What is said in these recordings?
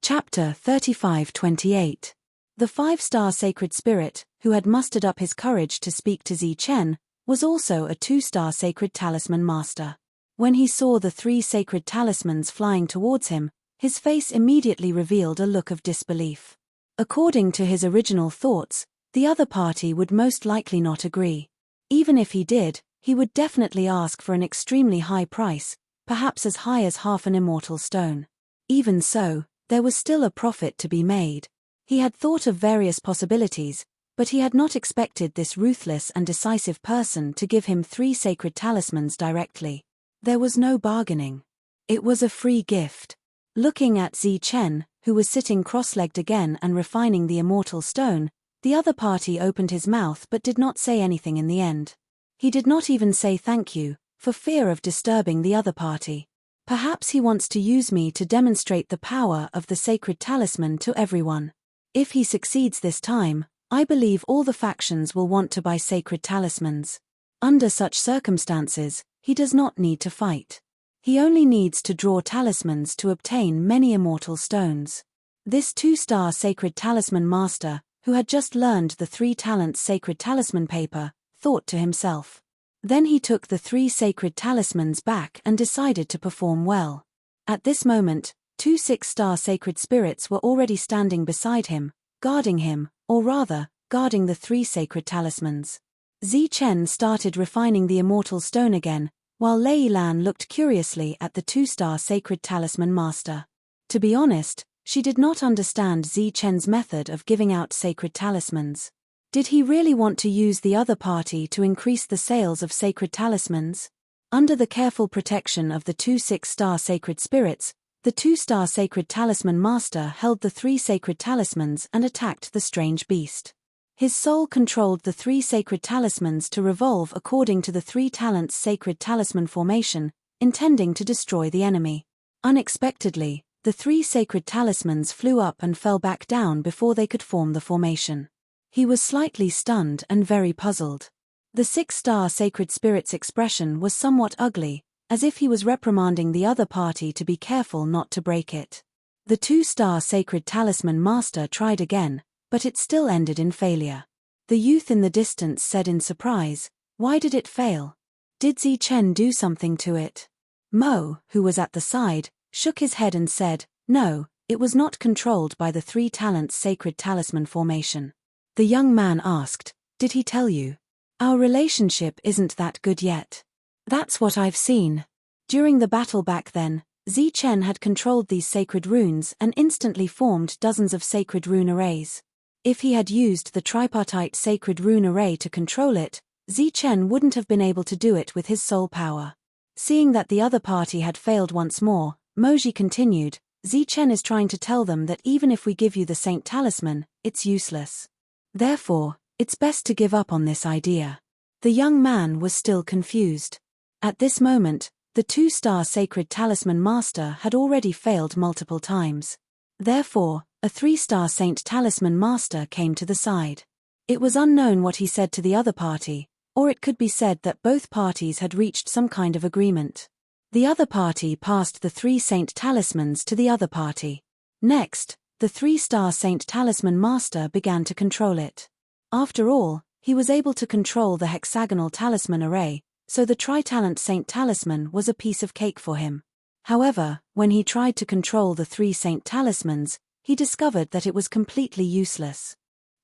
Chapter 35-28. The 5-star sacred spirit, who had mustered up his courage to speak to Zi-Chen, was also a 2-star sacred talisman master. When he saw the 3 sacred talismans flying towards him, his face immediately revealed a look of disbelief. According to his original thoughts, the other party would most likely not agree. Even if he did, he would definitely ask for an extremely high price, perhaps as high as half an immortal stone. Even so, there was still a profit to be made. He had thought of various possibilities, but he had not expected this ruthless and decisive person to give him 3 sacred talismans directly. There was no bargaining. It was a free gift. Looking at Zi-Chen, who was sitting cross-legged again and refining the immortal stone, the other party opened his mouth but did not say anything in the end. He did not even say thank you, for fear of disturbing the other party. Perhaps he wants to use me to demonstrate the power of the sacred talisman to everyone. If he succeeds this time, I believe all the factions will want to buy sacred talismans. Under such circumstances, he does not need to fight. He only needs to draw talismans to obtain many immortal stones. This 2-star sacred talisman master, who had just learned the 3 talents sacred talisman paper, thought to himself. Then he took the 3 sacred talismans back and decided to perform well. At this moment, 2 6-star sacred spirits were already standing beside him, guarding him, or rather, guarding the 3 sacred talismans. Zi-Chen started refining the immortal stone again, while Lei Lan looked curiously at the 2-star sacred talisman master. To be honest, she did not understand Zi-Chen's method of giving out sacred talismans. Did he really want to use the other party to increase the sales of sacred talismans? Under the careful protection of the 2 6-star sacred spirits, the 2-star sacred talisman master held the 3 sacred talismans and attacked the strange beast. His soul controlled the 3 sacred talismans to revolve according to the 3 talents sacred talisman formation, intending to destroy the enemy. Unexpectedly, the 3 sacred talismans flew up and fell back down before they could form the formation. He was slightly stunned and very puzzled. The 6-star sacred spirit's expression was somewhat ugly, as if he was reprimanding the other party to be careful not to break it. The 2-star sacred talisman master tried again, but it still ended in failure. The youth in the distance said in surprise, "Why did it fail? Did Zi-Chen do something to it?" Mo, who was at the side, shook his head and said, "No, it was not controlled by the 3 talents sacred talisman formation." The young man asked, "Did he tell you? Our relationship isn't that good yet." "That's what I've seen. During the battle back then, Zi-Chen had controlled these sacred runes and instantly formed dozens of sacred rune arrays. If he had used the tripartite sacred rune array to control it, Zi-Chen wouldn't have been able to do it with his soul power." Seeing that the other party had failed once more, Moji continued, "Zi-Chen is trying to tell them that even if we give you the Saint Talisman, it's useless. Therefore, it's best to give up on this idea." The young man was still confused. At this moment, the 2-star sacred talisman master had already failed multiple times. Therefore, a 3-star saint talisman master came to the side. It was unknown what he said to the other party, or it could be said that both parties had reached some kind of agreement. The other party passed the 3 saint talismans to the other party. Next, the 3-star saint talisman master began to control it. After all, he was able to control the hexagonal talisman array, so the tri-talent saint talisman was a piece of cake for him. However, when he tried to control the 3 saint talismans, he discovered that it was completely useless.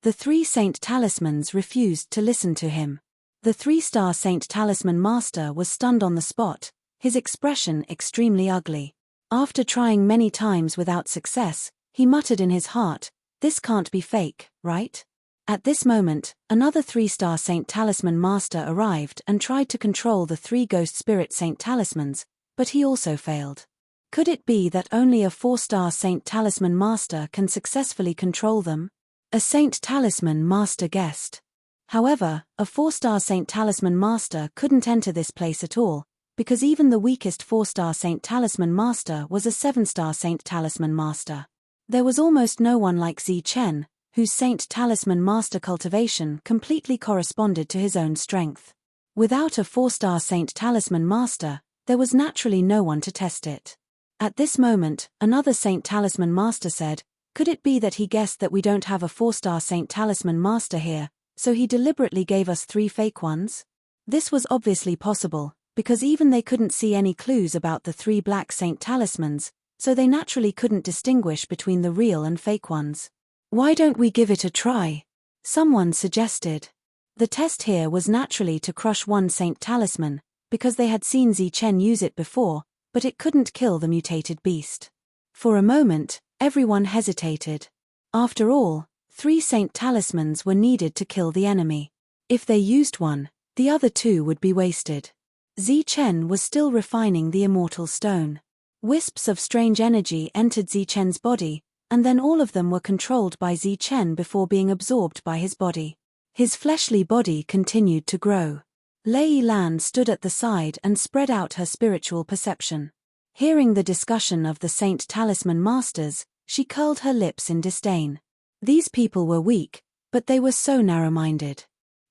The 3 saint talismans refused to listen to him. The 3-star saint talisman master was stunned on the spot, his expression extremely ugly. After trying many times without success, he muttered in his heart, "This can't be fake, right?" At this moment, another 3-star Saint Talisman Master arrived and tried to control the 3 Ghost Spirit Saint Talismans, but he also failed. Could it be that only a 4-star Saint Talisman Master can successfully control them? A Saint Talisman Master guest. However, a 4-star Saint Talisman Master couldn't enter this place at all, because even the weakest 4-star Saint Talisman Master was a 7-star Saint Talisman Master. There was almost no one like Zi-Chen, whose Saint Talisman Master cultivation completely corresponded to his own strength. Without a 4-star Saint Talisman Master, there was naturally no one to test it. At this moment, another Saint Talisman Master said, "Could it be that he guessed that we don't have a 4-star Saint Talisman Master here, so he deliberately gave us 3 fake ones?" This was obviously possible, because even they couldn't see any clues about the 3 black Saint Talismans, so they naturally couldn't distinguish between the real and fake ones. "Why don't we give it a try?" someone suggested. The test here was naturally to crush one Saint Talisman, because they had seen Zichen use it before, but it couldn't kill the mutated beast. For a moment, everyone hesitated. After all, 3 Saint Talismans were needed to kill the enemy. If they used one, the other 2 would be wasted. Zichen was still refining the immortal stone. Wisps of strange energy entered Zichen's body, and then all of them were controlled by Zichen before being absorbed by his body. His fleshly body continued to grow. Lei Lan stood at the side and spread out her spiritual perception. Hearing the discussion of the Saint Talisman Masters, she curled her lips in disdain. These people were weak, but they were so narrow-minded.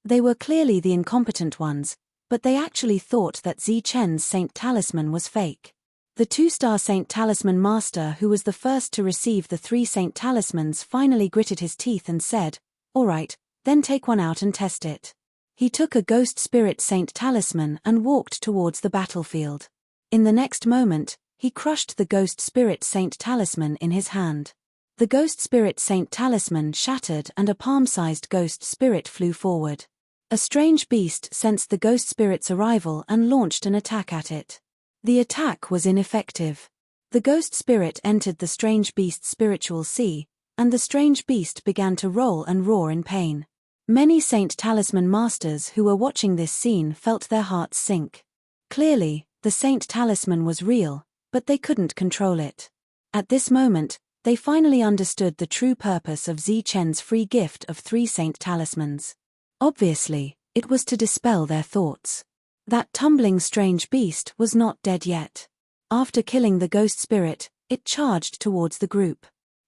They were clearly the incompetent ones, but they actually thought that Zichen's Saint Talisman was fake. The 2-star Saint Talisman Master, who was the first to receive the 3 Saint Talismans, finally gritted his teeth and said, "All right, then take one out and test it." He took a Ghost Spirit Saint Talisman and walked towards the battlefield. In the next moment, he crushed the Ghost Spirit Saint Talisman in his hand. The Ghost Spirit Saint Talisman shattered and a palm-sized Ghost Spirit flew forward. A strange beast sensed the Ghost Spirit's arrival and launched an attack at it. The attack was ineffective. The Ghost Spirit entered the strange beast's spiritual sea, and the strange beast began to roll and roar in pain. Many Saint Talisman Masters who were watching this scene felt their hearts sink. Clearly, the Saint Talisman was real, but they couldn't control it. At this moment, they finally understood the true purpose of Zichen's free gift of 3 Saint Talismans. Obviously, it was to dispel their thoughts. That tumbling strange beast was not dead yet. After killing the Ghost Spirit, it charged towards the group.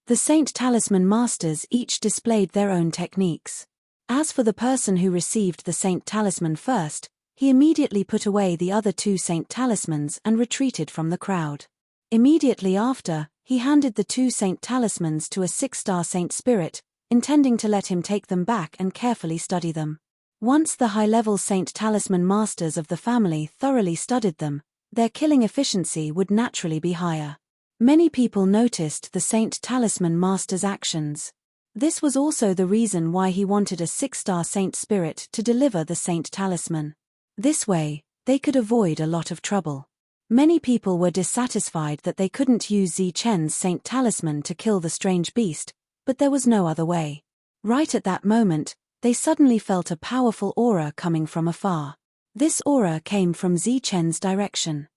The Saint Talisman Masters each displayed their own techniques. As for the person who received the Saint Talisman first, he immediately put away the other 2 Saint Talismans and retreated from the crowd. Immediately after, he handed the 2 Saint Talismans to a 6-star Saint Spirit, intending to let him take them back and carefully study them. Once the high-level Saint Talisman Masters of the family thoroughly studied them, their killing efficiency would naturally be higher. Many people noticed the Saint Talisman Master's actions. This was also the reason why he wanted a 6-star Saint Spirit to deliver the Saint Talisman. This way, they could avoid a lot of trouble. Many people were dissatisfied that they couldn't use Zichen's Saint Talisman to kill the strange beast, but there was no other way. Right at that moment, they suddenly felt a powerful aura coming from afar. This aura came from Zichen's direction.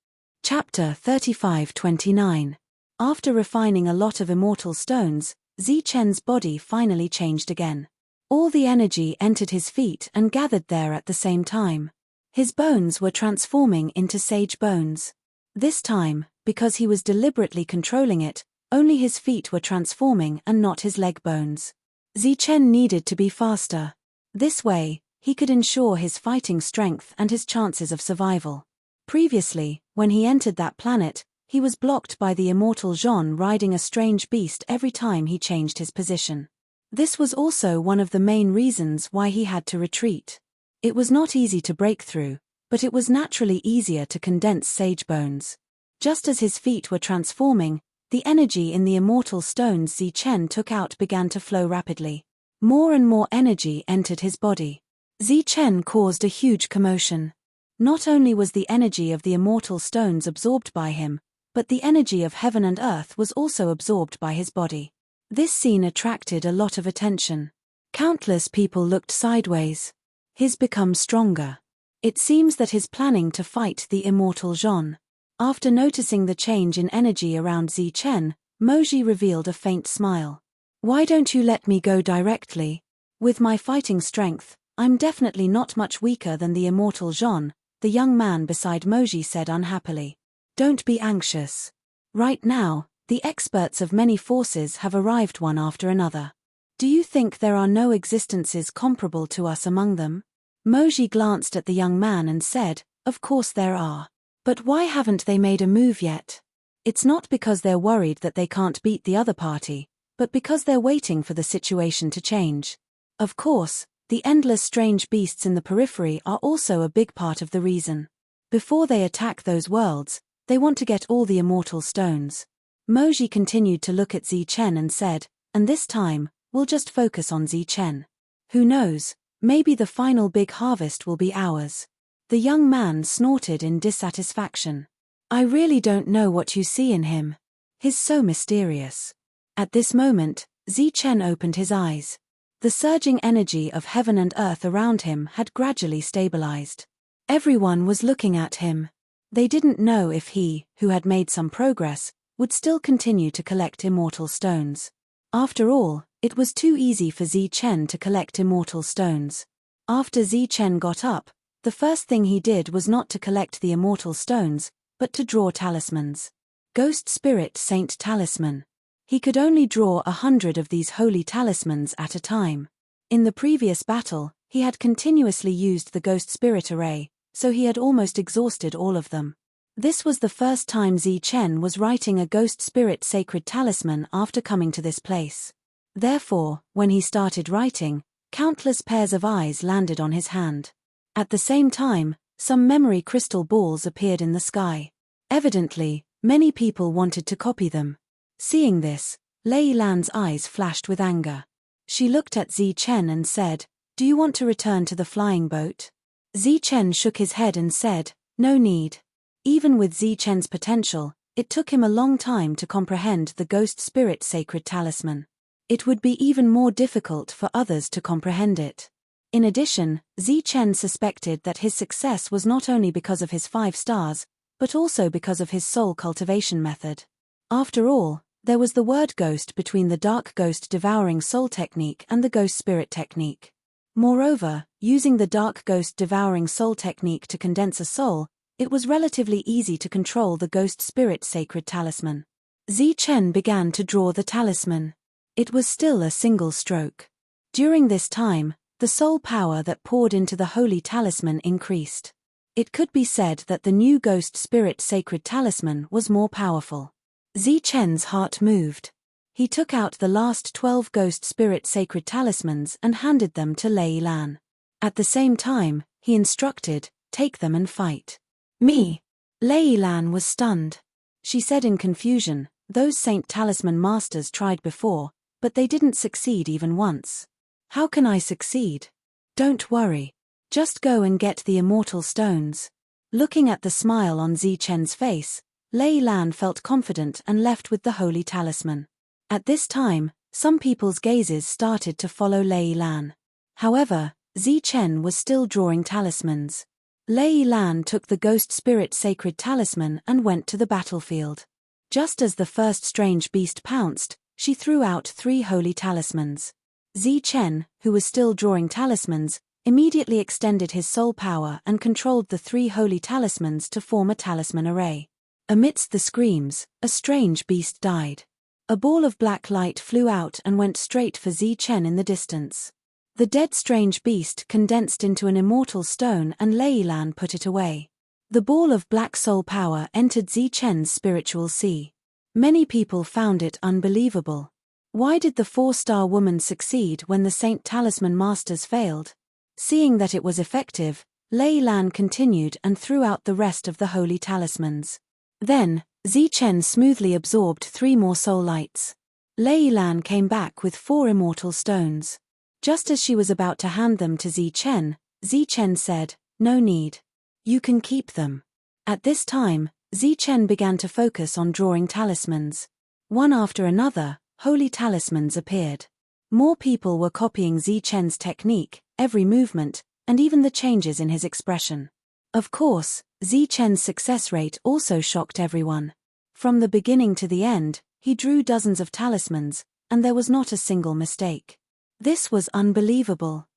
Chapter 35-29. After refining a lot of immortal stones, Zichen's body finally changed again. All the energy entered his feet and gathered there at the same time. His bones were transforming into sage bones. This time, because he was deliberately controlling it, only his feet were transforming and not his leg bones. Zichen needed to be faster. This way, he could ensure his fighting strength and his chances of survival. Previously, when he entered that planet, he was blocked by the immortal Jean riding a strange beast every time he changed his position. This was also one of the main reasons why he had to retreat. It was not easy to break through, but it was naturally easier to condense sage bones. Just as his feet were transforming, the energy in the immortal stones Zichen took out began to flow rapidly. More and more energy entered his body. Zichen caused a huge commotion. Not only was the energy of the immortal stones absorbed by him, but the energy of heaven and earth was also absorbed by his body. This scene attracted a lot of attention. Countless people looked sideways. He's become stronger. It seems that he's planning to fight the immortal Jean. After noticing the change in energy around Zichen, Moji revealed a faint smile. "Why don't you let me go directly? With my fighting strength, I'm definitely not much weaker than the immortal Jean," the young man beside Moji said unhappily. "Don't be anxious. Right now, the experts of many forces have arrived one after another. Do you think there are no existences comparable to us among them?" Moji glanced at the young man and said, "Of course there are. But why haven't they made a move yet?" It's not because they're worried that they can't beat the other party, but because they're waiting for the situation to change. Of course, the endless strange beasts in the periphery are also a big part of the reason. Before they attack those worlds, they want to get all the immortal stones. Moji continued to look at Zichen and said, and this time, we'll just focus on Zichen. Who knows, maybe the final big harvest will be ours. The young man snorted in dissatisfaction. I really don't know what you see in him. He's so mysterious. At this moment, Zichen opened his eyes. The surging energy of heaven and earth around him had gradually stabilized. Everyone was looking at him. They didn't know if he, who had made some progress, would still continue to collect immortal stones. After all, it was too easy for Zichen to collect immortal stones. After Zichen got up, the first thing he did was not to collect the immortal stones, but to draw talismans. Ghost Spirit Saint Talisman. He could only draw 100 of these holy talismans at a time. In the previous battle, he had continuously used the Ghost Spirit array, so he had almost exhausted all of them. This was the first time Zichen was writing a Ghost Spirit Sacred Talisman after coming to this place. Therefore, when he started writing, countless pairs of eyes landed on his hand. At the same time, some memory crystal balls appeared in the sky. Evidently, many people wanted to copy them. Seeing this, Lei Lan's eyes flashed with anger. She looked at Zichen and said, "Do you want to return to the flying boat?" Zichen shook his head and said, "No need." Even with Zichen's potential, it took him a long time to comprehend the Ghost Spirit Sacred Talisman. It would be even more difficult for others to comprehend it. In addition, Zichen suspected that his success was not only because of his 5 stars, but also because of his soul cultivation method. After all, there was the word ghost between the dark ghost devouring soul technique and the ghost spirit technique. Moreover, using the dark ghost devouring soul technique to condense a soul, it was relatively easy to control the Ghost Spirit Sacred Talisman. Zichen began to draw the talisman. It was still a single stroke. During this time, the soul power that poured into the holy talisman increased. It could be said that the new Ghost Spirit Sacred Talisman was more powerful. Zichen's heart moved. He took out the last 12 Ghost Spirit Sacred Talismans and handed them to Lei Lan. At the same time, he instructed, "Take them and fight." "Me?" Lei Lan was stunned. She said in confusion, "Those Saint Talisman Masters tried before, but they didn't succeed even once. How can I succeed?" "Don't worry. Just go and get the immortal stones." Looking at the smile on Zichen's face, Lei Lan felt confident and left with the holy talisman. At this time, some people's gazes started to follow Lei Lan. However, Zichen was still drawing talismans. Lei Lan took the Ghost Spirit Sacred Talisman and went to the battlefield. Just as the first strange beast pounced, she threw out 3 holy talismans. Zichen, who was still drawing talismans, immediately extended his soul power and controlled the 3 holy talismans to form a talisman array. Amidst the screams, a strange beast died. A ball of black light flew out and went straight for Zichen in the distance. The dead strange beast condensed into an immortal stone and Lei Lan put it away. The ball of black soul power entered Zichen's spiritual sea. Many people found it unbelievable. Why did the 4-star woman succeed when the Saint Talisman Masters failed? Seeing that it was effective, Lei Lan continued and threw out the rest of the holy talismans. Then, Zichen smoothly absorbed 3 more soul lights. Lei Lan came back with 4 immortal stones. Just as she was about to hand them to Zichen, Zichen said, "No need. You can keep them." At this time, Zichen began to focus on drawing talismans. One after another, holy talismans appeared. More people were copying Zichen's technique, every movement, and even the changes in his expression. Of course, Zichen's success rate also shocked everyone. From the beginning to the end, he drew dozens of talismans, and there was not a single mistake. This was unbelievable.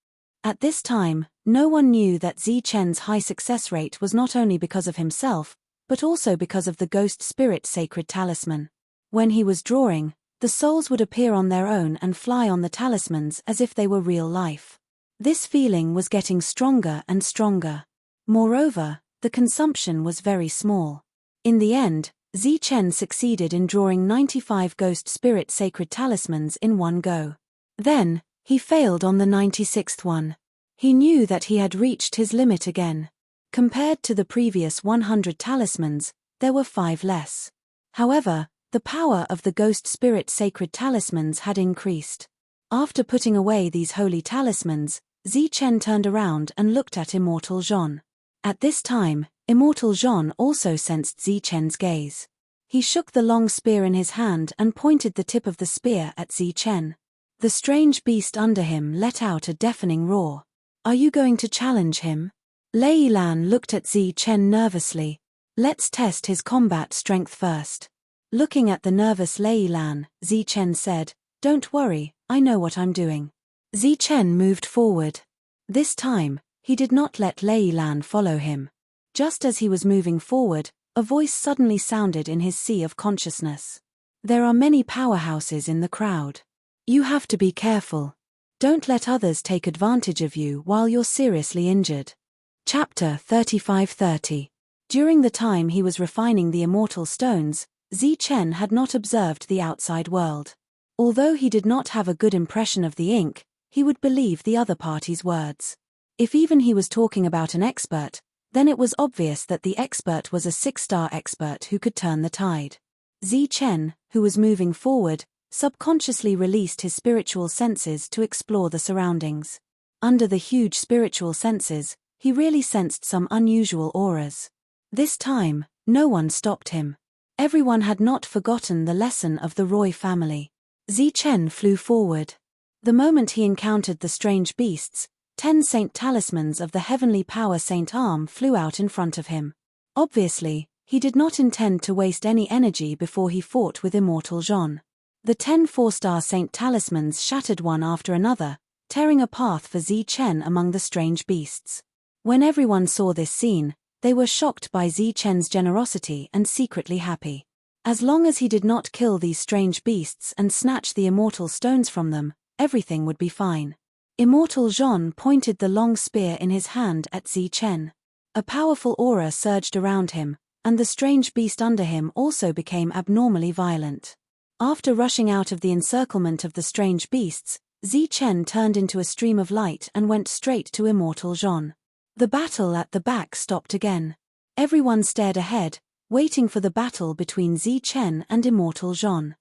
At this time, no one knew that Zichen's high success rate was not only because of himself, but also because of the Ghost Spirit Sacred Talisman. When he was drawing, the souls would appear on their own and fly on the talismans as if they were real life. This feeling was getting stronger and stronger. Moreover, the consumption was very small. In the end, Chen succeeded in drawing 95 ghost spirit sacred talismans in one go. Then, he failed on the 96th one. He knew that he had reached his limit again. Compared to the previous 100 talismans, there were 5 less. However, the power of the ghost spirit sacred talismans had increased. After putting away these holy talismans, Chen turned around and looked at Immortal Jean. At this time, Immortal Jean also sensed Chen's gaze. He shook the long spear in his hand and pointed the tip of the spear at Chen. The strange beast under him let out a deafening roar. "Are you going to challenge him?" Lei Lan looked at Chen nervously. "Let's test his combat strength first." Looking at the nervous Lei Lan, Chen said, "Don't worry, I know what I'm doing." Chen moved forward. This time, he did not let Lei Lan follow him. Just as he was moving forward, a voice suddenly sounded in his sea of consciousness. "There are many powerhouses in the crowd. You have to be careful. Don't let others take advantage of you while you're seriously injured." Chapter 35:30. During the time he was refining the immortal stones, Chen had not observed the outside world. Although he did not have a good impression of the ink, he would believe the other party's words. If even he was talking about an expert, then it was obvious that the expert was a 6-star expert who could turn the tide. Chen, who was moving forward, subconsciously released his spiritual senses to explore the surroundings. Under the huge spiritual senses, he really sensed some unusual auras. This time, no one stopped him. Everyone had not forgotten the lesson of the Roy family. Chen flew forward. The moment he encountered the strange beasts, 10 Saint Talismans of the Heavenly Power Saint Arm flew out in front of him. Obviously, he did not intend to waste any energy before he fought with Immortal Jean. The 10 4-star Saint Talismans shattered one after another, tearing a path for Chen among the strange beasts. When everyone saw this scene, they were shocked by Chen's generosity and secretly happy. As long as he did not kill these strange beasts and snatch the immortal stones from them, everything would be fine. Immortal Jean pointed the long spear in his hand at Chen. A powerful aura surged around him, and the strange beast under him also became abnormally violent. After rushing out of the encirclement of the strange beasts, Chen turned into a stream of light and went straight to Immortal Jean. The battle at the back stopped again. Everyone stared ahead, waiting for the battle between Chen and Immortal Jean.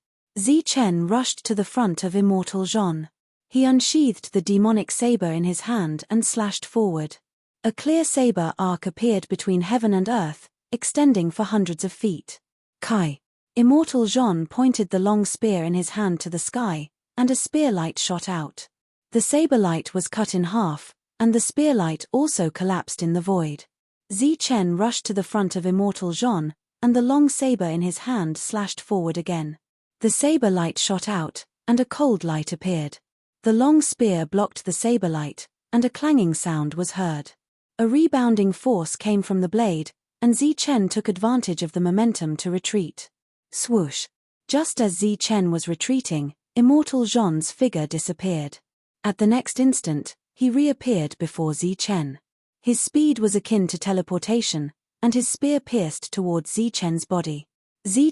Chen rushed to the front of Immortal Jean. He unsheathed the demonic saber in his hand and slashed forward. A clear saber arc appeared between heaven and earth, extending for hundreds of feet. Kai. Immortal Jean pointed the long spear in his hand to the sky, and a spear light shot out. The saber light was cut in half, and the spear light also collapsed in the void. Chen rushed to the front of Immortal Jean, and the long saber in his hand slashed forward again. The saber light shot out, and a cold light appeared. The long spear blocked the saber light, and a clanging sound was heard. A rebounding force came from the blade, and Chen took advantage of the momentum to retreat. Swoosh! Just as Chen was retreating, Immortal Jean's figure disappeared. At the next instant, he reappeared before Chen. His speed was akin to teleportation, and his spear pierced towards Chen's body.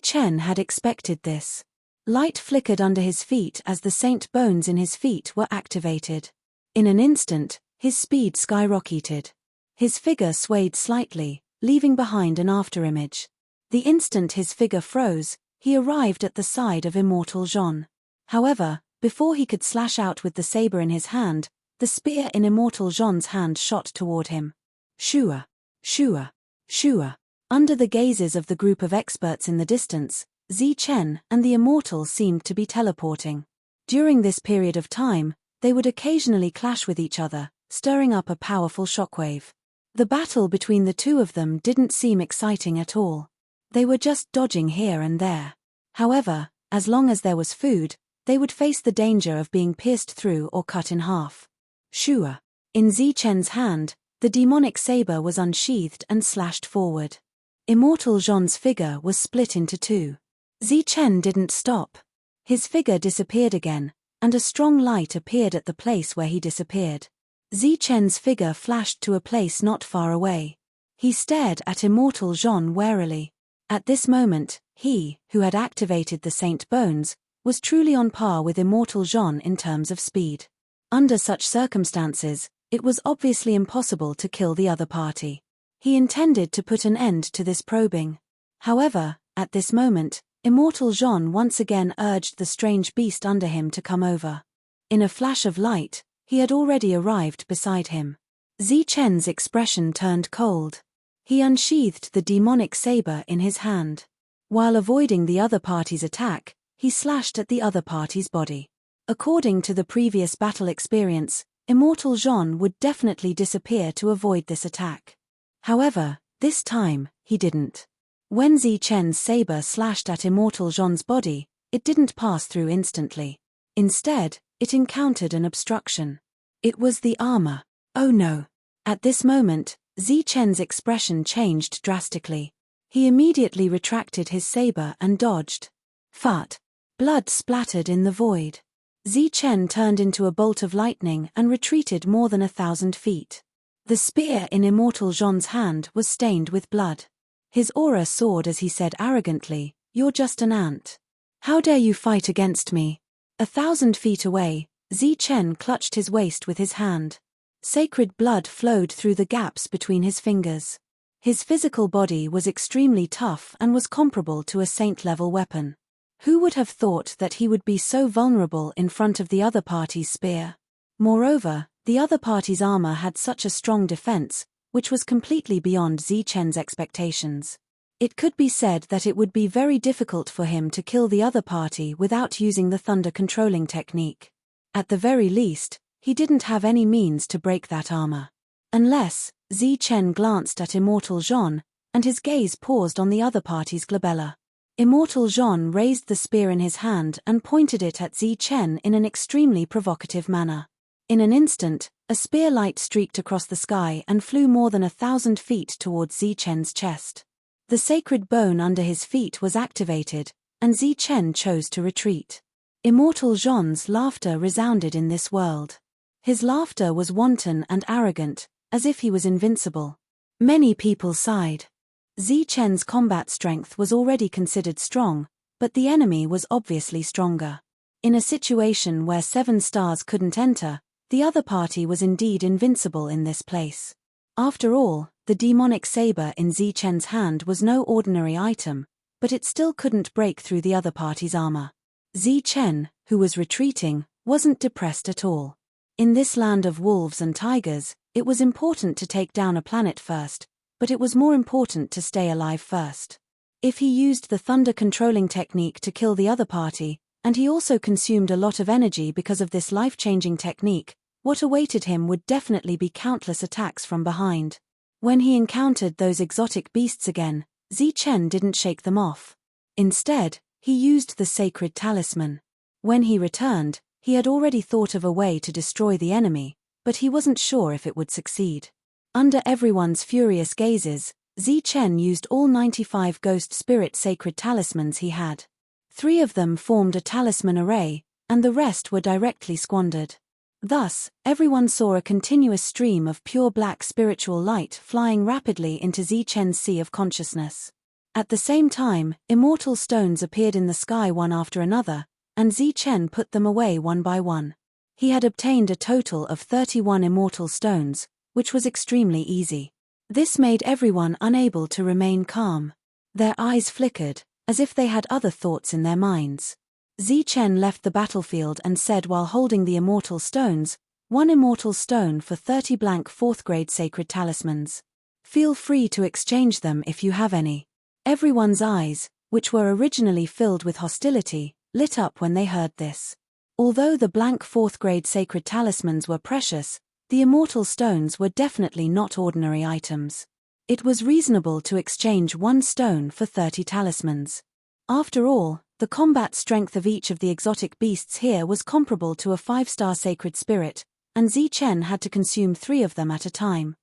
Chen had expected this. Light flickered under his feet as the saint bones in his feet were activated. In an instant, his speed skyrocketed. His figure swayed slightly, leaving behind an afterimage. The instant his figure froze, he arrived at the side of Immortal Jean. However, before he could slash out with the saber in his hand, the spear in Immortal Jean's hand shot toward him. Shua! Shua! Shua! Under the gazes of the group of experts in the distance, Chen and the Immortal seemed to be teleporting. During this period of time, they would occasionally clash with each other, stirring up a powerful shockwave. The battle between the two of them didn't seem exciting at all. They were just dodging here and there. However, as long as there was food, they would face the danger of being pierced through or cut in half. Shua! In Chen's hand, the demonic saber was unsheathed and slashed forward. Immortal Jean's figure was split into two. Chen didn't stop. His figure disappeared again, and a strong light appeared at the place where he disappeared. Chen's figure flashed to a place not far away. He stared at Immortal Jean warily. At this moment, He, who had activated the Saint Bones, was truly on par with Immortal Jean in terms of speed. Under such circumstances, it was obviously impossible to kill the other party. He intended to put an end to this probing. However, at this moment, Immortal Jean once again urged the strange beast under him to come over. In a flash of light, he had already arrived beside him. Zichen's expression turned cold. He unsheathed the demonic saber in his hand. While avoiding the other party's attack, he slashed at the other party's body. According to the previous battle experience, Immortal Jean would definitely disappear to avoid this attack. However, this time, he didn't. When Zichen's saber slashed at Immortal Jean's body, it didn't pass through instantly. Instead, it encountered an obstruction. It was the armor. Oh no! At this moment, Zichen's expression changed drastically. He immediately retracted his saber and dodged. Fart! Blood splattered in the void. Zichen turned into a bolt of lightning and retreated more than 1,000 feet. The spear in Immortal Jean's hand was stained with blood. His aura soared as he said arrogantly, "You're just an ant. How dare you fight against me?" 1,000 feet away, Zichen clutched his waist with his hand. Sacred blood flowed through the gaps between his fingers. His physical body was extremely tough and was comparable to a saint-level weapon. Who would have thought that he would be so vulnerable in front of the other party's spear? Moreover, the other party's armor had such a strong defense, which was completely beyond Zichen's expectations. It could be said that it would be very difficult for him to kill the other party without using the thunder controlling technique. At the very least, he didn't have any means to break that armor. Unless, Zichen glanced at Immortal Jean, and his gaze paused on the other party's glabella. Immortal Jean raised the spear in his hand and pointed it at Zichen in an extremely provocative manner. In an instant, a spear light streaked across the sky and flew more than 1,000 feet towards Zichen's chest. The sacred bone under his feet was activated, and Zichen chose to retreat. Immortal Jean's laughter resounded in this world. His laughter was wanton and arrogant, as if he was invincible. Many people sighed. Zichen's combat strength was already considered strong, but the enemy was obviously stronger. In a situation where 7 stars couldn't enter, the other party was indeed invincible in this place. After all, the demonic saber in Zichen's hand was no ordinary item, but it still couldn't break through the other party's armor. Zichen, who was retreating, wasn't depressed at all. In this land of wolves and tigers, it was important to take down a planet first, but it was more important to stay alive first. If he used the thunder controlling technique to kill the other party, and he also consumed a lot of energy because of this life-changing technique, what awaited him would definitely be countless attacks from behind. When he encountered those exotic beasts again, Zichen didn't shake them off. Instead, he used the sacred talisman. When he returned, he had already thought of a way to destroy the enemy, but he wasn't sure if it would succeed. Under everyone's furious gazes, Zichen used all 95 ghost spirit sacred talismans he had. 3 of them formed a talisman array, and the rest were directly squandered. Thus, everyone saw a continuous stream of pure black spiritual light flying rapidly into Zichen's sea of consciousness. At the same time, immortal stones appeared in the sky one after another, and Zichen put them away one by one. He had obtained a total of 31 immortal stones, which was extremely easy. This made everyone unable to remain calm. Their eyes flickered, as if they had other thoughts in their minds. Zichen left the battlefield and said while holding the immortal stones, 1 immortal stone for 30 blank 4th grade sacred talismans. Feel free to exchange them if you have any. Everyone's eyes, which were originally filled with hostility, lit up when they heard this. Although the blank 4th grade sacred talismans were precious, the immortal stones were definitely not ordinary items. It was reasonable to exchange 1 stone for 30 talismans. After all, the combat strength of each of the exotic beasts here was comparable to a 5-star sacred spirit, and Zichen had to consume 3 of them at a time.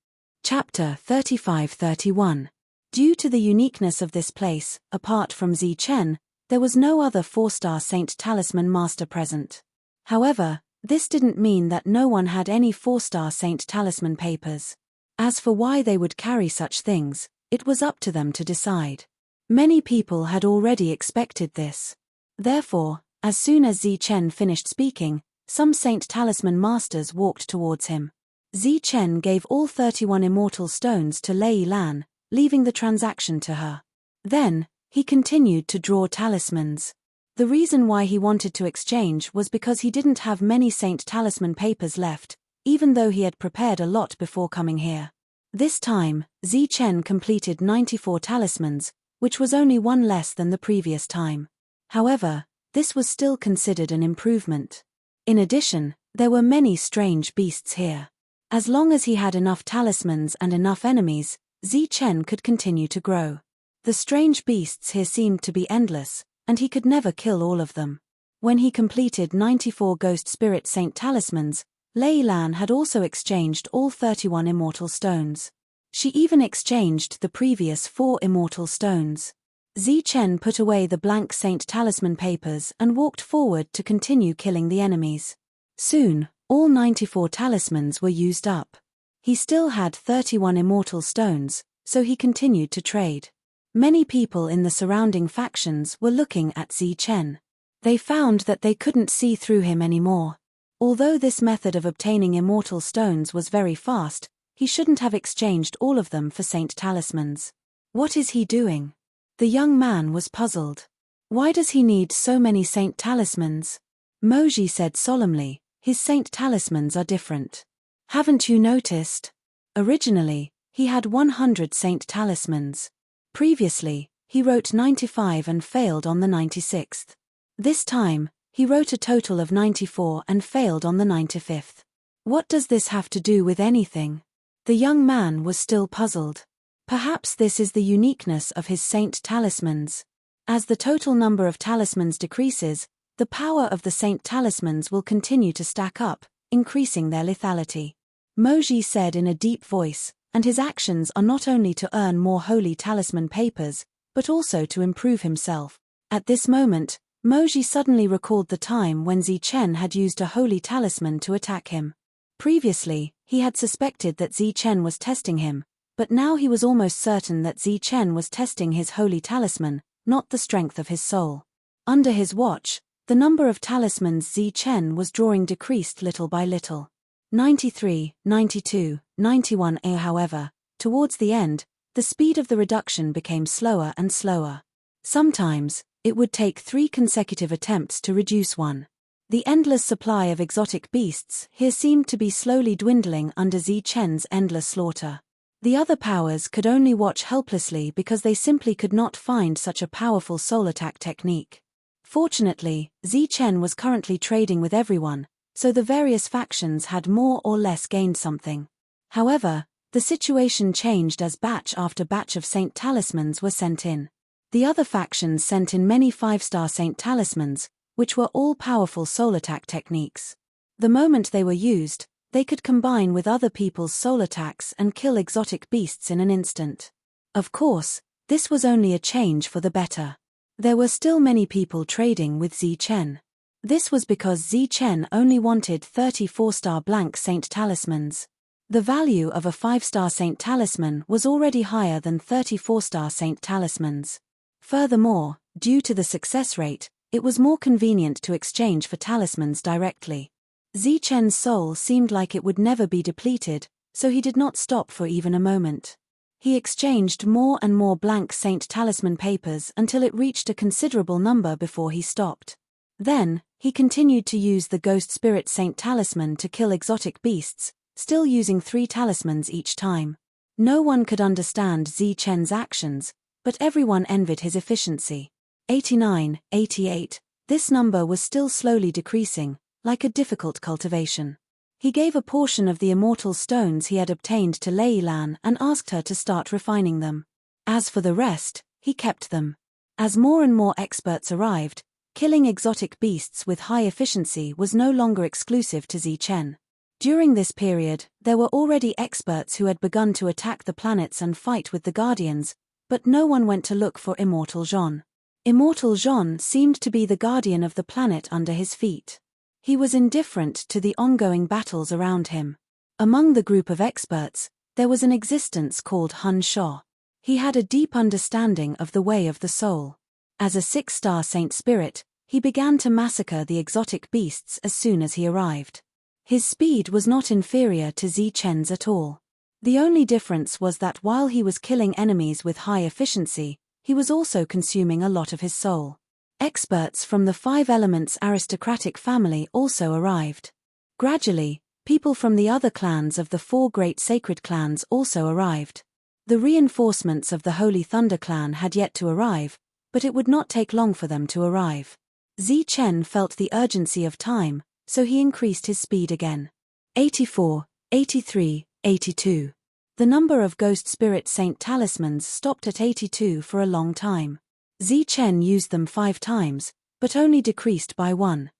Chapter 35-31. Due to the uniqueness of this place, apart from Zichen, there was no other 4-star Saint Talisman Master present. However, this didn't mean that no one had any 4-star Saint Talisman papers. As for why they would carry such things, it was up to them to decide. Many people had already expected this. Therefore, as soon as Zi-Chen finished speaking, some Saint Talisman masters walked towards him. Zi-Chen gave all 31 immortal stones to Lei Lan, leaving the transaction to her. Then, he continued to draw talismans. The reason why he wanted to exchange was because he didn't have many Saint Talisman papers left, even though he had prepared a lot before coming here. This time, Zi-Chen completed 94 talismans, which was only one less than the previous time. However, this was still considered an improvement. In addition, there were many strange beasts here. As long as he had enough talismans and enough enemies, Zi-Chen could continue to grow. The strange beasts here seemed to be endless, and he could never kill all of them. When he completed 94 Ghost Spirit Saint Talismans, Lei Lan had also exchanged all 31 immortal stones. She even exchanged the previous 4 immortal stones. Zi-Chen put away the blank Saint Talisman papers and walked forward to continue killing the enemies. Soon, all 94 talismans were used up. He still had 31 immortal stones, so he continued to trade. Many people in the surrounding factions were looking at Zi-Chen. They found that they couldn't see through him anymore. Although this method of obtaining immortal stones was very fast, he shouldn't have exchanged all of them for Saint Talismans. What is he doing? The young man was puzzled. Why does he need so many Saint Talismans? Moji said solemnly, his Saint Talismans are different. Haven't you noticed? Originally, he had 100 Saint Talismans. Previously, he wrote 95 and failed on the 96th. This time, he wrote a total of 94 and failed on the 95th. What does this have to do with anything? The young man was still puzzled. Perhaps this is the uniqueness of his Saint Talismans. As the total number of talismans decreases, the power of the Saint Talismans will continue to stack up, increasing their lethality. Moji said in a deep voice, and his actions are not only to earn more holy talisman papers, but also to improve himself. At this moment, Moji suddenly recalled the time when Zi-Chen had used a holy talisman to attack him. Previously, he had suspected that Zi-Chen was testing him, but now he was almost certain that Zi-Chen was testing his holy talisman, not the strength of his soul. Under his watch, the number of talismans Zi-Chen was drawing decreased little by little. 93, 92, 91. However, towards the end, the speed of the reduction became slower and slower. Sometimes, it would take 3 consecutive attempts to reduce one. The endless supply of exotic beasts here seemed to be slowly dwindling under Zi-Chen's endless slaughter. The other powers could only watch helplessly because they simply could not find such a powerful soul attack technique. Fortunately, Zi-Chen was currently trading with everyone, so the various factions had more or less gained something. However, the situation changed as batch after batch of Saint Talismans were sent in. The other factions sent in many 5-star Saint Talismans, which were all powerful soul attack techniques. The moment they were used, they could combine with other people's soul attacks and kill exotic beasts in an instant. Of course, this was only a change for the better. There were still many people trading with Zi-Chen. This was because Zi-Chen only wanted 34-star blank Saint Talismans. The value of a 5-star Saint Talisman was already higher than 34-star Saint Talismans. Furthermore, due to the success rate, it was more convenient to exchange for talismans directly. Zi-Chen's soul seemed like it would never be depleted, so he did not stop for even a moment. He exchanged more and more blank Saint Talisman papers until it reached a considerable number before he stopped. Then, he continued to use the Ghost Spirit Saint Talisman to kill exotic beasts, still using 3 talismans each time. No one could understand Zi-Chen's actions, but everyone envied his efficiency. 89, 88. This number was still slowly decreasing, like a difficult cultivation. He gave a portion of the immortal stones he had obtained to Lei Lan and asked her to start refining them. As for the rest, he kept them. As more and more experts arrived, killing exotic beasts with high efficiency was no longer exclusive to Zi-Chen. During this period, there were already experts who had begun to attack the planets and fight with the Guardians, but no one went to look for Immortal Jean. Immortal Jean seemed to be the guardian of the planet under his feet. He was indifferent to the ongoing battles around him. Among the group of experts, there was an existence called Hun Shou. He had a deep understanding of the way of the soul. As a 6-star saint spirit, he began to massacre the exotic beasts as soon as he arrived. His speed was not inferior to Zichen's at all. The only difference was that while he was killing enemies with high efficiency, he was also consuming a lot of his soul. Experts from the 5 Elements aristocratic family also arrived. Gradually, people from the other clans of the 4 great sacred clans also arrived. The reinforcements of the Holy Thunder clan had yet to arrive, but it would not take long for them to arrive. Zichen felt the urgency of time, so he increased his speed again. 84, 83, 82. The number of Ghost Spirit Saint talismans stopped at 82 for a long time. Zichen used them 5 times, but only decreased by 1.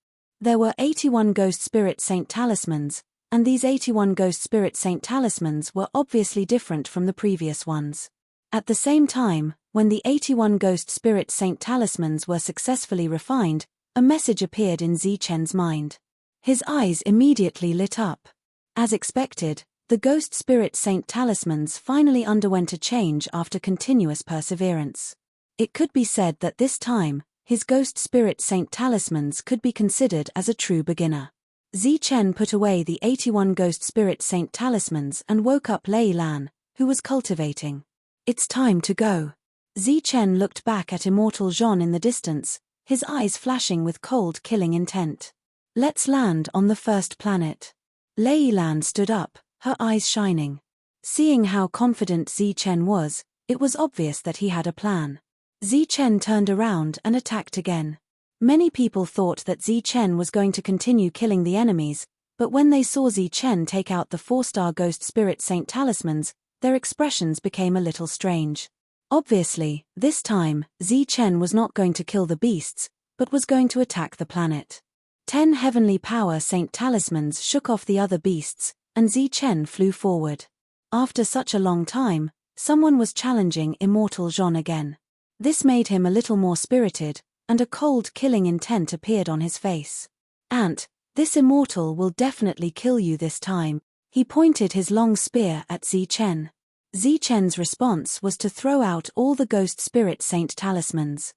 There were 81 Ghost Spirit Saint talismans, and these 81 Ghost Spirit Saint talismans were obviously different from the previous ones. At the same time, when the 81 Ghost Spirit Saint talismans were successfully refined, a message appeared in Zichen's mind. His eyes immediately lit up. As expected, the Ghost Spirit Saint talismans finally underwent a change after continuous perseverance. It could be said that this time, his Ghost Spirit Saint talismans could be considered as a true beginner. Zichen put away the 81 Ghost Spirit Saint talismans and woke up Lei Lan, who was cultivating. It's time to go. Zichen looked back at Immortal Jean in the distance, his eyes flashing with cold killing intent. Let's land on the first planet. Lei Lan stood up, her eyes shining. Seeing how confident Zichen was, it was obvious that he had a plan. Zichen turned around and attacked again. Many people thought that Zichen was going to continue killing the enemies, but when they saw Zichen take out the 4-star Ghost Spirit Saint talismans, their expressions became a little strange. Obviously, this time, Zichen was not going to kill the beasts, but was going to attack the planet. 10 Heavenly Power Saint talismans shook off the other beasts, and Zichen flew forward. After such a long time, someone was challenging Immortal Jean again. This made him a little more spirited, and a cold killing intent appeared on his face. Ant, this immortal will definitely kill you this time. He pointed his long spear at Zichen. Zichen's response was to throw out all the Ghost Spirit Saint talismans.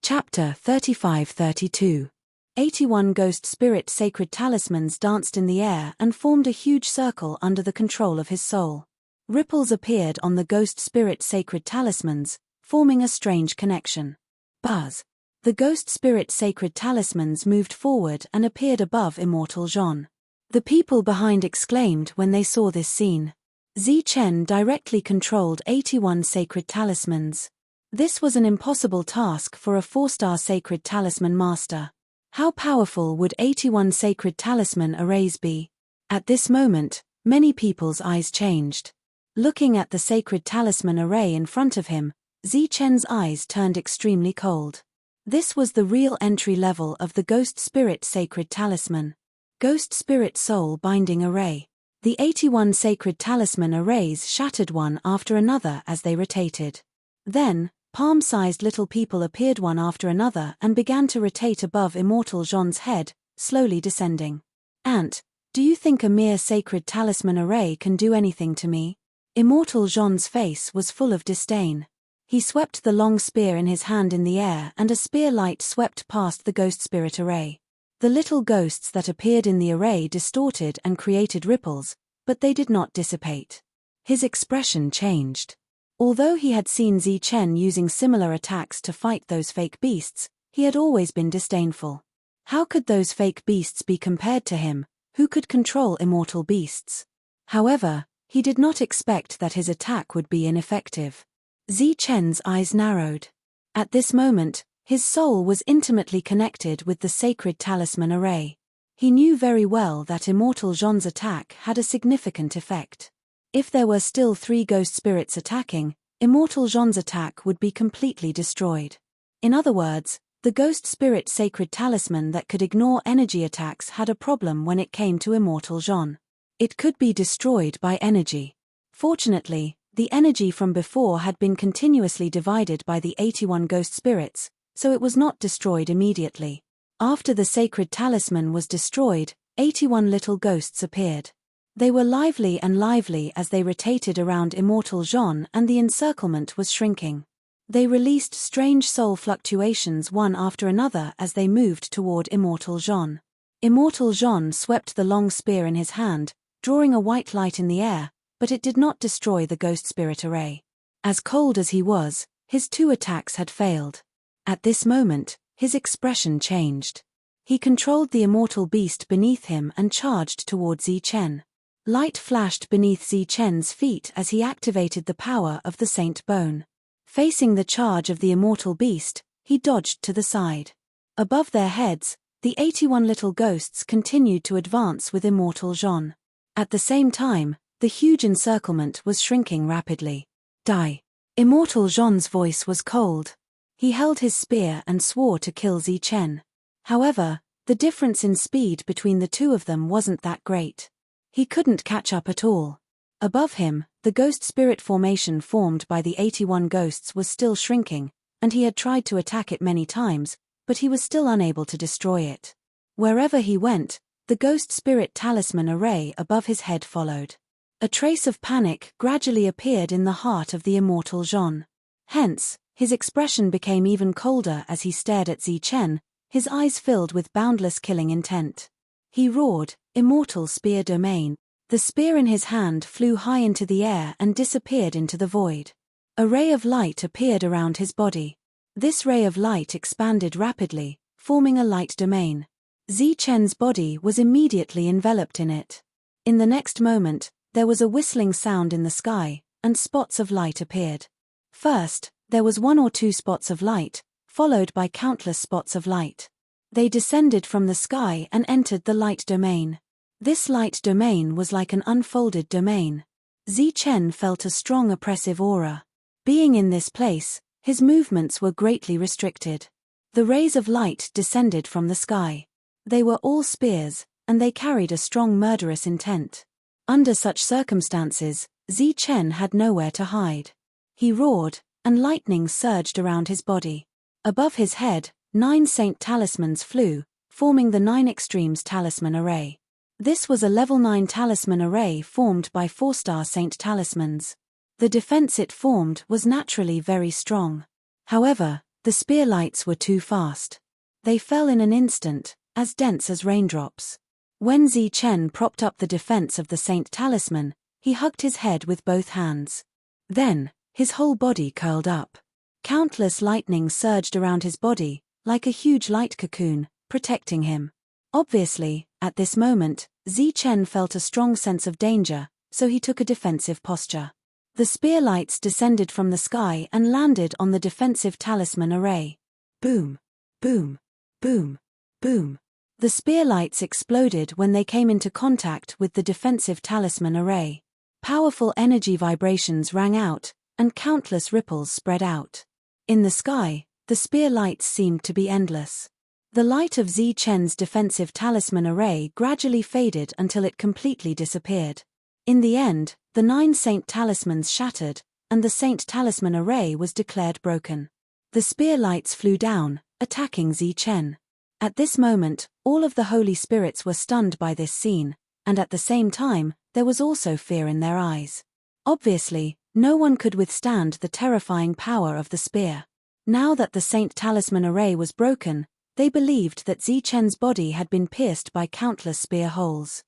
Chapter 35-32. 81 Ghost Spirit Sacred Talismans danced in the air and formed a huge circle under the control of his soul. Ripples appeared on the Ghost Spirit Sacred Talismans, forming a strange connection. Buzz. The Ghost Spirit Sacred Talismans moved forward and appeared above Immortal Jean. The people behind exclaimed when they saw this scene. Zichen directly controlled 81 sacred talismans. This was an impossible task for a 4-star sacred talisman master. How powerful would 81 sacred talisman arrays be? At this moment, many people's eyes changed. Looking at the sacred talisman array in front of him, Zichen's eyes turned extremely cold. This was the real entry level of the Ghost Spirit Sacred Talisman. Ghost Spirit Soul Binding Array. The 81 sacred talisman arrays shattered one after another as they rotated. Then, palm-sized little people appeared one after another and began to rotate above Immortal Jean's head, slowly descending. Ant, do you think a mere sacred talisman array can do anything to me? Immortal Jean's face was full of disdain. He swept the long spear in his hand in the air and a spear light swept past the Ghost Spirit array. The little ghosts that appeared in the array distorted and created ripples, but they did not dissipate. His expression changed. Although he had seen Zichen using similar attacks to fight those fake beasts, he had always been disdainful. How could those fake beasts be compared to him, who could control immortal beasts? However, he did not expect that his attack would be ineffective. Zichen's eyes narrowed. At this moment, his soul was intimately connected with the sacred talisman array. He knew very well that Immortal Jean's attack had a significant effect. If there were still 3 ghost spirits attacking, Immortal Jean's attack would be completely destroyed. In other words, the ghost spirit sacred talisman that could ignore energy attacks had a problem when it came to Immortal Jean. It could be destroyed by energy. Fortunately, the energy from before had been continuously divided by the 81 ghost spirits, so it was not destroyed immediately. After the sacred talisman was destroyed, 81 little ghosts appeared. They were lively and lively as they rotated around immortal Jean, and the encirclement was shrinking. They released strange soul fluctuations one after another as they moved toward immortal Jean. Immortal Jean swept the long spear in his hand, drawing a white light in the air, but it did not destroy the ghost spirit array. As cold as he was, his 2 attacks had failed. At this moment, his expression changed. He controlled the immortal beast beneath him and charged toward Zi Chen. Light flashed beneath Zi Chen's feet as he activated the power of the Saint Bone. Facing the charge of the immortal beast, he dodged to the side. Above their heads, the 81 little ghosts continued to advance with immortal Jean. At the same time, the huge encirclement was shrinking rapidly. Die. Immortal Jean's voice was cold. He held his spear and swore to kill Zi Chen. However, the difference in speed between the two of them wasn't that great. He couldn't catch up at all. Above him, the ghost spirit formation formed by the 81 ghosts was still shrinking, and he had tried to attack it many times, but he was still unable to destroy it. Wherever he went, the ghost spirit talisman array above his head followed. A trace of panic gradually appeared in the heart of the immortal Jean. Hence, his expression became even colder as he stared at Zi Chen, his eyes filled with boundless killing intent. He roared, "Immortal spear domain." The spear in his hand flew high into the air and disappeared into the void. A ray of light appeared around his body. This ray of light expanded rapidly, forming a light domain. Zi Chen's body was immediately enveloped in it. In the next moment, there was a whistling sound in the sky, and spots of light appeared. First, there was 1 or 2 spots of light, followed by countless spots of light. They descended from the sky and entered the light domain. This light domain was like an unfolded domain. Zi Chen felt a strong oppressive aura. Being in this place, his movements were greatly restricted. The rays of light descended from the sky. They were all spears, and they carried a strong murderous intent. Under such circumstances, Zi Chen had nowhere to hide. He roared, and lightning surged around his body. Above his head, 9 Saint talismans flew, forming the 9 Extremes talisman array. This was a level 9 talisman array formed by 4-star Saint talismans. The defense it formed was naturally very strong. However, the spear lights were too fast. They fell in an instant, as dense as raindrops. When Zi Chen propped up the defense of the Saint talisman, he hugged his head with both hands. Then, his whole body curled up. Countless lightning surged around his body, like a huge light cocoon, protecting him. Obviously, at this moment, Zi Chen felt a strong sense of danger, so he took a defensive posture. The spear lights descended from the sky and landed on the defensive talisman array. Boom! Boom! Boom! Boom! The spear lights exploded when they came into contact with the defensive talisman array. Powerful energy vibrations rang out, and countless ripples spread out. In the sky, the spear lights seemed to be endless. The light of Zi Chen's defensive talisman array gradually faded until it completely disappeared. In the end, the 9 Saint talismans shattered, and the Saint talisman array was declared broken. The spear lights flew down, attacking Zi Chen. At this moment, all of the holy spirits were stunned by this scene, and at the same time, there was also fear in their eyes. Obviously, no one could withstand the terrifying power of the spear. Now that the Saint talisman array was broken, they believed that Zi Chen's body had been pierced by countless spear holes.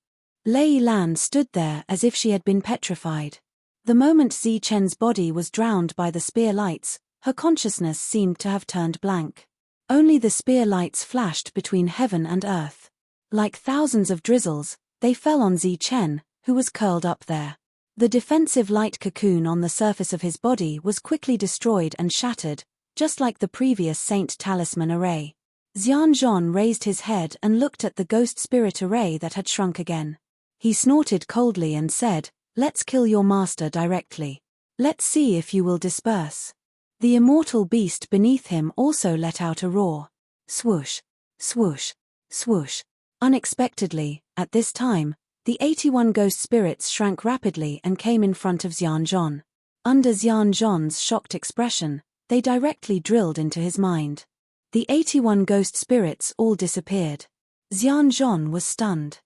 Lei Lan stood there as if she had been petrified. The moment Zi Chen's body was drowned by the spear lights, her consciousness seemed to have turned blank. Only the spear lights flashed between heaven and earth. Like thousands of drizzles, they fell on Zi Chen, who was curled up there. The defensive light cocoon on the surface of his body was quickly destroyed and shattered, just like the previous Saint talisman array. Xianzhan raised his head and looked at the ghost spirit array that had shrunk again. He snorted coldly and said, "Let's kill your master directly. Let's see if you will disperse." The immortal beast beneath him also let out a roar. Swoosh, swoosh, swoosh. Unexpectedly, at this time, the 81 ghost spirits shrank rapidly and came in front of Xianzhan. Under Xianzhan's shocked expression, they directly drilled into his mind. The 81 ghost spirits all disappeared. Xianzhan was stunned.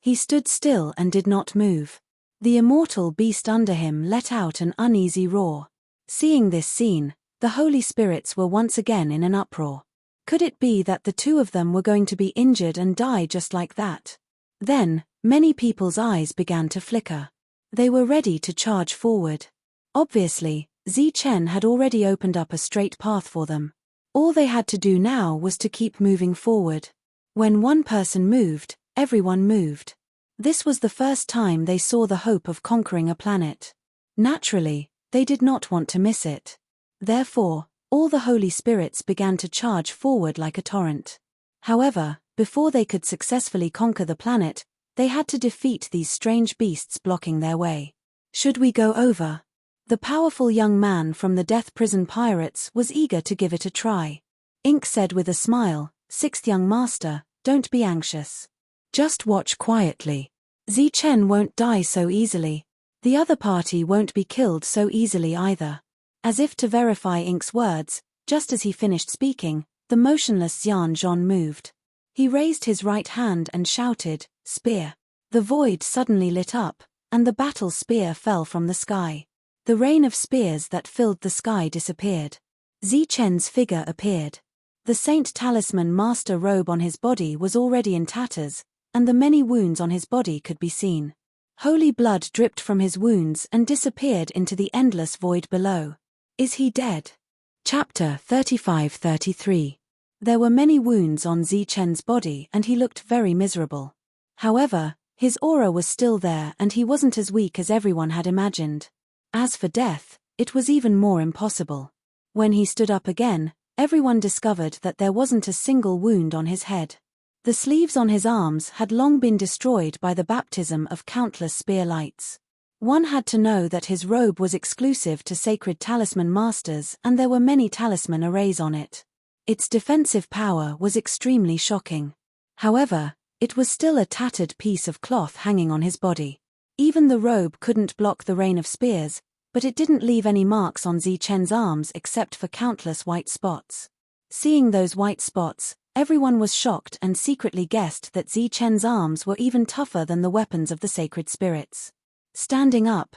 He stood still and did not move. The immortal beast under him let out an uneasy roar. Seeing this scene, the holy spirits were once again in an uproar. Could it be that the two of them were going to be injured and die just like that? Then, many people's eyes began to flicker. They were ready to charge forward. Obviously, Chen had already opened up a straight path for them. All they had to do now was to keep moving forward. When one person moved, everyone moved. This was the first time they saw the hope of conquering a planet. Naturally, they did not want to miss it. Therefore, all the holy spirits began to charge forward like a torrent. However, before they could successfully conquer the planet, they had to defeat these strange beasts blocking their way. Should we go over? The powerful young man from the death prison pirates was eager to give it a try. Ink said with a smile, "Sixth young master, don't be anxious. Just watch quietly. Chen won't die so easily. The other party won't be killed so easily either." As if to verify Ink's words, just as he finished speaking, the motionless Zhan moved. He raised his right hand and shouted, "Spear." The void suddenly lit up, and the battle spear fell from the sky. The rain of spears that filled the sky disappeared. Chen's figure appeared. The Saint Talisman Master robe on his body was already in tatters, and the many wounds on his body could be seen. Holy blood dripped from his wounds and disappeared into the endless void below. Is he dead? Chapter 35-33. There were many wounds on Chen's body and he looked very miserable. However, his aura was still there and he wasn't as weak as everyone had imagined. As for death, it was even more impossible. When he stood up again, everyone discovered that there wasn't a single wound on his head. The sleeves on his arms had long been destroyed by the baptism of countless spear lights. One had to know that his robe was exclusive to sacred talisman masters and there were many talisman arrays on it. Its defensive power was extremely shocking. However, it was still a tattered piece of cloth hanging on his body. Even the robe couldn't block the rain of spears, but it didn't leave any marks on Chen's arms except for countless white spots. Seeing those white spots, everyone was shocked and secretly guessed that Chen's arms were even tougher than the weapons of the sacred spirits. Standing up,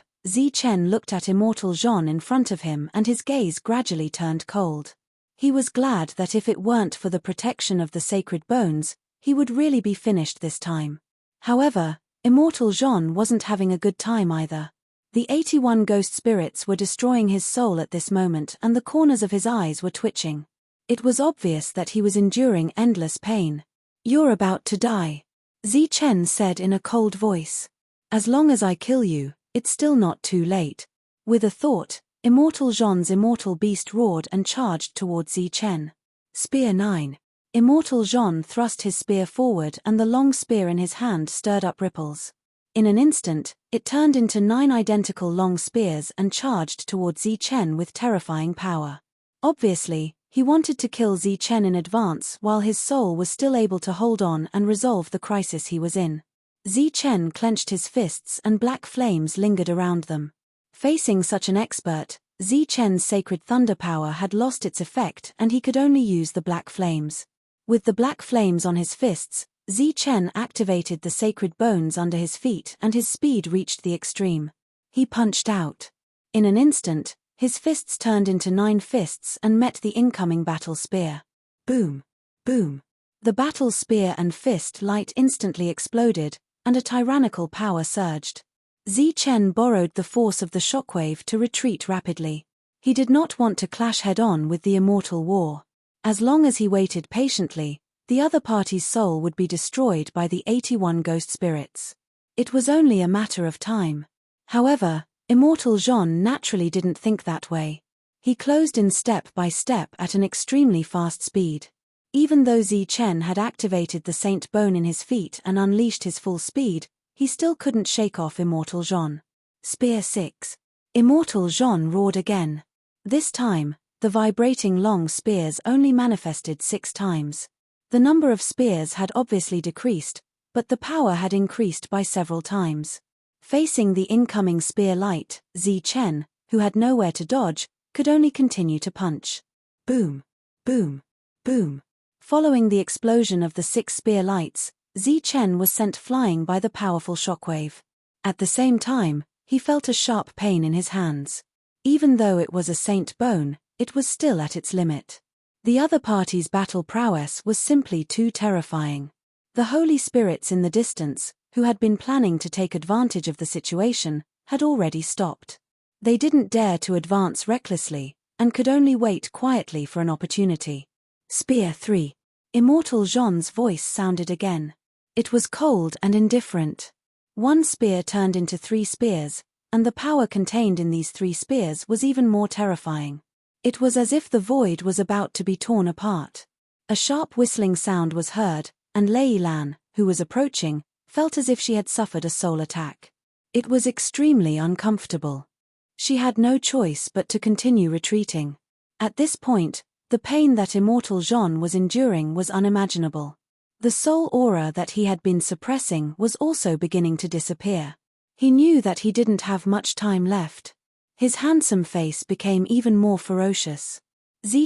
Chen looked at immortal Zhan in front of him and his gaze gradually turned cold. He was glad that if it weren't for the protection of the sacred bones, he would really be finished this time. However, immortal Zhan wasn't having a good time either. The 81 ghost spirits were destroying his soul at this moment and the corners of his eyes were twitching. It was obvious that he was enduring endless pain. "You're about to die," Chen said in a cold voice. "As long as I kill you, it's still not too late." With a thought, immortal Zhan's immortal beast roared and charged towards Chen. Spear 9. Immortal Zhan thrust his spear forward and the long spear in his hand stirred up ripples. In an instant, it turned into 9 identical long spears and charged towards Chen with terrifying power. Obviously, he wanted to kill Chen in advance while his soul was still able to hold on and resolve the crisis he was in. Chen clenched his fists and black flames lingered around them. Facing such an expert, Chen's sacred thunder power had lost its effect and he could only use the black flames. With the black flames on his fists, Chen activated the sacred bones under his feet and his speed reached the extreme. He punched out. In an instant, his fists turned into 9 fists and met the incoming battle spear. Boom! Boom! The battle spear and fist light instantly exploded, and a tyrannical power surged. Chen borrowed the force of the shockwave to retreat rapidly. He did not want to clash head-on with the immortal war. As long as he waited patiently, the other party's soul would be destroyed by the 81 ghost spirits. It was only a matter of time. However, immortal Zhan naturally didn't think that way. He closed in step by step at an extremely fast speed. Even though Chen had activated the Saint Bone in his feet and unleashed his full speed, he still couldn't shake off immortal Zhan. Spear 6. Immortal Zhan roared again. This time, the vibrating long spears only manifested 6 times. The number of spears had obviously decreased, but the power had increased by several times. Facing the incoming spear light, Chen, who had nowhere to dodge, could only continue to punch. Boom! Boom! Boom! Following the explosion of the 6 spear lights, Chen was sent flying by the powerful shockwave. At the same time, he felt a sharp pain in his hands. Even though it was a saint bone, it was still at its limit. The other party's battle prowess was simply too terrifying. The holy spirits in the distance, who had been planning to take advantage of the situation, had already stopped. They didn't dare to advance recklessly, and could only wait quietly for an opportunity. Spear 3. Immortal Jean's voice sounded again. It was cold and indifferent. One spear turned into 3 spears, and the power contained in these 3 spears was even more terrifying. It was as if the void was about to be torn apart. A sharp whistling sound was heard, and Lei Lan, who was approaching, felt as if she had suffered a soul attack. It was extremely uncomfortable. She had no choice but to continue retreating. At this point, the pain that Immortal Jean was enduring was unimaginable. The soul aura that he had been suppressing was also beginning to disappear. He knew that he didn't have much time left. His handsome face became even more ferocious.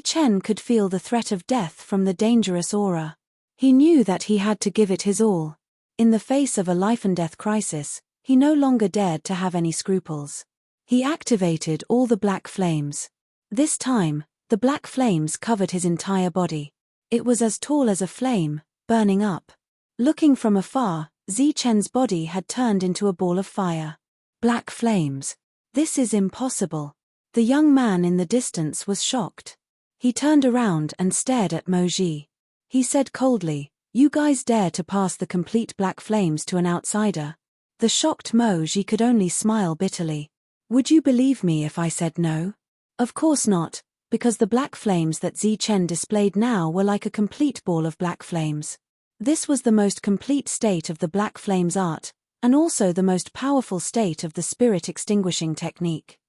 Chen could feel the threat of death from the dangerous aura. He knew that he had to give it his all. In the face of a life-and-death crisis, he no longer dared to have any scruples. He activated all the black flames. This time, the black flames covered his entire body. It was as tall as a flame, burning up. Looking from afar, Chen's body had turned into a ball of fire. Black flames. This is impossible. The young man in the distance was shocked. He turned around and stared at Mo Ji. He said coldly, "You guys dare to pass the complete black flames to an outsider?" The shocked Mo Ji could only smile bitterly. "Would you believe me if I said no?" Of course not, because the black flames that Chen displayed now were like a complete ball of black flames. This was the most complete state of the black flames art, and also the most powerful state of the spirit extinguishing technique.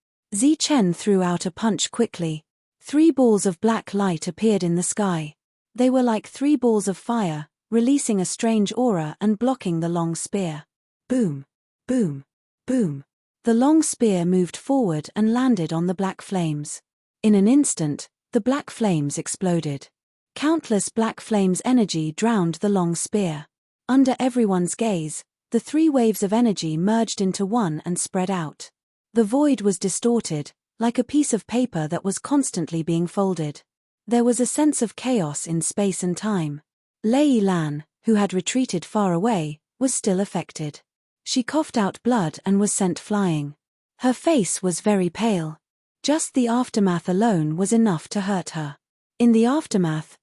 Chen threw out a punch quickly. 3 balls of black light appeared in the sky. They were like 3 balls of fire, releasing a strange aura and blocking the long spear. Boom, boom, boom. The long spear moved forward and landed on the black flames. In an instant, the black flames exploded. Countless black flames' energy drowned the long spear. Under everyone's gaze, the 3 waves of energy merged into one and spread out. The void was distorted, like a piece of paper that was constantly being folded. There was a sense of chaos in space and time. Lei Lan, who had retreated far away, was still affected. She coughed out blood and was sent flying. Her face was very pale. Just the aftermath alone was enough to hurt her. In the aftermath,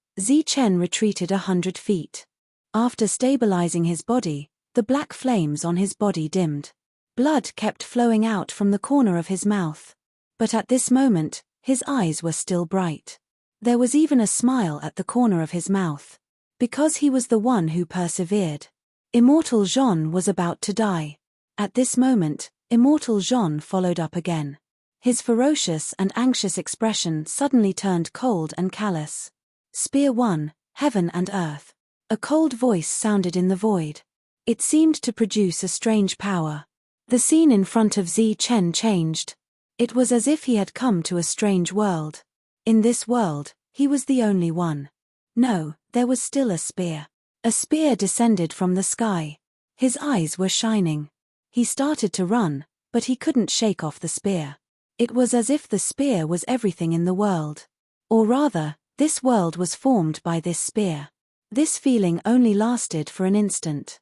Chen retreated 100 feet. After stabilizing his body, the black flames on his body dimmed. Blood kept flowing out from the corner of his mouth. But at this moment, his eyes were still bright. There was even a smile at the corner of his mouth. Because he was the one who persevered. Immortal Jean was about to die. At this moment, Immortal Jean followed up again. His ferocious and anxious expression suddenly turned cold and callous. Spear 1, Heaven and Earth. A cold voice sounded in the void. It seemed to produce a strange power. The scene in front of Chen changed. It was as if he had come to a strange world. In this world, he was the only one. No, there was still a spear. A spear descended from the sky. His eyes were shining. He started to run, but he couldn't shake off the spear. It was as if the spear was everything in the world. Or rather, this world was formed by this spear. This feeling only lasted for an instant.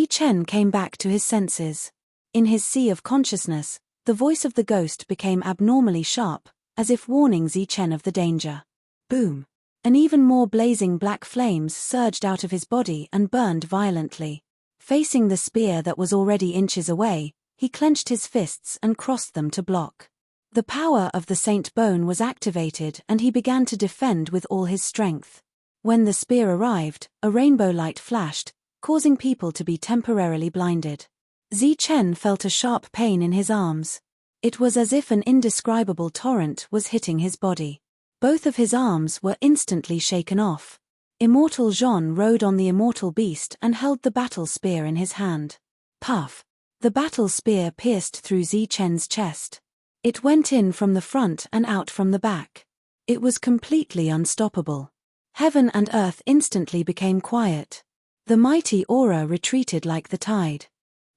Chen came back to his senses. In his sea of consciousness, the voice of the ghost became abnormally sharp, as if warning Chen of the danger. Boom! An even more blazing black flames surged out of his body and burned violently. Facing the spear that was already inches away, he clenched his fists and crossed them to block. The power of the Saint Bone was activated and he began to defend with all his strength. When the spear arrived, a rainbow light flashed, causing people to be temporarily blinded. Chen felt a sharp pain in his arms. It was as if an indescribable torrent was hitting his body. Both of his arms were instantly shaken off. Immortal Jean rode on the immortal beast and held the battle spear in his hand. Puff! The battle spear pierced through Chen's chest. It went in from the front and out from the back. It was completely unstoppable. Heaven and earth instantly became quiet. The mighty aura retreated like the tide.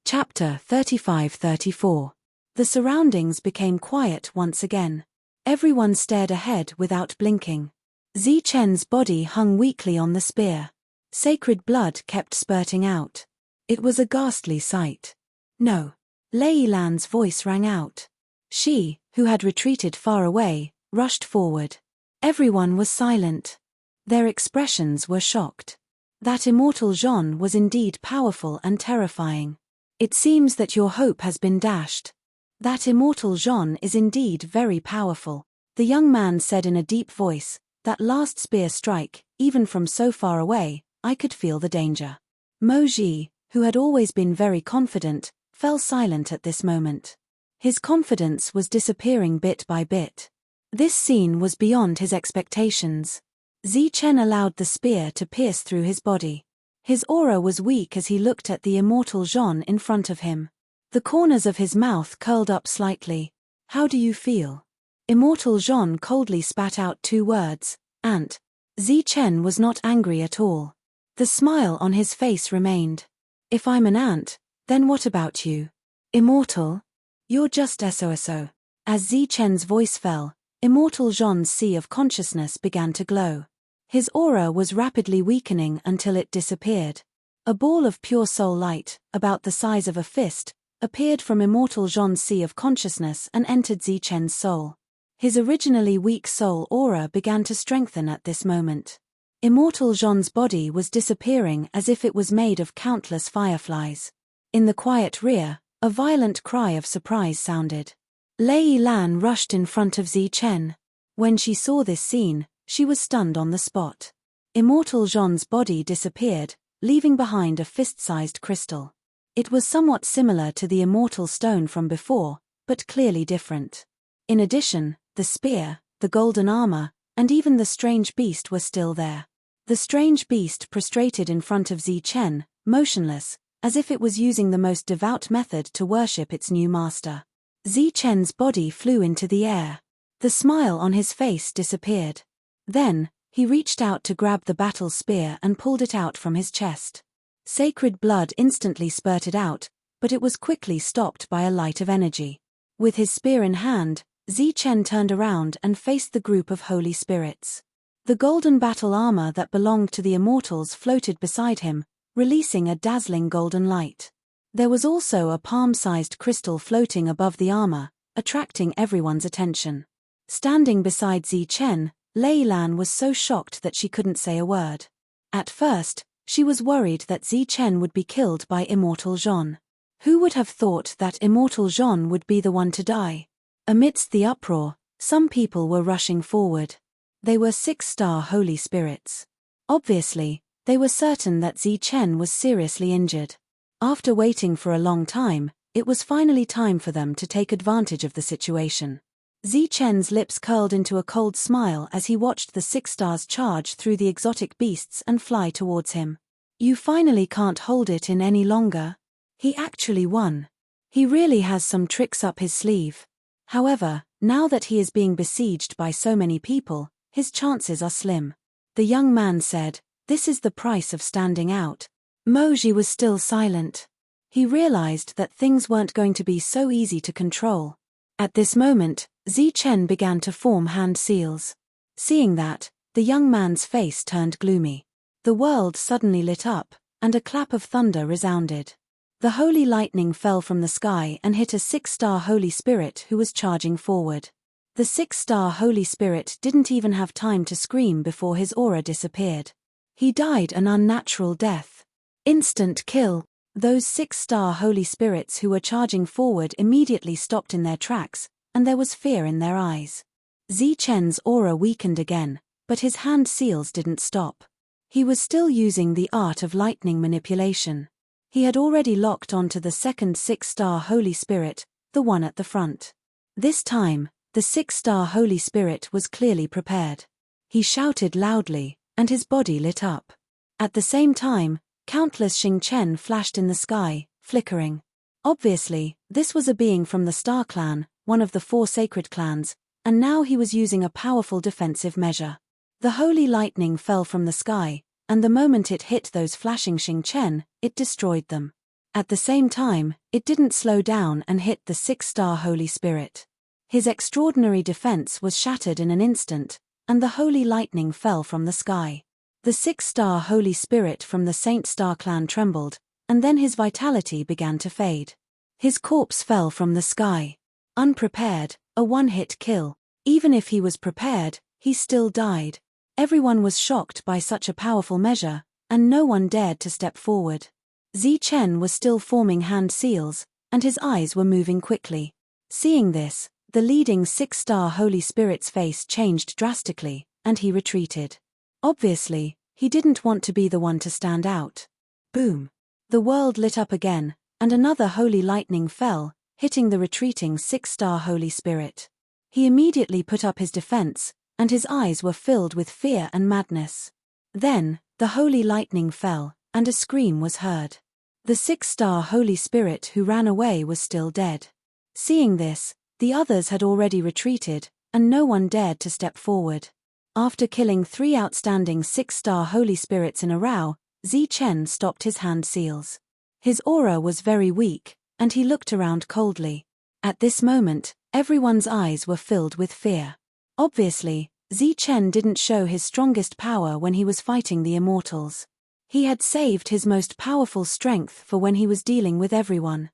Chapter 35-34. The surroundings became quiet once again. Everyone stared ahead without blinking. Zichen's body hung weakly on the spear. Sacred blood kept spurting out. It was a ghastly sight. No. Lei Lan's voice rang out. She, who had retreated far away, rushed forward. Everyone was silent. Their expressions were shocked. That immortal Jean was indeed powerful and terrifying. It seems that your hope has been dashed. That immortal Jean is indeed very powerful, the young man said in a deep voice. That last spear strike, even from so far away, I could feel the danger. Mo Ji, who had always been very confident, fell silent at this moment. His confidence was disappearing bit by bit. This scene was beyond his expectations. Zichen allowed the spear to pierce through his body. His aura was weak as he looked at the immortal Jean in front of him. The corners of his mouth curled up slightly. How do you feel? Immortal Jean coldly spat out 2 words, ant. Zichen was not angry at all. The smile on his face remained. If I'm an ant, then what about you? Immortal? You're just SOSO. As Zichen's voice fell, immortal Jean's sea of consciousness began to glow. His aura was rapidly weakening until it disappeared. A ball of pure soul light, about the size of a fist, appeared from immortal Jean's sea of consciousness and entered Zichen's soul. His originally weak soul aura began to strengthen at this moment. Immortal Jean's body was disappearing as if it was made of countless fireflies. In the quiet rear, a violent cry of surprise sounded. Lei Lan rushed in front of Zichen. When she saw this scene, she was stunned on the spot. Immortal Jean's body disappeared, leaving behind a fist-sized crystal. It was somewhat similar to the immortal stone from before, but clearly different. In addition, the spear, the golden armor, and even the strange beast were still there. The strange beast prostrated in front of Zichen, motionless, as if it was using the most devout method to worship its new master. Zichen's body flew into the air. The smile on his face disappeared. Then, he reached out to grab the battle spear and pulled it out from his chest. Sacred blood instantly spurted out, but it was quickly stopped by a light of energy. With his spear in hand, Zichen turned around and faced the group of holy spirits. The golden battle armor that belonged to the immortals floated beside him, releasing a dazzling golden light. There was also a palm-sized crystal floating above the armor, attracting everyone's attention. Standing beside Zichen, Lei Lan was so shocked that she couldn't say a word. At first, she was worried that Zichen would be killed by immortal Jean. Who would have thought that immortal Jean would be the one to die? Amidst the uproar, some people were rushing forward. They were 6-star holy spirits. Obviously, they were certain that Zichen was seriously injured. After waiting for a long time, it was finally time for them to take advantage of the situation. Zichen's lips curled into a cold smile as he watched the 6 stars charge through the exotic beasts and fly towards him. You finally can't hold it in any longer. He actually won. He really has some tricks up his sleeve. However, now that he is being besieged by so many people, his chances are slim. The young man said, "This is the price of standing out." Moji was still silent. He realized that things weren't going to be so easy to control. At this moment, Zichen began to form hand seals. Seeing that, the young man's face turned gloomy. The world suddenly lit up, and a clap of thunder resounded. The holy lightning fell from the sky and hit a 6-star holy spirit who was charging forward. The 6-star holy spirit didn't even have time to scream before his aura disappeared. He died an unnatural death. Instant kill. Those 6-star holy spirits who were charging forward immediately stopped in their tracks, and there was fear in their eyes. Zichen's aura weakened again, but his hand seals didn't stop. He was still using the art of lightning manipulation. He had already locked onto the second 6-star holy spirit, the one at the front. This time, the 6-star holy spirit was clearly prepared. He shouted loudly, and his body lit up. At the same time, countless Xingchen flashed in the sky, flickering. Obviously, this was a being from the Star Clan, one of the 4 sacred clans, and now he was using a powerful defensive measure. The holy lightning fell from the sky, and the moment it hit those flashing Xingchen, it destroyed them. At the same time, it didn't slow down and hit the 6-star Holy Spirit. His extraordinary defense was shattered in an instant, and the holy lightning fell from the sky. The 6-star Holy Spirit from the Saint Star clan trembled, and then his vitality began to fade. His corpse fell from the sky. Unprepared, a one-hit kill. Even if he was prepared, he still died. Everyone was shocked by such a powerful measure, and no one dared to step forward. Zichen was still forming hand seals, and his eyes were moving quickly. Seeing this, the leading 6-star Holy Spirit's face changed drastically, and he retreated. Obviously, he didn't want to be the one to stand out. Boom! The world lit up again, and another holy lightning fell, hitting the retreating 6-star Holy Spirit. He immediately put up his defense, and his eyes were filled with fear and madness. Then, the holy lightning fell, and a scream was heard. The 6-star Holy Spirit who ran away was still dead. Seeing this, the others had already retreated, and no one dared to step forward. After killing 3 outstanding 6-star Holy Spirits in a row, Zichen stopped his hand seals. His aura was very weak, and he looked around coldly. At this moment, everyone's eyes were filled with fear. Obviously, Zichen didn't show his strongest power when he was fighting the immortals. He had saved his most powerful strength for when he was dealing with everyone.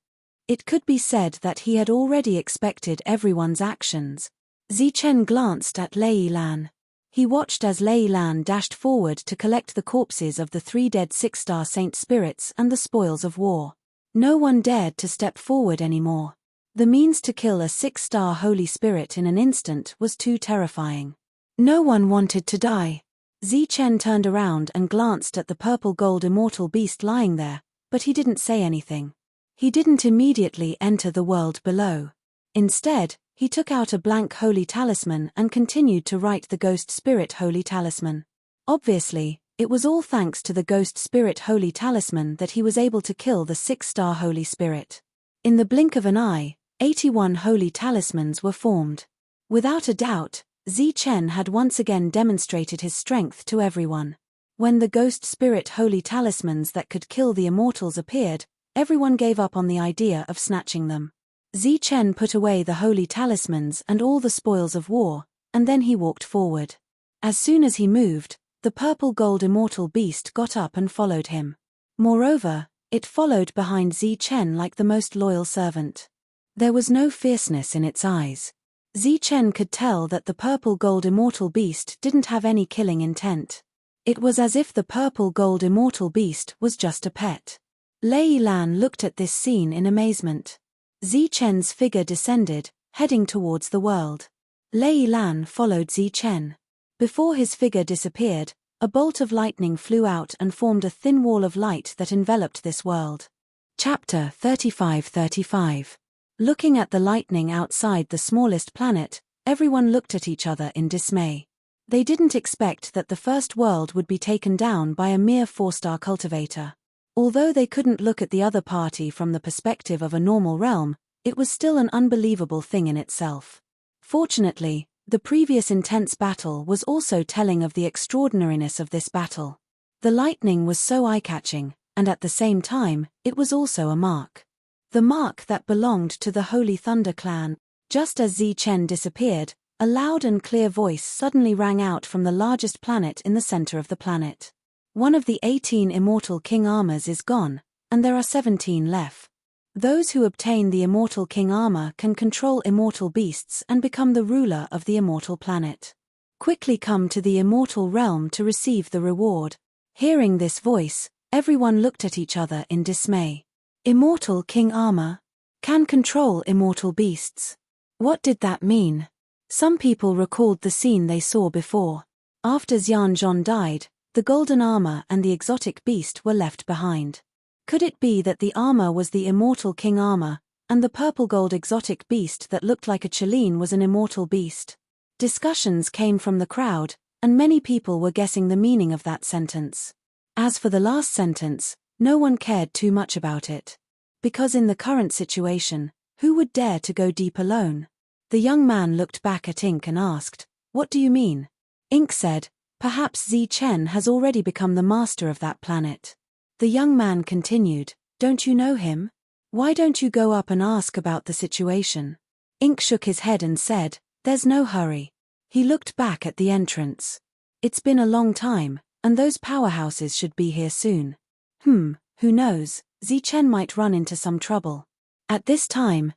It could be said that he had already expected everyone's actions. Zichen glanced at Lei Lan. He watched as Lei Lan dashed forward to collect the corpses of the 3 dead 6-star saint spirits and the spoils of war. No one dared to step forward anymore. The means to kill a 6-star Holy Spirit in an instant was too terrifying. No one wanted to die. Zichen turned around and glanced at the purple-gold immortal beast lying there, but he didn't say anything. He didn't immediately enter the world below. Instead, he took out a blank holy talisman and continued to write the ghost spirit holy talisman. Obviously, it was all thanks to the ghost spirit holy talisman that he was able to kill the 6-star Holy Spirit. In the blink of an eye, 81 holy talismans were formed. Without a doubt, Zichen had once again demonstrated his strength to everyone. When the ghost spirit holy talismans that could kill the immortals appeared, everyone gave up on the idea of snatching them. Zichen put away the holy talismans and all the spoils of war, and then he walked forward. As soon as he moved, the purple-gold immortal beast got up and followed him. Moreover, it followed behind Zichen like the most loyal servant. There was no fierceness in its eyes. Zichen could tell that the purple-gold immortal beast didn't have any killing intent. It was as if the purple-gold immortal beast was just a pet. Lei Lan looked at this scene in amazement. Zichen's figure descended, heading towards the world. Lei Lan followed Zichen. Before his figure disappeared, a bolt of lightning flew out and formed a thin wall of light that enveloped this world. Chapter 35-35. Looking at the lightning outside the smallest planet, everyone looked at each other in dismay. They didn't expect that the first world would be taken down by a mere 4-star cultivator. Although they couldn't look at the other party from the perspective of a normal realm, it was still an unbelievable thing in itself. Fortunately, the previous intense battle was also telling of the extraordinariness of this battle. The lightning was so eye-catching, and at the same time, it was also a mark. The mark that belonged to the Holy Thunder clan. Just as Zichen disappeared, a loud and clear voice suddenly rang out from the largest planet in the center of the planet. One of the 18 immortal king armors is gone, and there are 17 left. Those who obtain the immortal king armor can control immortal beasts and become the ruler of the immortal planet. Quickly come to the immortal realm to receive the reward. Hearing this voice, everyone looked at each other in dismay. Immortal king armor? Can control immortal beasts. What did that mean? Some people recalled the scene they saw before. After Xianzhong died, the golden armor and the exotic beast were left behind. Could it be that the armor was the immortal king armor, and the purple-gold exotic beast that looked like a Chilean was an immortal beast? Discussions came from the crowd, and many people were guessing the meaning of that sentence. As for the last sentence, no one cared too much about it. Because in the current situation, who would dare to go deep alone? The young man looked back at Ink and asked, "What do you mean?" Ink said, Perhaps Chen has already become the master of that planet. The young man continued, "Don't you know him? Why don't you go up and ask about the situation?" Ink shook his head and said, "There's no hurry." He looked back at the entrance. It's been a long time, and those powerhouses should be here soon. Who knows, Chen might run into some trouble. At this time,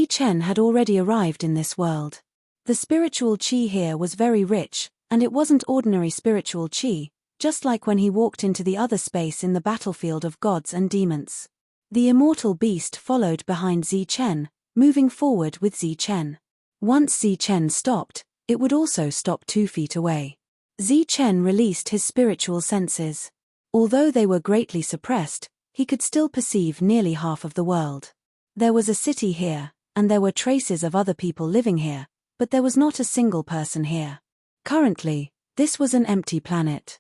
Chen had already arrived in this world. The spiritual chi here was very rich, and it wasn't ordinary spiritual chi, just like when he walked into the other space in the battlefield of gods and demons. The immortal beast followed behind Chen, moving forward with Chen. Once Chen stopped, it would also stop 2 feet away. Chen released his spiritual senses. Although they were greatly suppressed, he could still perceive nearly half of the world. There was a city here, and there were traces of other people living here, but there was not a single person here. Currently, this was an empty planet.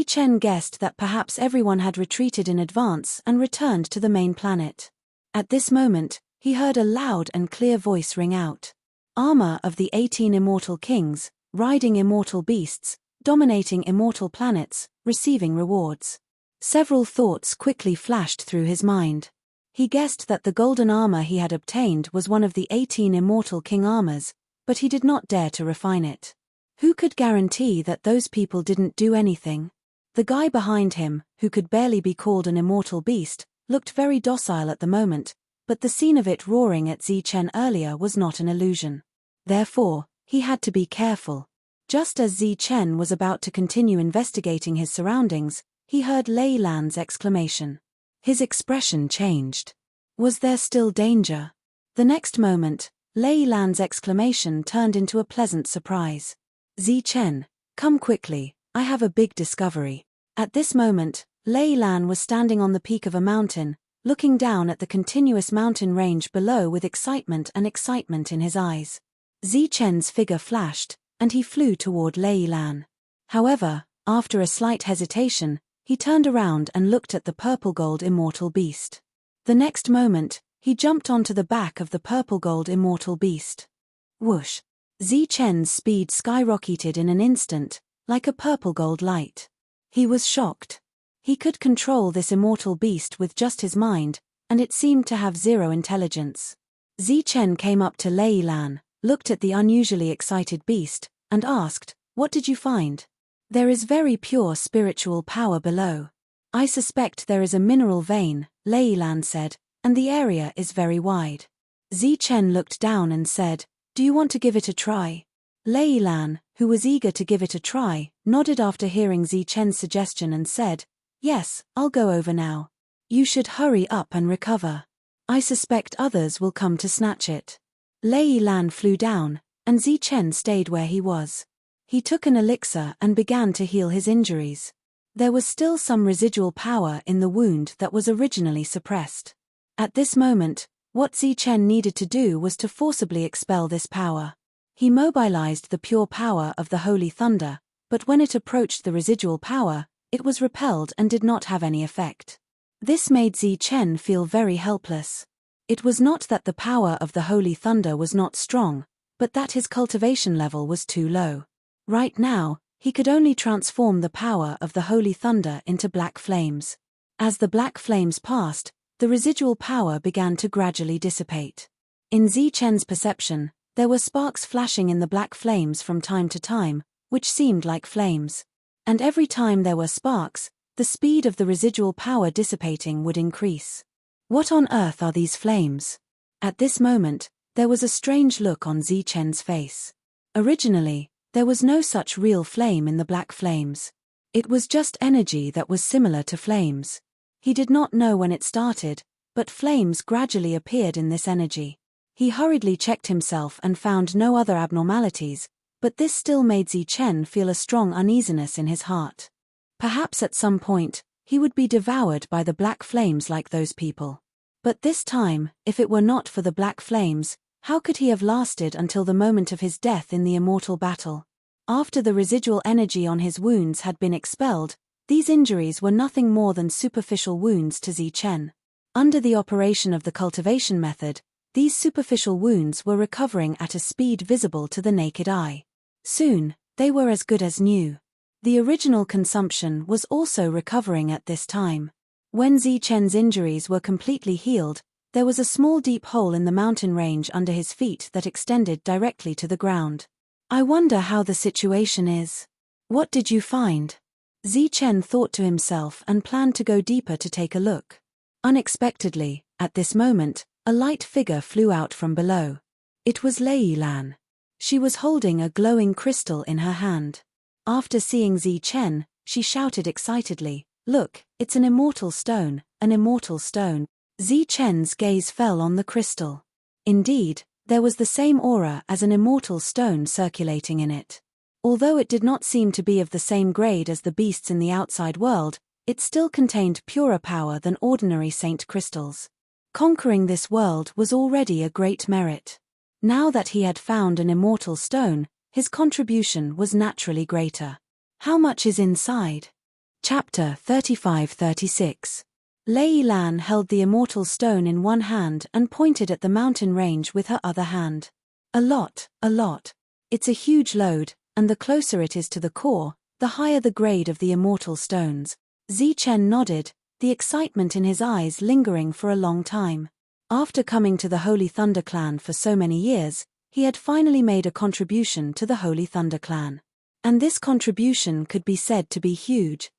Chen guessed that perhaps everyone had retreated in advance and returned to the main planet. At this moment, he heard a loud and clear voice ring out. Armor of the 18 immortal kings, riding immortal beasts, dominating immortal planets, receiving rewards. Several thoughts quickly flashed through his mind. He guessed that the golden armor he had obtained was one of the 18 immortal king armors, but he did not dare to refine it. Who could guarantee that those people didn't do anything? The guy behind him, who could barely be called an immortal beast, looked very docile at the moment, but the scene of it roaring at Chen earlier was not an illusion. Therefore, he had to be careful. Just as Chen was about to continue investigating his surroundings, he heard Lei Lan's exclamation. His expression changed. Was there still danger? The next moment, Lei Lan's exclamation turned into a pleasant surprise. Chen, come quickly, I have a big discovery. At this moment, Lei Lan was standing on the peak of a mountain, looking down at the continuous mountain range below with excitement in his eyes. Chen's figure flashed, and he flew toward Lei Lan. However, after a slight hesitation, he turned around and looked at the purple-gold immortal beast. The next moment, he jumped onto the back of the purple-gold immortal beast. Whoosh! Chen's speed skyrocketed in an instant, like a purple-gold light. He was shocked. He could control this immortal beast with just his mind, and it seemed to have zero intelligence. Chen came up to Lei Lan, looked at the unusually excited beast, and asked, "What did you find?" "There is very pure spiritual power below. I suspect there is a mineral vein," Lei Lan said, "and the area is very wide." Chen looked down and said, "Do you want to give it a try?" Lei Lan, who was eager to give it a try, nodded after hearing Chen's suggestion and said, "Yes, I'll go over now. You should hurry up and recover. I suspect others will come to snatch it." Lei Lan flew down, and Chen stayed where he was. He took an elixir and began to heal his injuries. There was still some residual power in the wound that was originally suppressed. At this moment, what Chen needed to do was to forcibly expel this power. He mobilized the pure power of the holy thunder, but when it approached the residual power, it was repelled and did not have any effect. This made Chen feel very helpless. It was not that the power of the holy thunder was not strong, but that his cultivation level was too low. Right now, he could only transform the power of the holy thunder into black flames. As the black flames passed, the residual power began to gradually dissipate. In Chen's perception, there were sparks flashing in the black flames from time to time, which seemed like flames. And every time there were sparks, the speed of the residual power dissipating would increase. What on earth are these flames? At this moment, there was a strange look on Chen's face. Originally, there was no such real flame in the black flames. It was just energy that was similar to flames. He did not know when it started, but flames gradually appeared in this energy. He hurriedly checked himself and found no other abnormalities, but this still made Chen feel a strong uneasiness in his heart. Perhaps at some point, he would be devoured by the black flames like those people. But this time, if it were not for the black flames, how could he have lasted until the moment of his death in the immortal battle? After the residual energy on his wounds had been expelled, these injuries were nothing more than superficial wounds to Chen. Under the operation of the cultivation method, these superficial wounds were recovering at a speed visible to the naked eye. Soon, they were as good as new. The original consumption was also recovering at this time. When Zichen's injuries were completely healed, there was a small deep hole in the mountain range under his feet that extended directly to the ground. I wonder how the situation is. What did you find? Zichen thought to himself and planned to go deeper to take a look. Unexpectedly, at this moment, a light figure flew out from below. It was Lei Lan. She was holding a glowing crystal in her hand. After seeing Zichen, she shouted excitedly, "Look, it's an immortal stone, an immortal stone." Zichen's gaze fell on the crystal. Indeed, there was the same aura as an immortal stone circulating in it. Although it did not seem to be of the same grade as the beasts in the outside world, it still contained purer power than ordinary saint crystals. Conquering this world was already a great merit. Now that he had found an immortal stone, his contribution was naturally greater. How much is inside? Chapter 35-36. Lei Lan held the immortal stone in one hand and pointed at the mountain range with her other hand. A lot. It's a huge load, and the closer it is to the core, the higher the grade of the immortal stones. Zichen nodded, the excitement in his eyes lingering for a long time. After coming to the Holy Thunder Clan for so many years, he had finally made a contribution to the Holy Thunder Clan. And this contribution could be said to be huge.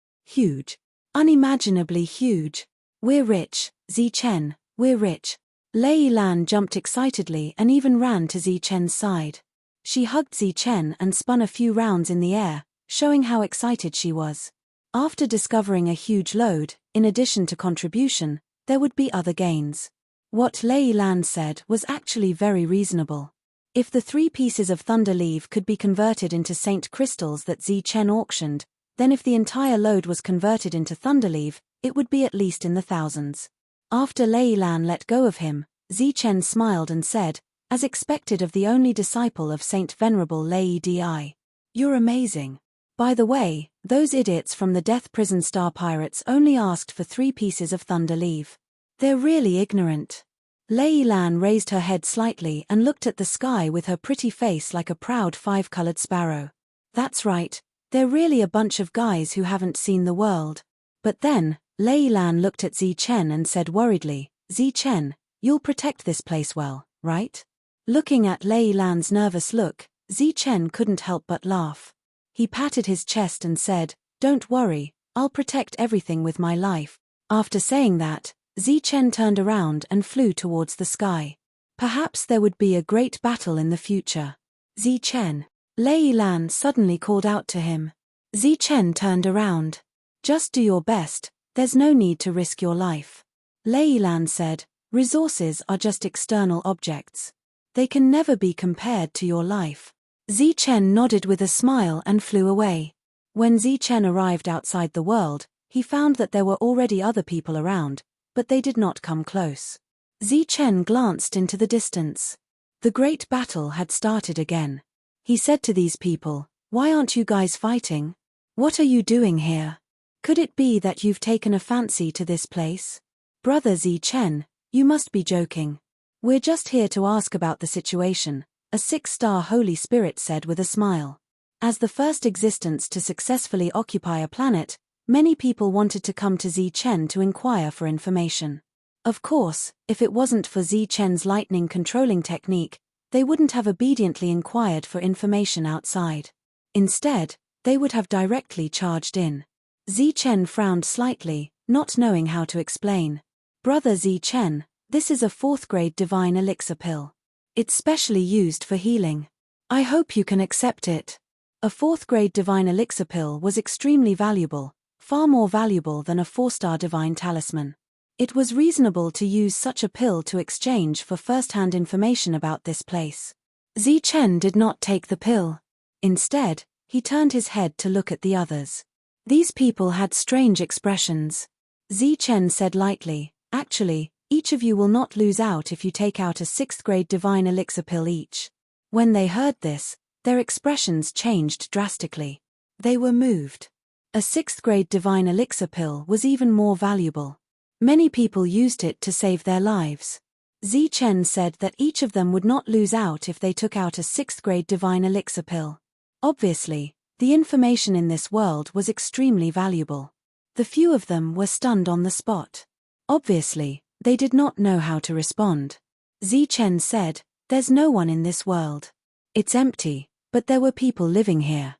Unimaginably huge. We're rich, Zichen, we're rich. Lei Lan jumped excitedly and even ran to Zichen's side. She hugged Zichen and spun a few rounds in the air, showing how excited she was. After discovering a huge load, in addition to contribution, there would be other gains. What Lei Lan said was actually very reasonable. If the 3 pieces of thunder leaf could be converted into saint crystals that Zichen auctioned, then if the entire load was converted into thunder leaf, it would be at least in the thousands. After Lei Lan let go of him, Zichen smiled and said, as expected of the only disciple of Saint Venerable Lei Di, "You're amazing. By the way, those idiots from the death prison star pirates only asked for 3 pieces of thunder leaf. They're really ignorant." Lei Lan raised her head slightly and looked at the sky with her pretty face like a proud 5-colored sparrow. "That's right, they're really a bunch of guys who haven't seen the world." But then, Lei Lan looked at Zichen and said worriedly, "Zichen, you'll protect this place well, right?" Looking at Lei Lan's nervous look, Zichen couldn't help but laugh. He patted his chest and said, "Don't worry, I'll protect everything with my life." After saying that, Zichen turned around and flew towards the sky. Perhaps there would be a great battle in the future. "Zichen!" Lei Lan suddenly called out to him. Zichen turned around. "Just do your best, there's no need to risk your life." Lei Lan said, "Resources are just external objects. They can never be compared to your life." Zichen nodded with a smile and flew away. When Zichen arrived outside the world, he found that there were already other people around, but they did not come close. Zichen glanced into the distance. The great battle had started again. He said to these people, "Why aren't you guys fighting? What are you doing here? Could it be that you've taken a fancy to this place? Brother Zichen, you must be joking. We're just here to ask about the situation," a 6-star Holy Spirit said with a smile. As the first existence to successfully occupy a planet, many people wanted to come to Zichen to inquire for information. Of course, if it wasn't for Zichen's lightning controlling technique, they wouldn't have obediently inquired for information outside. Instead, they would have directly charged in. Zichen frowned slightly, not knowing how to explain. "Brother Zichen, this is a 4th-grade divine elixir pill. It's specially used for healing. I hope you can accept it." A 4th-grade divine elixir pill was extremely valuable, far more valuable than a 4-star divine talisman. It was reasonable to use such a pill to exchange for first-hand information about this place. Zichen did not take the pill. Instead, he turned his head to look at the others. These people had strange expressions. Zichen said lightly, "Actually, each of you will not lose out if you take out a 6th-grade divine elixir pill each." When they heard this, their expressions changed drastically. They were moved. A 6th-grade divine elixir pill was even more valuable. Many people used it to save their lives. Zichen said that each of them would not lose out if they took out a 6th-grade divine elixir pill. Obviously, The information in this world was extremely valuable. The few of them were stunned on the spot. Obviously, they did not know how to respond. Zichen said, "There's no one in this world. It's empty, but there were people living here.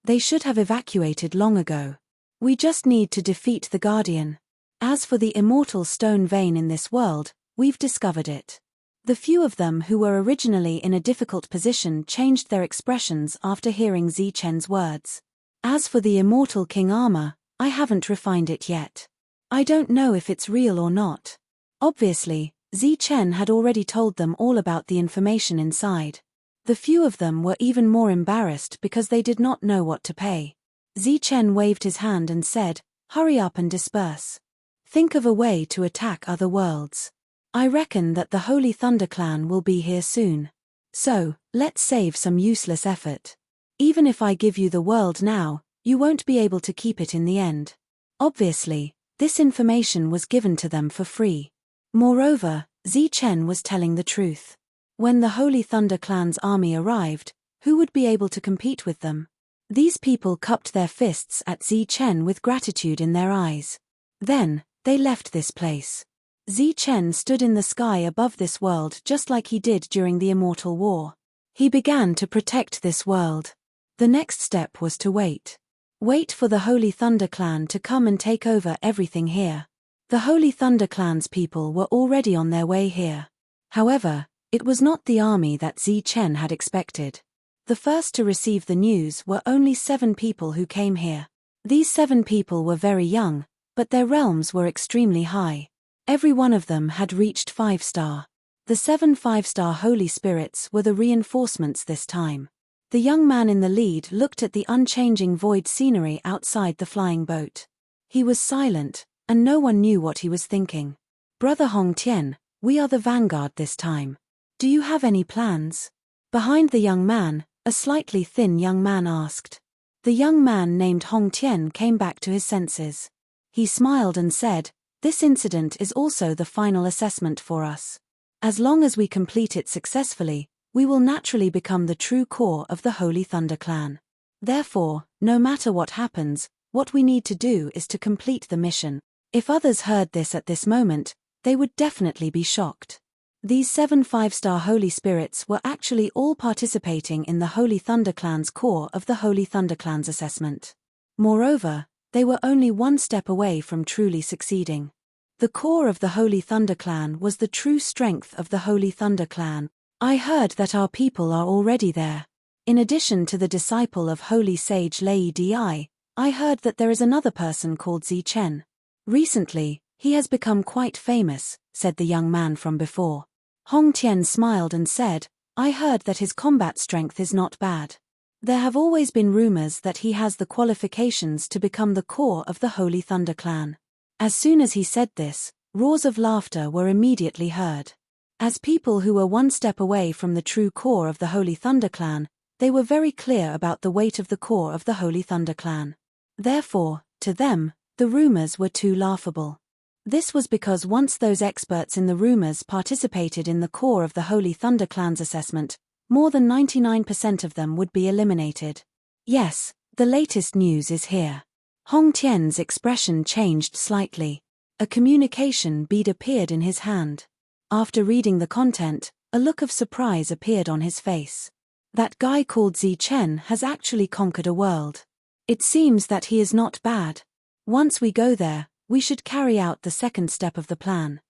They should have evacuated long ago. We just need to defeat the Guardian. As for the immortal stone vein in this world, we've discovered it." The few of them who were originally in a difficult position changed their expressions after hearing Zichen's words. "As for the immortal king armor, I haven't refined it yet. I don't know if it's real or not." Obviously, Zichen had already told them all about the information inside. The few of them were even more embarrassed because they did not know what to pay. Zichen waved his hand and said, "Hurry up and disperse. Think of a way to attack other worlds. I reckon that the Holy Thunder Clan will be here soon. So, let's save some useless effort. Even if I give you the world now, you won't be able to keep it in the end." Obviously, this information was given to them for free. Moreover, Zichen was telling the truth. When the Holy Thunder Clan's army arrived, who would be able to compete with them? These people cupped their fists at Zichen with gratitude in their eyes. Then, they left this place. Zichen stood in the sky above this world just like he did during the Immortal War. He began to protect this world. The next step was to wait. Wait for the Holy Thunder Clan to come and take over everything here. The Holy Thunder Clan's people were already on their way here. However, it was not the army that Zichen had expected. The first to receive the news were only 7 people who came here. These 7 people were very young, but their realms were extremely high. Every one of them had reached 5-star. The 7 5-star Holy Spirits were the reinforcements this time. The young man in the lead looked at the unchanging void scenery outside the flying boat. He was silent, and no one knew what he was thinking. "Brother Hong Tian, we are the vanguard this time. Do you have any plans?" Behind the young man, a slightly thin young man asked. The young man named Hong Tian came back to his senses. He smiled and said, "This incident is also the final assessment for us. As long as we complete it successfully, we will naturally become the true core of the Holy Thunder Clan. Therefore, no matter what happens, what we need to do is to complete the mission." If others heard this at this moment, they would definitely be shocked. These 7 5-star Holy Spirits were actually all participating in the Holy Thunder Clan's core of the Holy Thunder Clan's assessment. Moreover, they were only one step away from truly succeeding. The core of the Holy Thunder Clan was the true strength of the Holy Thunder Clan. "I heard that our people are already there. In addition to the disciple of Holy Sage Lei Di, I heard that there is another person called Zichen. Recently, he has become quite famous," said the young man from before. Hong Tian smiled and said, "I heard that his combat strength is not bad. There have always been rumors that he has the qualifications to become the core of the Holy Thunder Clan." As soon as he said this, roars of laughter were immediately heard. As people who were one step away from the true core of the Holy Thunder Clan, they were very clear about the weight of the core of the Holy Thunder Clan. Therefore, to them, the rumors were too laughable. This was because once those experts in the rumors participated in the core of the Holy Thunder Clan's assessment, more than 99% of them would be eliminated. Yes, the latest news is here. Hong Tian's expression changed slightly. A communication bead appeared in his hand. After reading the content, a look of surprise appeared on his face. That guy called Zichen has actually conquered a world. It seems that he is not bad. Once we go there, we should carry out the second step of the plan.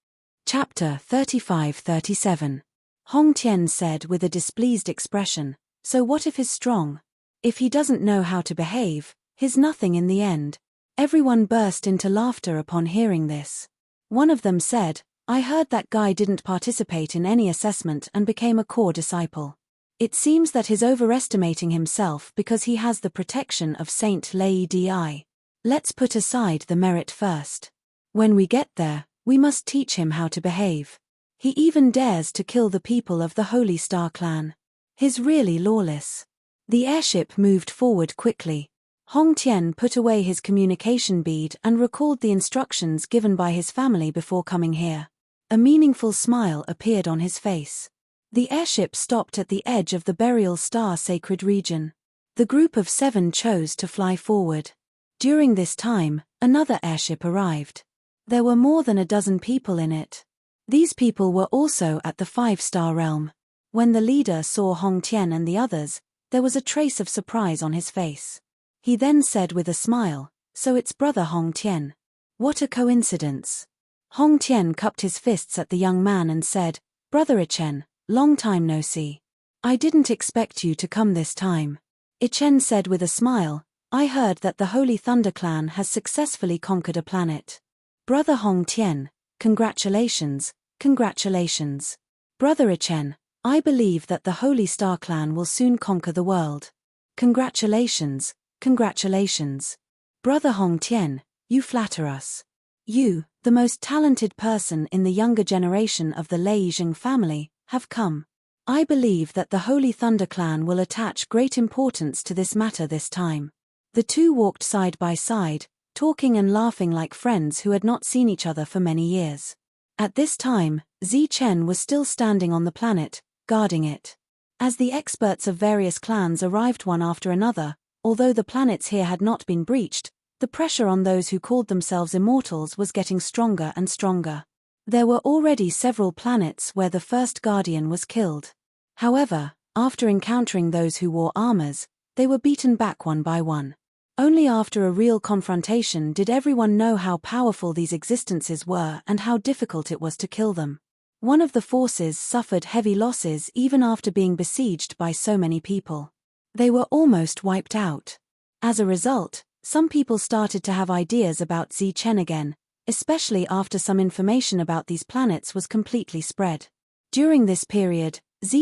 Chapter 35-37. Hong Tian said with a displeased expression, "So what if he's strong? If he doesn't know how to behave, he's nothing in the end." Everyone burst into laughter upon hearing this. One of them said, "I heard that guy didn't participate in any assessment and became a core disciple. It seems that he's overestimating himself because he has the protection of Saint Lei Di. Let's put aside the merit first. When we get there, we must teach him how to behave. He even dares to kill the people of the Holy Star Clan. He's really lawless." The airship moved forward quickly. Hong Tian put away his communication bead and recalled the instructions given by his family before coming here. A meaningful smile appeared on his face. The airship stopped at the edge of the Burial Star Sacred Region. The group of 7 chose to fly forward. During this time, another airship arrived. There were more than a dozen people in it. These people were also at the 5-star realm. When the leader saw Hong Tian and the others, there was a trace of surprise on his face. He then said with a smile, "So it's brother Hong Tian. What a coincidence." Hong Tian cupped his fists at the young man and said, "Brother Ichen, long time no see. I didn't expect you to come this time." Ichen said with a smile, "I heard that the Holy Thunder Clan has successfully conquered a planet. Brother Hong Tian, congratulations, congratulations. Brother Ichen, I believe that the Holy Star Clan will soon conquer the world. Congratulations, congratulations. Brother Hong Tian, you flatter us. You, the most talented person in the younger generation of the Lei Yijing family, have come. I believe that the Holy Thunder Clan will attach great importance to this matter this time." The two walked side by side, talking and laughing like friends who had not seen each other for many years. At this time, Chen was still standing on the planet, guarding it. As the experts of various clans arrived one after another, although the planets here had not been breached, the pressure on those who called themselves immortals was getting stronger and stronger. There were already several planets where the first guardian was killed. However, after encountering those who wore armors, they were beaten back one by one. Only after a real confrontation did everyone know how powerful these existences were and how difficult it was to kill them. One of the forces suffered heavy losses even after being besieged by so many people. They were almost wiped out. As a result, some people started to have ideas about Chen again, especially after some information about these planets was completely spread. During this period,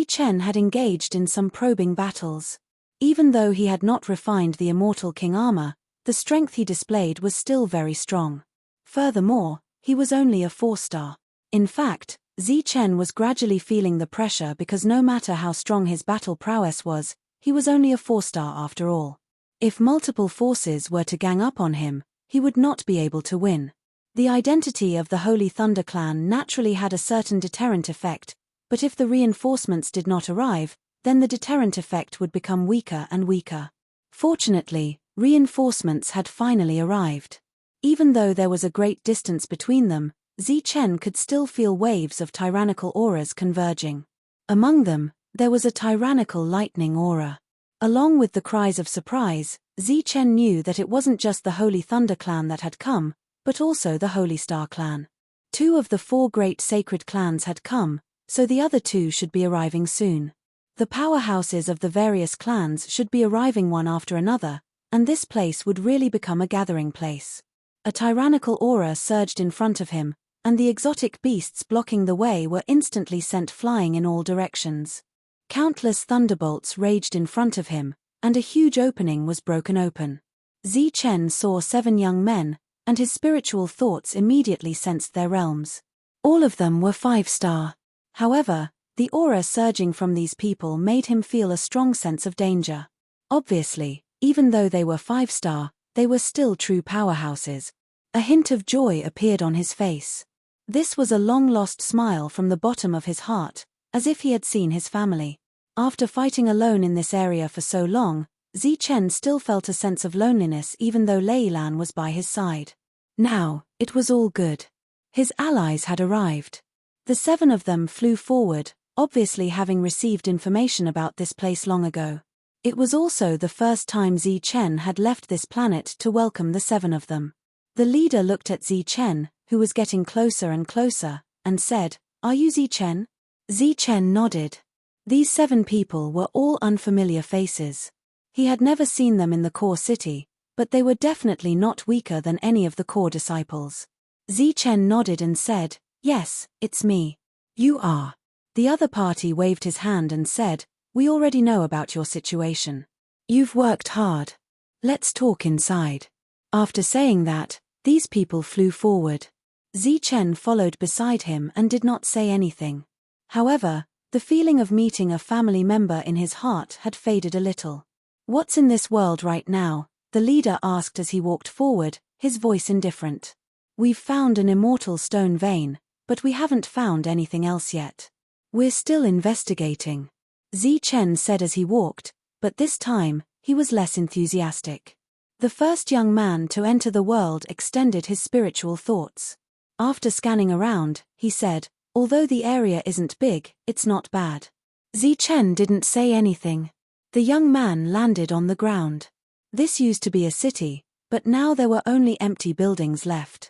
Chen had engaged in some probing battles. Even though he had not refined the immortal king armor, the strength he displayed was still very strong. Furthermore, he was only a 4-star. In fact, Chen was gradually feeling the pressure because no matter how strong his battle prowess was, he was only a 4-star after all. If multiple forces were to gang up on him, he would not be able to win. The identity of the Holy Thunder Clan naturally had a certain deterrent effect, but if the reinforcements did not arrive, then the deterrent effect would become weaker and weaker. Fortunately, reinforcements had finally arrived. Even though there was a great distance between them, Chen could still feel waves of tyrannical auras converging. Among them, there was a tyrannical lightning aura. Along with the cries of surprise, Chen knew that it wasn't just the Holy Thunder Clan that had come, but also the Holy Star Clan. 2 of the 4 great sacred clans had come, so the other 2 should be arriving soon. The powerhouses of the various clans should be arriving one after another, and this place would really become a gathering place. A tyrannical aura surged in front of him, and the exotic beasts blocking the way were instantly sent flying in all directions. Countless thunderbolts raged in front of him, and a huge opening was broken open. Chen saw 7 young men, and his spiritual thoughts immediately sensed their realms. All of them were 5-star. However, the aura surging from these people made him feel a strong sense of danger. Obviously, even though they were 5-star, they were still true powerhouses. A hint of joy appeared on his face. This was a long-lost smile from the bottom of his heart, as if he had seen his family. After fighting alone in this area for so long, Chen still felt a sense of loneliness even though Leilan was by his side. Now, it was all good. His allies had arrived. The 7 of them flew forward, obviously having received information about this place long ago. It was also the first time Chen had left this planet to welcome the 7 of them. The leader looked at Chen, who was getting closer and closer, and said, "Are you Chen?" Chen nodded. These 7 people were all unfamiliar faces. He had never seen them in the core city, but they were definitely not weaker than any of the core disciples. Chen nodded and said, "Yes, it's me." "You are." The other party waved his hand and said, "We already know about your situation. You've worked hard. Let's talk inside." After saying that, these people flew forward. Chen followed beside him and did not say anything. However, the feeling of meeting a family member in his heart had faded a little. "What's in this world right now?" the leader asked as he walked forward, his voice indifferent. "We've found an immortal stone vein, but we haven't found anything else yet. We're still investigating," Chen said as he walked, but this time, he was less enthusiastic. The first young man to enter the world extended his spiritual thoughts. After scanning around, he said, "Although the area isn't big, it's not bad." Zichen didn't say anything. The young man landed on the ground. This used to be a city, but now there were only empty buildings left.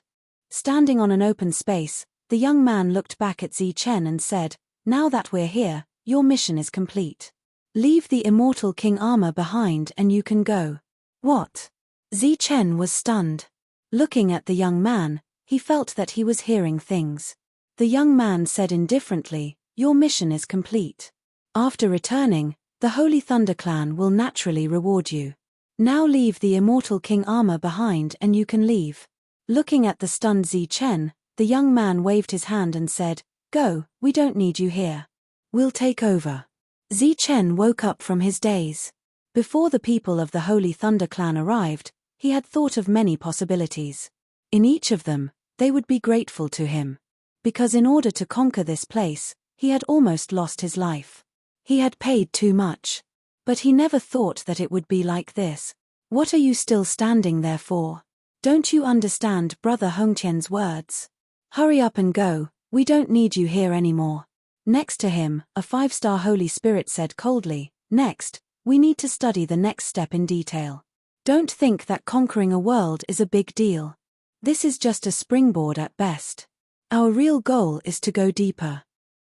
Standing on an open space, the young man looked back at Zichen and said, "Now that we're here, your mission is complete. Leave the immortal king armor behind and you can go." "What?" Zichen was stunned. Looking at the young man, he felt that he was hearing things. The young man said indifferently, "Your mission is complete. After returning, the Holy Thunder Clan will naturally reward you. Now leave the immortal king armor behind and you can leave." Looking at the stunned Zichen, the young man waved his hand and said, "Go, we don't need you here. We'll take over." Zichen woke up from his daze. Before the people of the Holy Thunder Clan arrived, he had thought of many possibilities. In each of them, they would be grateful to him. Because in order to conquer this place, he had almost lost his life. He had paid too much. But he never thought that it would be like this. "What are you still standing there for? Don't you understand Brother Hongtian's words? Hurry up and go, we don't need you here anymore." Next to him, a 5-star Holy Spirit said coldly, "Next, we need to study the next step in detail. Don't think that conquering a world is a big deal. This is just a springboard at best. Our real goal is to go deeper."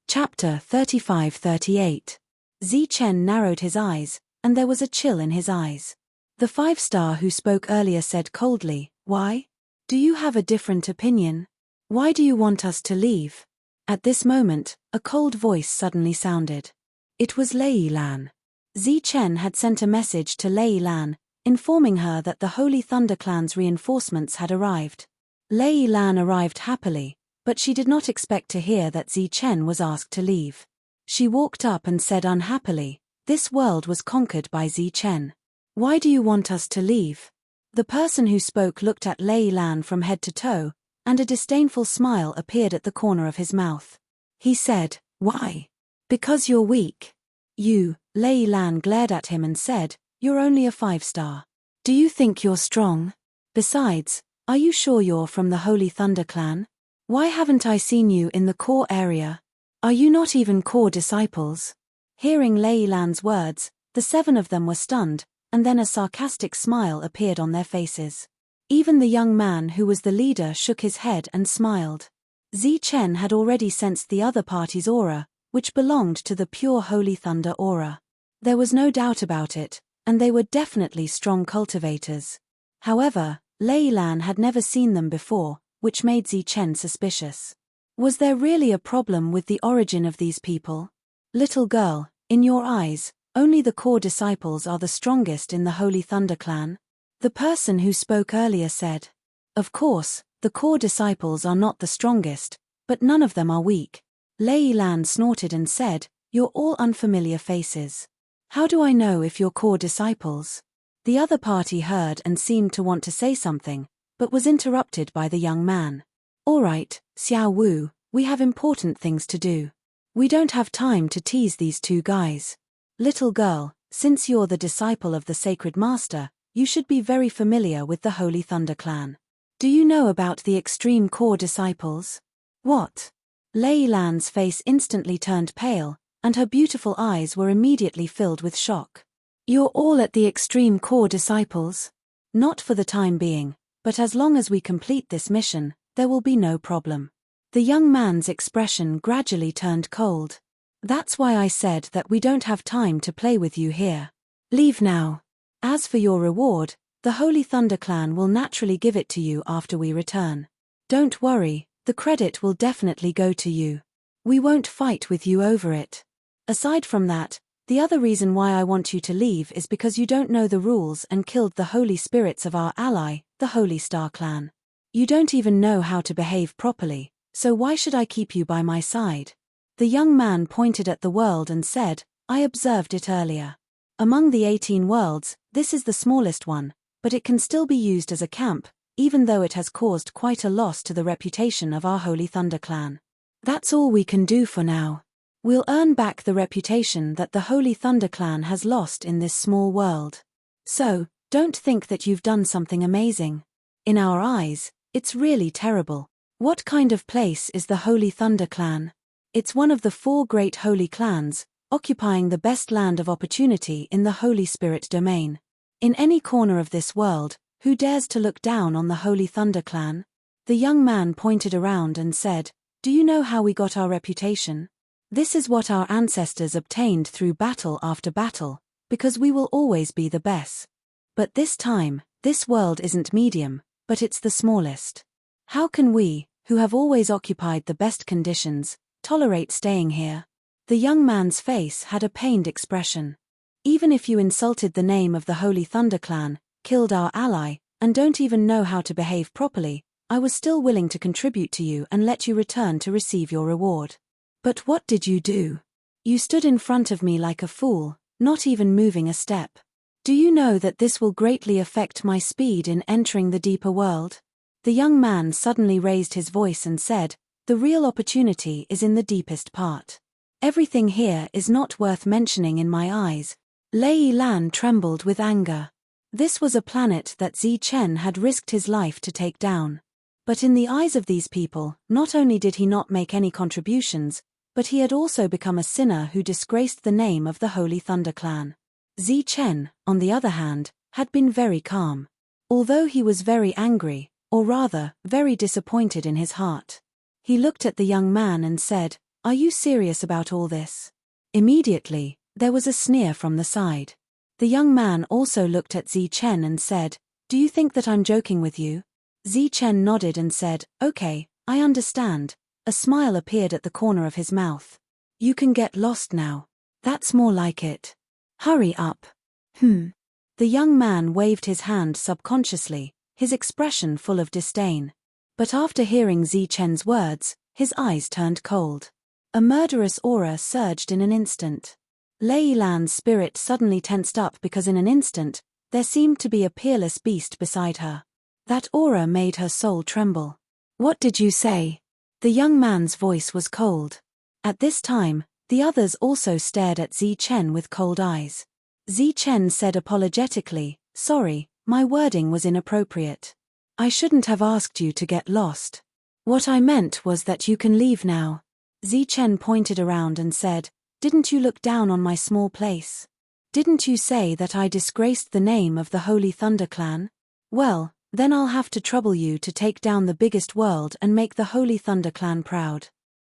Chapter 35-38. Zichen narrowed his eyes, and there was a chill in his eyes. The 5-star who spoke earlier said coldly, "Why? Do you have a different opinion? Why do you want us to leave?" At this moment, a cold voice suddenly sounded. It was Lei Lan. Zichen had sent a message to Lei Lan, informing her that the Holy Thunder Clan's reinforcements had arrived. Lei Lan arrived happily, but she did not expect to hear that Zichen was asked to leave. She walked up and said unhappily, "This world was conquered by Zichen. Why do you want us to leave?" The person who spoke looked at Lei Lan from head to toe, and a disdainful smile appeared at the corner of his mouth. He said, "Why? Because you're weak." "You," Lei Lan glared at him and said, "You're only a 5-star. Do you think you're strong? Besides, are you sure you're from the Holy Thunder Clan? Why haven't I seen you in the core area? Are you not even core disciples?" Hearing Lei Lan's words, the 7 of them were stunned, and then a sarcastic smile appeared on their faces. Even the young man who was the leader shook his head and smiled. Zichen had already sensed the other party's aura, which belonged to the pure Holy Thunder aura. There was no doubt about it, and they were definitely strong cultivators. However, Lei Lan had never seen them before, which made Zichen suspicious. Was there really a problem with the origin of these people? "Little girl, in your eyes, only the core disciples are the strongest in the Holy Thunder Clan?" The person who spoke earlier said. "Of course, the core disciples are not the strongest, but none of them are weak." Lei Lan snorted and said, "You're all unfamiliar faces. How do I know if you're core disciples?" The other party heard and seemed to want to say something, but was interrupted by the young man. "All right, Xiao Wu, we have important things to do. We don't have time to tease these 2 guys. Little girl, since you're the disciple of the Sacred Master, you should be very familiar with the Holy Thunder Clan. Do you know about the extreme core disciples?" "What?" Lei Lan's face instantly turned pale, and her beautiful eyes were immediately filled with shock. "You're all at the extreme core disciples?" "Not for the time being, but as long as we complete this mission, there will be no problem." The young man's expression gradually turned cold. "That's why I said that we don't have time to play with you here. Leave now. As for your reward, the Holy Thunder Clan will naturally give it to you after we return. Don't worry, the credit will definitely go to you. We won't fight with you over it. Aside from that, the other reason why I want you to leave is because you don't know the rules and killed the holy spirits of our ally, the Holy Star Clan. You don't even know how to behave properly, so why should I keep you by my side?" The young man pointed at the world and said, "I observed it earlier. Among the 18 worlds, this is the smallest one, but it can still be used as a camp, even though it has caused quite a loss to the reputation of our Holy Thunder Clan. That's all we can do for now. We'll earn back the reputation that the Holy Thunder Clan has lost in this small world." So, don't think that you've done something amazing. In our eyes, it's really terrible. What kind of place is the Holy Thunder Clan? It's one of the 4 great holy clans, occupying the best land of opportunity in the Holy Spirit domain. In any corner of this world, who dares to look down on the Holy Thunder Clan? The young man pointed around and said, "Do you know how we got our reputation? This is what our ancestors obtained through battle after battle, because we will always be the best. But this time, this world isn't medium, but it's the smallest. How can we, who have always occupied the best conditions, tolerate staying here?" The young man's face had a pained expression. "Even if you insulted the name of the Holy Thunder Clan, killed our ally, and don't even know how to behave properly, I was still willing to contribute to you and let you return to receive your reward. But what did you do? You stood in front of me like a fool, not even moving a step. Do you know that this will greatly affect my speed in entering the deeper world?" The young man suddenly raised his voice and said, "The real opportunity is in the deepest part. Everything here is not worth mentioning in my eyes." Lei Lan trembled with anger. This was a planet that Zi Chen had risked his life to take down. But in the eyes of these people, not only did he not make any contributions, but he had also become a sinner who disgraced the name of the Holy Thunder Clan. Zi Chen, on the other hand, had been very calm. Although he was very angry, or rather, very disappointed in his heart. He looked at the young man and said, "Are you serious about all this?" Immediately, there was a sneer from the side. The young man also looked at Zi Chen and said, "Do you think that I'm joking with you?" Zi Chen nodded and said, "Okay, I understand." A smile appeared at the corner of his mouth. "You can get lost now. That's more like it. Hurry up." The young man waved his hand subconsciously, his expression full of disdain. But after hearing Zi Chen's words, his eyes turned cold. A murderous aura surged in an instant. Lei Lan's spirit suddenly tensed up because in an instant, there seemed to be a peerless beast beside her. That aura made her soul tremble. "What did you say?" The young man's voice was cold. At this time, the others also stared at Zi Chen with cold eyes. Zi Chen said apologetically, "Sorry, my wording was inappropriate. I shouldn't have asked you to get lost. What I meant was that you can leave now." Zi Chen pointed around and said, "Didn't you look down on my small place? Didn't you say that I disgraced the name of the Holy Thunder Clan? Well, then I'll have to trouble you to take down the biggest world and make the Holy Thunder Clan proud.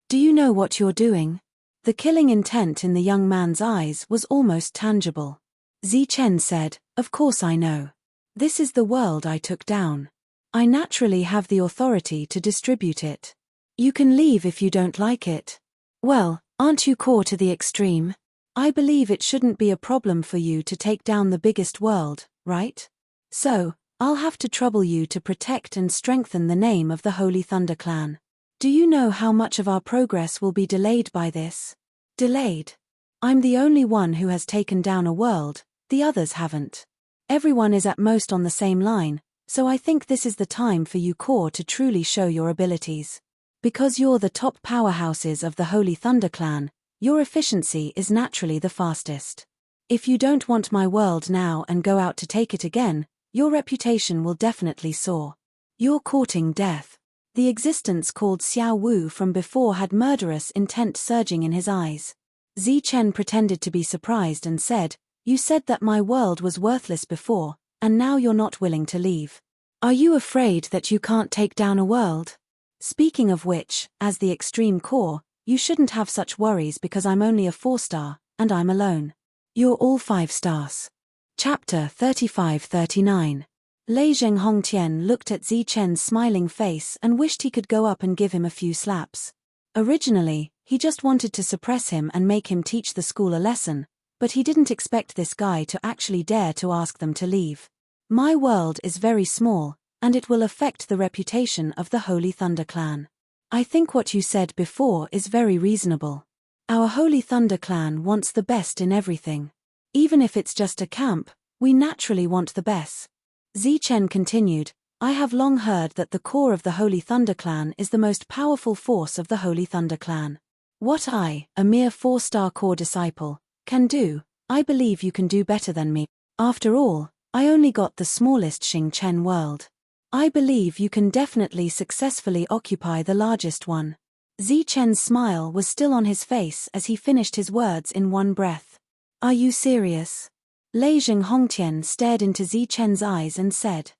Do you know what you're doing?" The killing intent in the young man's eyes was almost tangible. Zi Chen said, "Of course I know. This is the world I took down. I naturally have the authority to distribute it. You can leave if you don't like it. Well, aren't you core to the extreme? I believe it shouldn't be a problem for you to take down the biggest world, right? So, I'll have to trouble you to protect and strengthen the name of the Holy Thunder Clan. Do you know how much of our progress will be delayed by this?" "Delayed? I'm the only one who has taken down a world, the others haven't. Everyone is at most on the same line, so I think this is the time for you core to truly show your abilities. Because you're the top powerhouses of the Holy Thunder Clan, your efficiency is naturally the fastest. If you don't want my world now and go out to take it again, your reputation will definitely soar. You're courting death." The existence called Xiao Wu from before had murderous intent surging in his eyes. Zi Chen pretended to be surprised and said, "You said that my world was worthless before, and now you're not willing to leave. Are you afraid that you can't take down a world? Speaking of which, as the extreme core, you shouldn't have such worries because I'm only a 4-star, and I'm alone. You're all 5 stars. Chapter 35-39. Lei Zhenghongtian looked at Zi Chen's smiling face and wished he could go up and give him a few slaps. Originally, he just wanted to suppress him and make him teach the school a lesson, but he didn't expect this guy to actually dare to ask them to leave. "My world is very small, and it will affect the reputation of the Holy Thunder Clan. I think what you said before is very reasonable. Our Holy Thunder Clan wants the best in everything. Even if it's just a camp, we naturally want the best." Zi Chen continued, "I have long heard that the core of the Holy Thunder Clan is the most powerful force of the Holy Thunder Clan. What I, a mere 4-star core disciple, can do, I believe you can do better than me. After all, I only got the smallest Xing Chen world. I believe you can definitely successfully occupy the largest one. Zi Chen's smile was still on his face as he finished his words in one breath. Are you serious? Lei Hongtian stared into Zi Chen's eyes and said.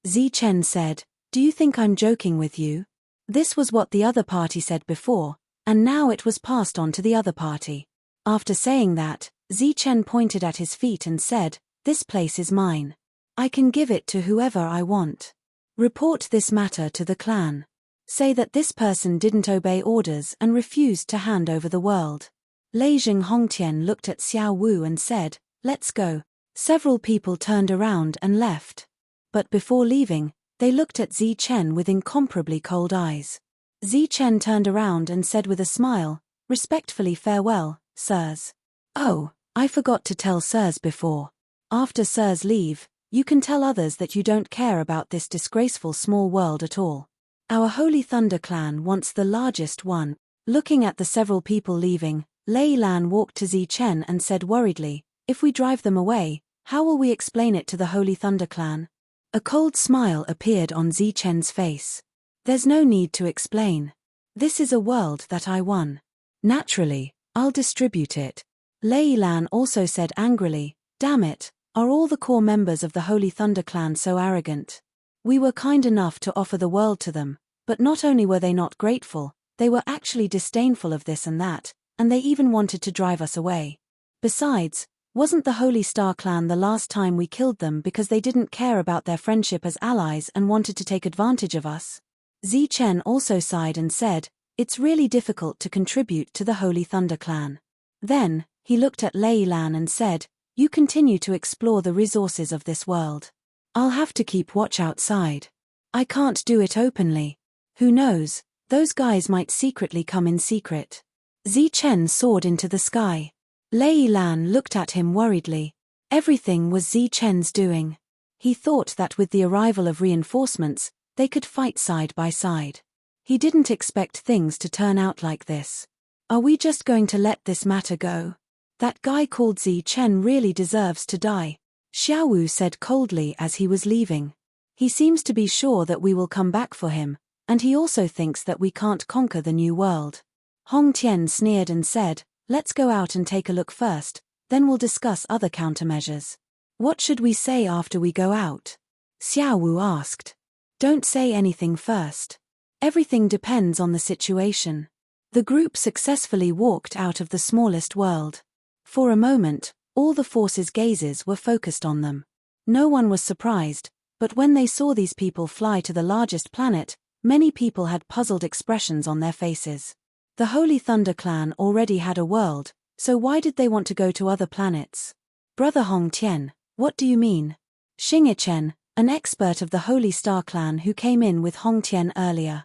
Zi Chen said, do you think I'm joking with you? This was what the other party said before, and now it was passed on to the other party. After saying that, Zi Chen pointed at his feet and said, this place is mine. I can give it to whoever I want. Report this matter to the clan. Say that this person didn't obey orders and refused to hand over the world. Lei Hongtian looked at Xiao Wu and said, let's go. Several people turned around and left. But before leaving, they looked at Zi Chen with incomparably cold eyes. Zi Chen turned around and said with a smile, respectfully farewell, sirs. Oh, I forgot to tell sirs before. After sirs leave, you can tell others that you don't care about this disgraceful small world at all. Our Holy Thunder clan wants the largest one. Looking at the several people leaving, Lei Lan walked to Zi Chen and said worriedly, if we drive them away, how will we explain it to the Holy Thunder clan? A cold smile appeared on Zi Chen's face. There's no need to explain. This is a world that I won. Naturally, I'll distribute it. Lei Lan also said angrily, damn it, are all the core members of the Holy Thunder clan so arrogant? We were kind enough to offer the world to them, but not only were they not grateful, they were actually disdainful of this and that, and they even wanted to drive us away. Besides, wasn't the Holy Star clan the last time we killed them because they didn't care about their friendship as allies and wanted to take advantage of us? Zi Chen also sighed and said, it's really difficult to contribute to the Holy Thunder clan. Then, he looked at Lei Lan and said, you continue to explore the resources of this world. I'll have to keep watch outside. I can't do it openly. Who knows, those guys might secretly come in secret. Zi Chen soared into the sky. Lei Lan looked at him worriedly. Everything was Zi Chen's doing. He thought that with the arrival of reinforcements, they could fight side by side. He didn't expect things to turn out like this. Are we just going to let this matter go? That guy called Zi Chen really deserves to die. Xiao Wu said coldly as he was leaving. He seems to be sure that we will come back for him, and he also thinks that we can't conquer the new world. Hong Tian sneered and said, let's go out and take a look first, then we'll discuss other countermeasures. What should we say after we go out? Xiao Wu asked. Don't say anything first. Everything depends on the situation. The group successfully walked out of the smallest world. For a moment, all the forces' gazes were focused on them. No one was surprised, but when they saw these people fly to the largest planet, many people had puzzled expressions on their faces. The Holy Thunder clan already had a world, so why did they want to go to other planets? Brother Hong Tian, what do you mean? Xing Chen, an expert of the Holy Star clan who came in with Hong Tian earlier.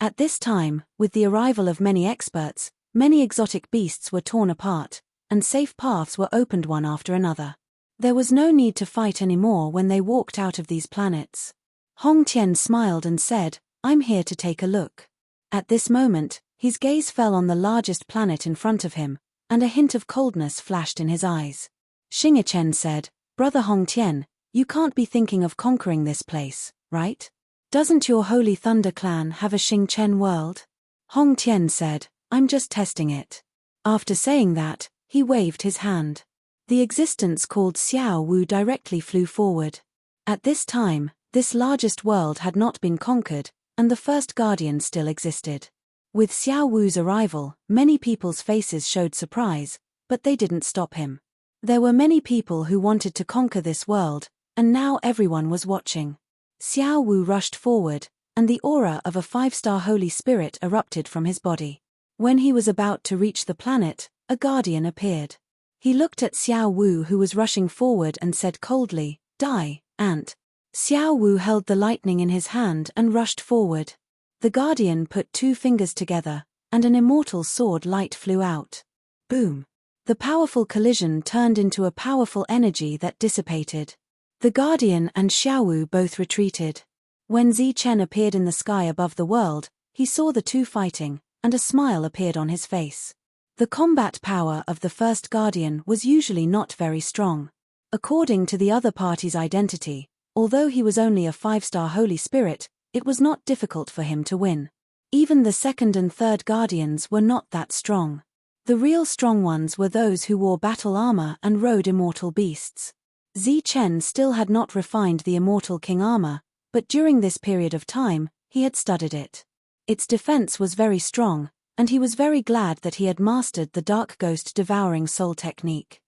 At this time, with the arrival of many experts, many exotic beasts were torn apart, and safe paths were opened one after another. There was no need to fight anymore when they walked out of these planets. Hong Tian smiled and said, I'm here to take a look. At this moment, his gaze fell on the largest planet in front of him, and a hint of coldness flashed in his eyes. Xing Chen said, Brother Hong Tian, you can't be thinking of conquering this place, right? Doesn't your Holy Thunder clan have a Xing Chen world? Hong Tian said, I'm just testing it. After saying that, he waved his hand. The existence called Xiao Wu directly flew forward. At this time, this largest world had not been conquered, and the first guardian still existed. With Xiao Wu's arrival, many people's faces showed surprise, but they didn't stop him. There were many people who wanted to conquer this world, and now everyone was watching. Xiao Wu rushed forward, and the aura of a 5-star Holy Spirit erupted from his body. When he was about to reach the planet, a guardian appeared. He looked at Xiao Wu who was rushing forward and said coldly, Die, Ant. Xiao Wu held the lightning in his hand and rushed forward. The guardian put 2 fingers together, and an immortal sword light flew out. Boom! The powerful collision turned into a powerful energy that dissipated. The guardian and Xiao Wu both retreated. When Zi Chen appeared in the sky above the world, he saw the two fighting, and a smile appeared on his face. The combat power of the first guardian was usually not very strong. According to the other party's identity, although he was only a 5-star Holy Spirit, it was not difficult for him to win. Even the second and third guardians were not that strong. The real strong ones were those who wore battle armor and rode immortal beasts. Chen still had not refined the immortal king armor, but during this period of time, he had studied it. Its defense was very strong, and he was very glad that he had mastered the dark ghost devouring soul technique.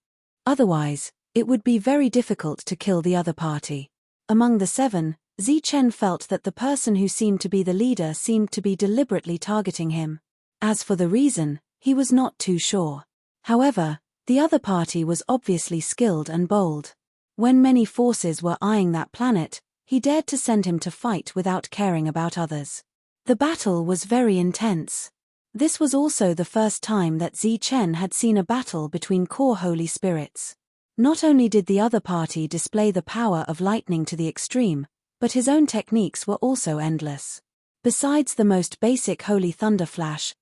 Otherwise, it would be very difficult to kill the other party. Among the 7, Chen felt that the person who seemed to be the leader seemed to be deliberately targeting him. As for the reason, he was not too sure. However, the other party was obviously skilled and bold. When many forces were eyeing that planet, he dared to send him to fight without caring about others. The battle was very intense. This was also the first time that Chen had seen a battle between core holy spirits. Not only did the other party display the power of lightning to the extreme, but his own techniques were also endless. Besides the most basic holy thunder flash,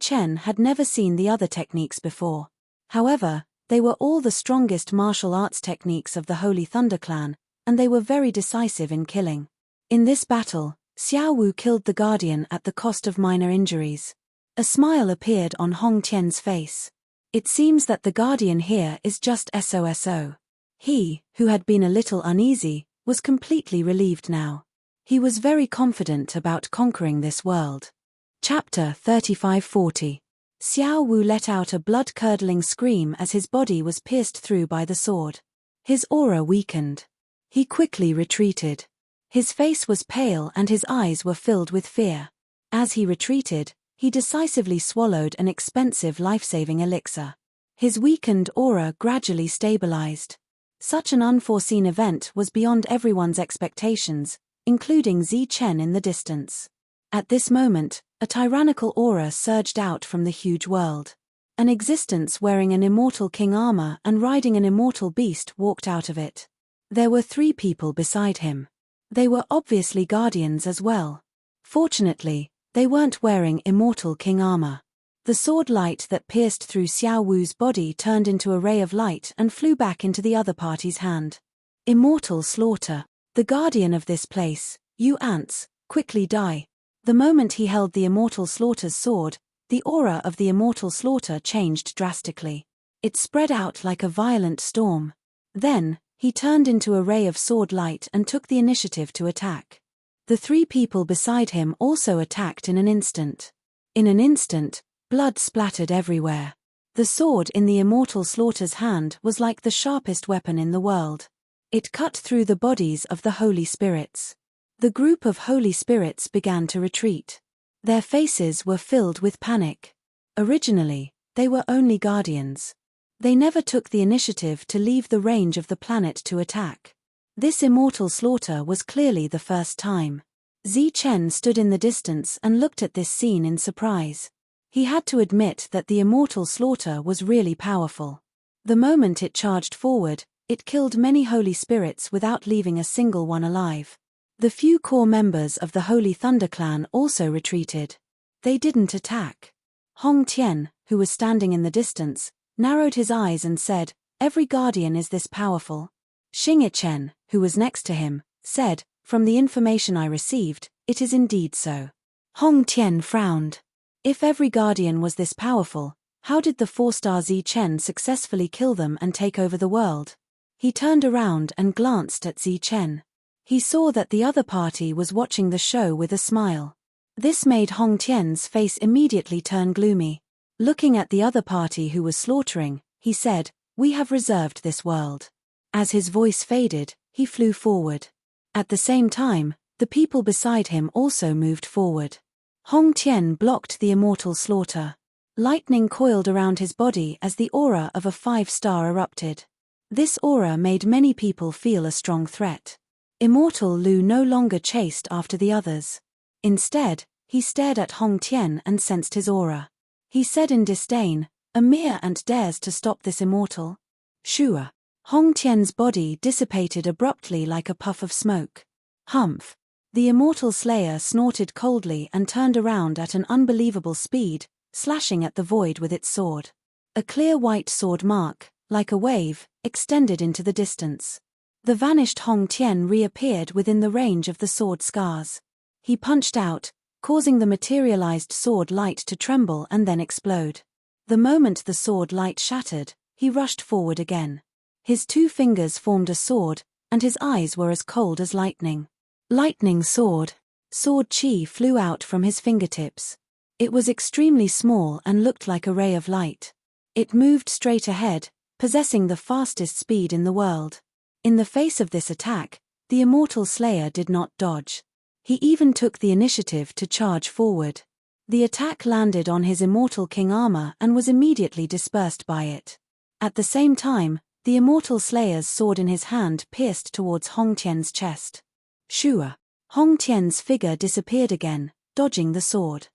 Chen had never seen the other techniques before. However, they were all the strongest martial arts techniques of the Holy Thunder Clan, and they were very decisive in killing. In this battle, Xiao Wu killed the Guardian at the cost of minor injuries. A smile appeared on Hong Tian's face. It seems that the Guardian here is just SOSO. He, who had been a little uneasy, was completely relieved now. He was very confident about conquering this world. Chapter 3540. Xiao Wu let out a blood-curdling scream as his body was pierced through by the sword. His aura weakened. He quickly retreated. His face was pale and his eyes were filled with fear. As he retreated, he decisively swallowed an expensive life-saving elixir. His weakened aura gradually stabilized. Such an unforeseen event was beyond everyone's expectations, including Chen in the distance. At this moment, a tyrannical aura surged out from the huge world. An existence wearing an immortal king armor and riding an immortal beast walked out of it. There were 3 people beside him. They were obviously guardians as well. Fortunately, they weren't wearing immortal king armor. The sword light that pierced through Xiao Wu's body turned into a ray of light and flew back into the other party's hand. Immortal slaughter. The guardian of this place, you ants, quickly die. The moment he held the immortal slaughter's sword, the aura of the immortal slaughter changed drastically. It spread out like a violent storm. Then, he turned into a ray of sword light and took the initiative to attack. The 3 people beside him also attacked in an instant. In an instant, blood splattered everywhere. The sword in the immortal slaughter's hand was like the sharpest weapon in the world. It cut through the bodies of the holy spirits. The group of holy spirits began to retreat. Their faces were filled with panic. Originally, they were only guardians. They never took the initiative to leave the range of the planet to attack. This immortal slaughter was clearly the first time. Chen stood in the distance and looked at this scene in surprise. He had to admit that the immortal slaughter was really powerful. The moment it charged forward, it killed many holy spirits without leaving a single one alive. The few core members of the Holy Thunder Clan also retreated. They didn't attack. Hong Tian, who was standing in the distance, narrowed his eyes and said, "Every guardian is this powerful." Xing Chen, who was next to him, said, "From the information I received, it is indeed so." Hong Tian frowned. If every guardian was this powerful, how did the 4-star Chen successfully kill them and take over the world? He turned around and glanced at Chen. He saw that the other party was watching the show with a smile. This made Hong Tian's face immediately turn gloomy. Looking at the other party who was slaughtering, he said, "We have reserved this world." As his voice faded, he flew forward. At the same time, the people beside him also moved forward. Hong Tian blocked the immortal slaughter. Lightning coiled around his body as the aura of a 5-star erupted. This aura made many people feel a strong threat. Immortal Lu no longer chased after the others. Instead, he stared at Hong Tian and sensed his aura. He said in disdain, "A mere ant dares to stop this immortal?" Shua. Hong Tian's body dissipated abruptly like a puff of smoke. Humph. The immortal slayer snorted coldly and turned around at an unbelievable speed, slashing at the void with its sword. A clear white sword mark, like a wave, extended into the distance. The vanished Hong Tian reappeared within the range of the sword scars. He punched out, causing the materialized sword light to tremble and then explode. The moment the sword light shattered, he rushed forward again. His 2 fingers formed a sword, and his eyes were as cold as lightning. Lightning sword. Sword chi flew out from his fingertips. It was extremely small and looked like a ray of light. It moved straight ahead, possessing the fastest speed in the world. In the face of this attack, the Immortal Slayer did not dodge. He even took the initiative to charge forward. The attack landed on his Immortal King armor and was immediately dispersed by it. At the same time, the Immortal Slayer's sword in his hand pierced towards Hong Tian's chest. Shua. Hong Tian's figure disappeared again, dodging the sword.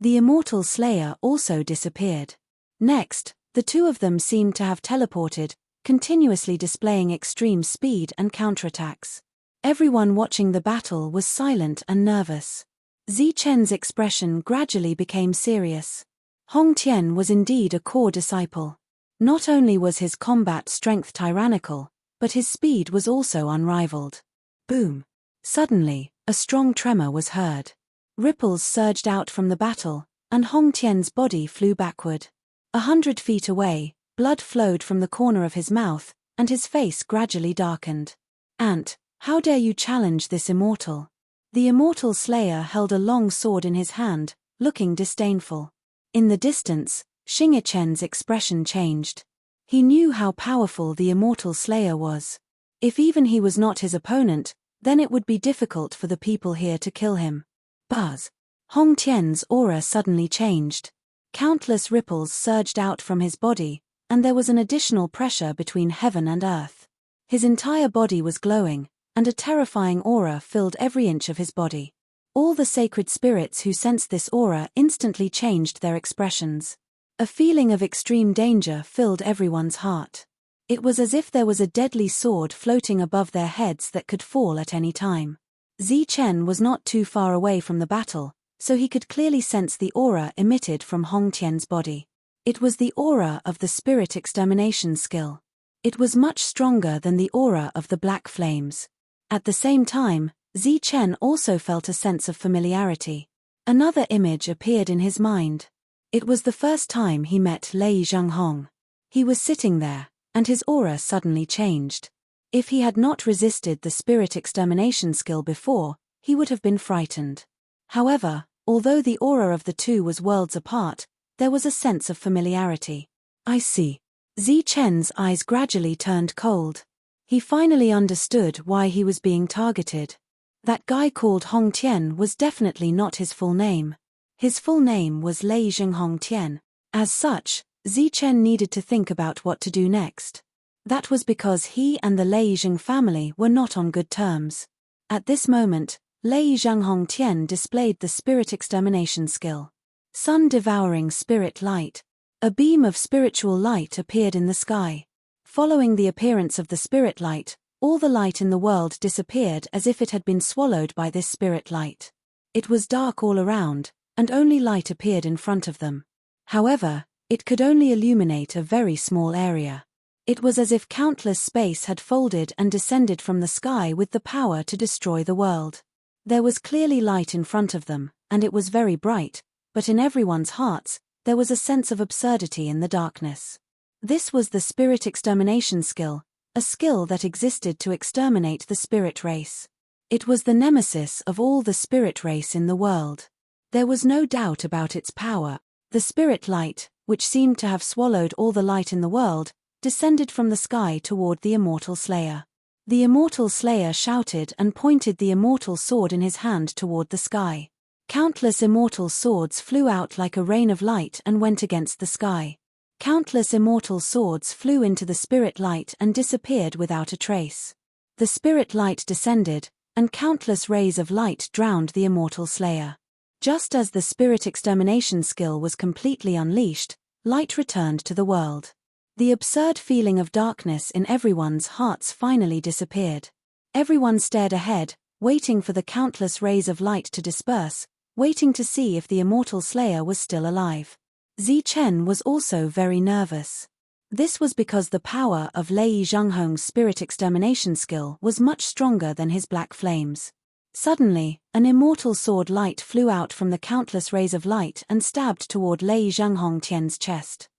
The Immortal Slayer also disappeared. Next, the 2 of them seemed to have teleported, continuously displaying extreme speed and counterattacks. Everyone watching the battle was silent and nervous. Zichen's expression gradually became serious. Hong Tian was indeed a core disciple. Not only was his combat strength tyrannical, but his speed was also unrivaled. Boom! Suddenly, a strong tremor was heard. Ripples surged out from the battle, and Hong Tian's body flew backward. 100 feet away, blood flowed from the corner of his mouth, and his face gradually darkened. "Ant, how dare you challenge this immortal?" The Immortal Slayer held a long sword in his hand, looking disdainful. In the distance, Xingichen's expression changed. He knew how powerful the Immortal Slayer was. If even he was not his opponent, then it would be difficult for the people here to kill him. Buzz! Hong Tian's aura suddenly changed. Countless ripples surged out from his body, and there was an additional pressure between heaven and earth. His entire body was glowing, and a terrifying aura filled every inch of his body. All the sacred spirits who sensed this aura instantly changed their expressions. A feeling of extreme danger filled everyone's heart. It was as if there was a deadly sword floating above their heads that could fall at any time. Zichen was not too far away from the battle, so he could clearly sense the aura emitted from Hong Tian's body. It was the aura of the spirit extermination skill. It was much stronger than the aura of the black flames. At the same time, Zichen also felt a sense of familiarity. Another image appeared in his mind. It was the first time he met Lei Zhenghong. He was sitting there, and his aura suddenly changed. If he had not resisted the spirit extermination skill before, he would have been frightened. However, although the aura of the 2 was worlds apart, there was a sense of familiarity. "I see." Zichen's eyes gradually turned cold. He finally understood why he was being targeted. That guy called Hong Tian was definitely not his full name. His full name was Lei Zhenghong Tian. As such, Zichen needed to think about what to do next. That was because he and the Lei Zheng family were not on good terms. At this moment, Lei Zhenghong Tian displayed the spirit extermination skill. Sun-devouring spirit light. A beam of spiritual light appeared in the sky. Following the appearance of the spirit light, all the light in the world disappeared as if it had been swallowed by this spirit light. It was dark all around, and only light appeared in front of them. However, it could only illuminate a very small area. It was as if countless space had folded and descended from the sky with the power to destroy the world. There was clearly light in front of them, and it was very bright, but in everyone's hearts, there was a sense of absurdity in the darkness. This was the spirit extermination skill, a skill that existed to exterminate the spirit race. It was the nemesis of all the spirit race in the world. There was no doubt about its power. The spirit light, which seemed to have swallowed all the light in the world, descended from the sky toward the Immortal Slayer. The Immortal Slayer shouted and pointed the immortal sword in his hand toward the sky. Countless immortal swords flew out like a rain of light and went against the sky. Countless immortal swords flew into the spirit light and disappeared without a trace. The spirit light descended, and countless rays of light drowned the Immortal Slayer. Just as the spirit extermination skill was completely unleashed, light returned to the world. The absurd feeling of darkness in everyone's hearts finally disappeared. Everyone stared ahead, waiting for the countless rays of light to disperse, waiting to see if the Immortal Slayer was still alive. Zichen was also very nervous. This was because the power of Lei Zhenghong's spirit extermination skill was much stronger than his black flames. Suddenly, an immortal sword light flew out from the countless rays of light and stabbed toward Lei Zhenghongtian's chest.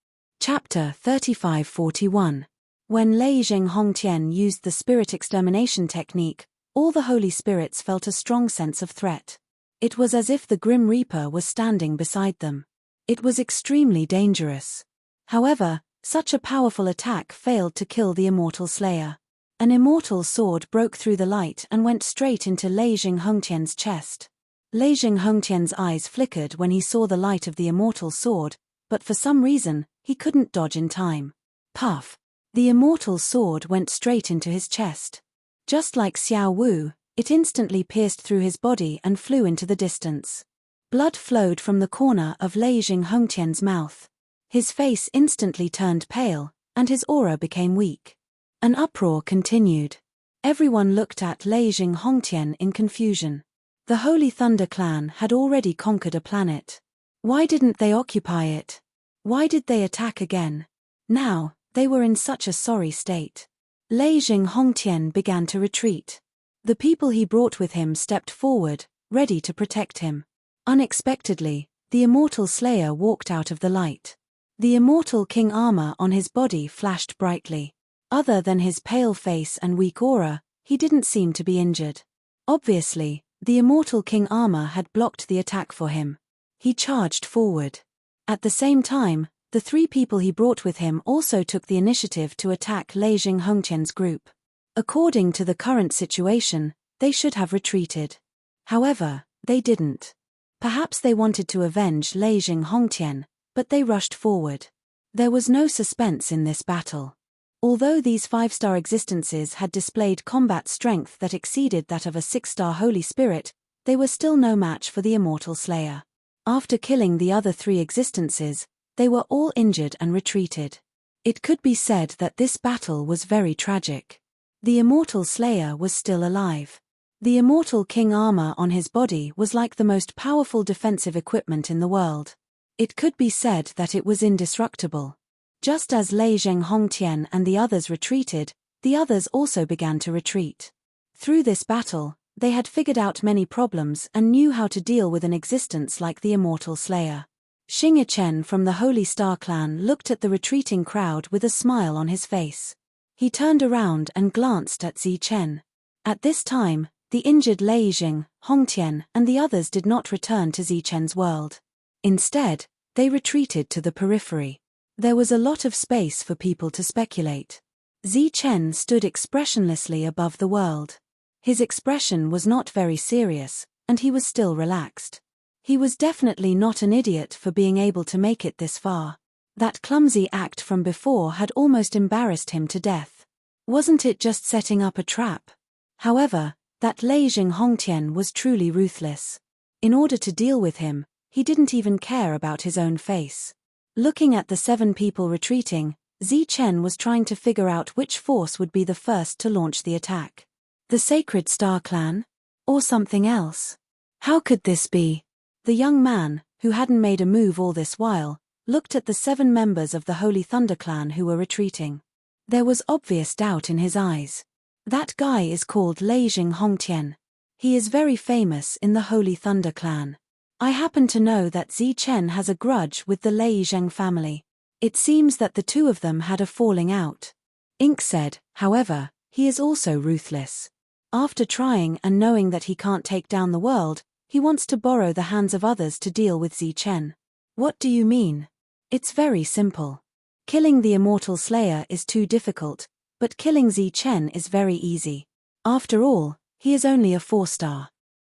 Chapter 3541. When Lei Zhenghongtian used the spirit extermination technique, all the holy spirits felt a strong sense of threat. It was as if the Grim Reaper was standing beside them. It was extremely dangerous. However, such a powerful attack failed to kill the immortal slayer. An immortal sword broke through the light and went straight into Lei Zhenghongtian's chest. Lei Zhenghongtian's eyes flickered when he saw the light of the immortal sword, but for some reason, he couldn't dodge in time. Puff! The immortal sword went straight into his chest. Just like Xiao Wu, it instantly pierced through his body and flew into the distance. Blood flowed from the corner of Lei Zhenghongtian's mouth. His face instantly turned pale, and his aura became weak. An uproar continued. Everyone looked at Lei Zhenghongtian in confusion. The Holy Thunder Clan had already conquered a planet. Why didn't they occupy it? Why did they attack again? Now, they were in such a sorry state. Lei Zhenghongtian began to retreat. The people he brought with him stepped forward, ready to protect him. Unexpectedly, the immortal slayer walked out of the light. The immortal king armor on his body flashed brightly. Other than his pale face and weak aura, he didn't seem to be injured. Obviously, the immortal king armor had blocked the attack for him. He charged forward. At the same time, the three people he brought with him also took the initiative to attack Lei Zhenghongtian's group. According to the current situation, they should have retreated. However, they didn't. Perhaps they wanted to avenge Lei Zhenghongtian, but they rushed forward. There was no suspense in this battle. Although these 5-star existences had displayed combat strength that exceeded that of a 6-star Holy Spirit, they were still no match for the immortal slayer. After killing the other 3 existences, they were all injured and retreated. It could be said that this battle was very tragic. The immortal slayer was still alive. The immortal king armor on his body was like the most powerful defensive equipment in the world. It could be said that it was indestructible. Just as Lei Zhenghongtian and the others retreated, the others also began to retreat. Through this battle, they had figured out many problems and knew how to deal with an existence like the immortal slayer. Xing Chen from the Holy Star Clan looked at the retreating crowd with a smile on his face. He turned around and glanced at Zi Chen. At this time, the injured Lei Zhenghongtian and the others did not return to Zi Chen's world. Instead, they retreated to the periphery. There was a lot of space for people to speculate. Zi Chen stood expressionlessly above the world. His expression was not very serious, and he was still relaxed. He was definitely not an idiot for being able to make it this far. That clumsy act from before had almost embarrassed him to death. Wasn't it just setting up a trap? However, that Lei Zhenghongtian was truly ruthless. In order to deal with him, he didn't even care about his own face. Looking at the 7 people retreating, Zi Chen was trying to figure out which force would be the first to launch the attack. The Sacred Star Clan? Or something else? How could this be? The young man, who hadn't made a move all this while, looked at the 7 members of the Holy Thunder Clan who were retreating. There was obvious doubt in his eyes. That guy is called Lei Zhenghongtian. He is very famous in the Holy Thunder Clan. I happen to know that Zi Chen has a grudge with the Lei Zheng family. It seems that the 2 of them had a falling out. Ink said, however, he is also ruthless. After trying and knowing that he can't take down the world, he wants to borrow the hands of others to deal with Zi Chen. What do you mean? It's very simple. Killing the immortal slayer is too difficult, but killing Zi Chen is very easy. After all, he is only a 4-star.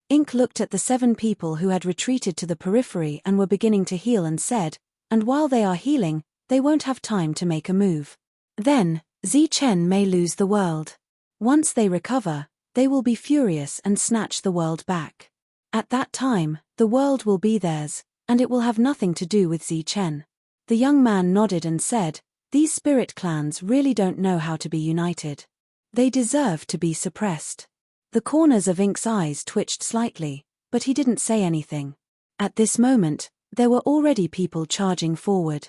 Ink looked at the 7 people who had retreated to the periphery and were beginning to heal and said, and while they are healing, they won't have time to make a move. Then, Zi Chen may lose the world. Once they recover, they will be furious and snatch the world back. At that time, the world will be theirs, and it will have nothing to do with Zi Chen. The young man nodded and said, these spirit clans really don't know how to be united. They deserve to be suppressed. The corners of Ink's eyes twitched slightly, but he didn't say anything. At this moment, there were already people charging forward.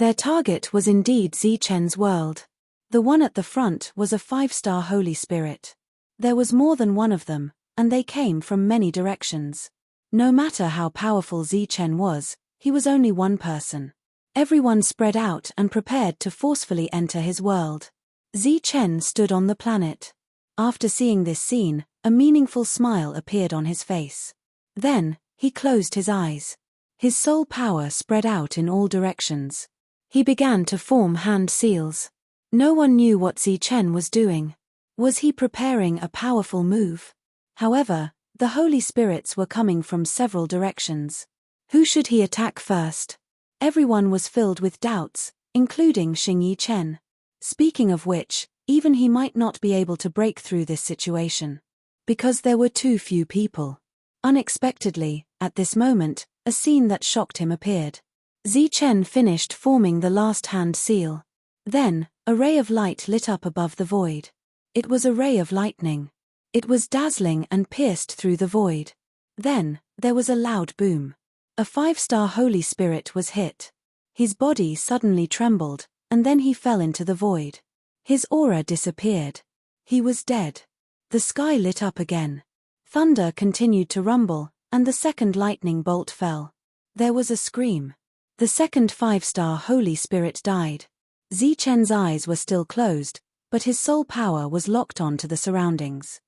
Their target was indeed Zichen's world. The one at the front was a 5-star Holy Spirit. There was more than one of them, and they came from many directions. No matter how powerful Zichen was, he was only one person. Everyone spread out and prepared to forcefully enter his world. Zichen stood on the planet. After seeing this scene, a meaningful smile appeared on his face. Then, he closed his eyes. His soul power spread out in all directions. He began to form hand seals. No one knew what Zichen was doing. Was he preparing a powerful move? However, the Holy Spirits were coming from several directions. Who should he attack first? Everyone was filled with doubts, including Xing Yichen. Speaking of which, even he might not be able to break through this situation. Because there were too few people. Unexpectedly, at this moment, a scene that shocked him appeared. Zichen finished forming the last hand seal. Then, a ray of light lit up above the void. It was a ray of lightning. It was dazzling and pierced through the void. Then, there was a loud boom. A 5-star Holy Spirit was hit. His body suddenly trembled, and then he fell into the void. His aura disappeared. He was dead. The sky lit up again. Thunder continued to rumble, and the second lightning bolt fell. There was a scream. The second 5-star Holy Spirit died. Zichen's eyes were still closed, but his soul power was locked on to the surroundings.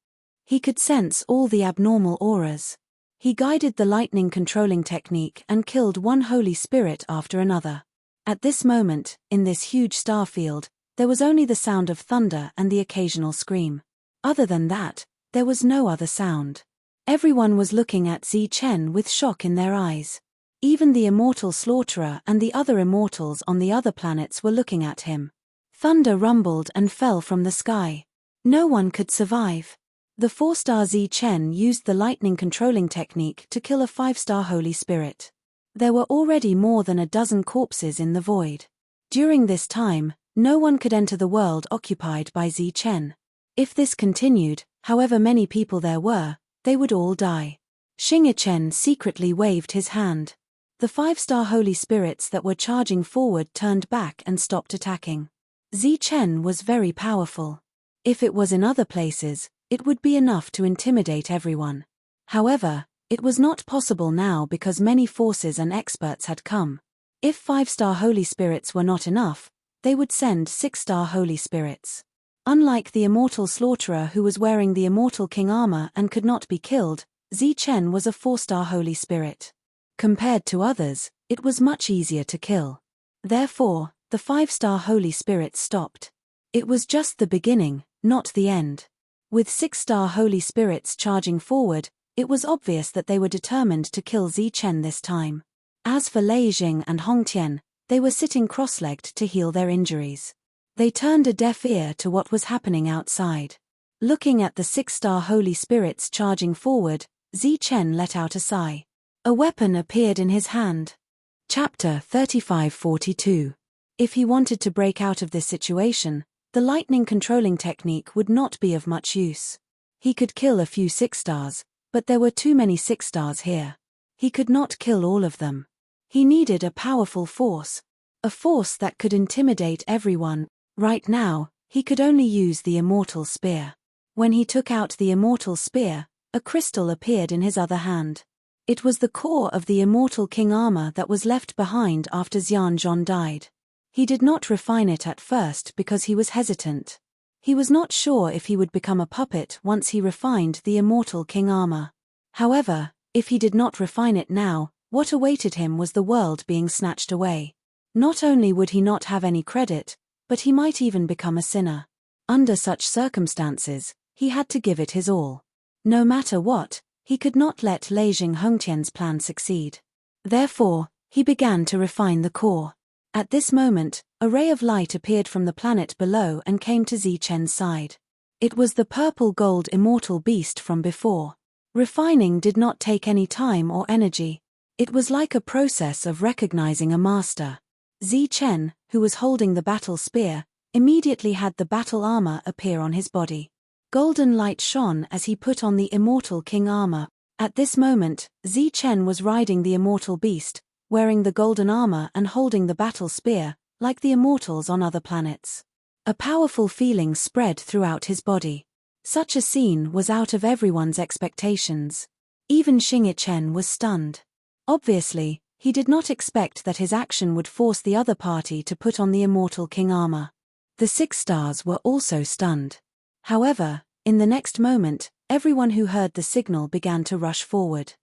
He could sense all the abnormal auras. He guided the lightning controlling technique and killed one Holy Spirit after another. At this moment, in this huge star field, there was only the sound of thunder and the occasional scream. Other than that, there was no other sound. Everyone was looking at Zichen with shock in their eyes. Even the immortal slaughterer and the other immortals on the other planets were looking at him. Thunder rumbled and fell from the sky. No one could survive. The 4-star Zichen used the lightning controlling technique to kill a 5-star Holy Spirit. There were already more than a dozen corpses in the void. During this time, no one could enter the world occupied by Zichen. If this continued, however many people there were, they would all die. Xing Yichen secretly waved his hand. The 5-star Holy Spirits that were charging forward turned back and stopped attacking. Zichen was very powerful. If it was in other places, it would be enough to intimidate everyone. However, it was not possible now because many forces and experts had come. If 5-star Holy Spirits were not enough, they would send 6-star Holy Spirits. Unlike the immortal slaughterer who was wearing the immortal king armor and could not be killed, Zichen was a 4-star Holy Spirit. Compared to others, it was much easier to kill. Therefore, the 5-star Holy Spirits stopped. It was just the beginning, not the end. With 6-star Holy Spirits charging forward, it was obvious that they were determined to kill Zichen this time. As for Lei Jing and Hongtian, they were sitting cross-legged to heal their injuries. They turned a deaf ear to what was happening outside. Looking at the 6-star Holy Spirits charging forward, Zichen let out a sigh. A weapon appeared in his hand. Chapter 3542. If he wanted to break out of this situation, the lightning controlling technique would not be of much use. He could kill a few 6-stars, but there were too many 6-stars here. He could not kill all of them. He needed a powerful force. A force that could intimidate everyone. Right now, he could only use the immortal spear. When he took out the immortal spear, a crystal appeared in his other hand. It was the core of the immortal king armor that was left behind after Xianzhong died. He did not refine it at first because he was hesitant. He was not sure if he would become a puppet once he refined the immortal king armor. However, if he did not refine it now, what awaited him was the world being snatched away. Not only would he not have any credit, but he might even become a sinner. Under such circumstances, he had to give it his all. No matter what, he could not let Lei Jing Hongtian's plan succeed. Therefore, he began to refine the core. At this moment, a ray of light appeared from the planet below and came to Zichen's side. It was the purple-gold immortal beast from before. Refining did not take any time or energy. It was like a process of recognizing a master. Zichen, who was holding the battle spear, immediately had the battle armor appear on his body. Golden light shone as he put on the immortal king armor. At this moment, Zichen was riding the immortal beast, wearing the golden armor and holding the battle spear, like the immortals on other planets. A powerful feeling spread throughout his body. Such a scene was out of everyone's expectations. Even Xing Chen was stunned. Obviously, he did not expect that his action would force the other party to put on the immortal king armor. The 6 stars were also stunned. However, in the next moment, everyone who heard the signal began to rush forward.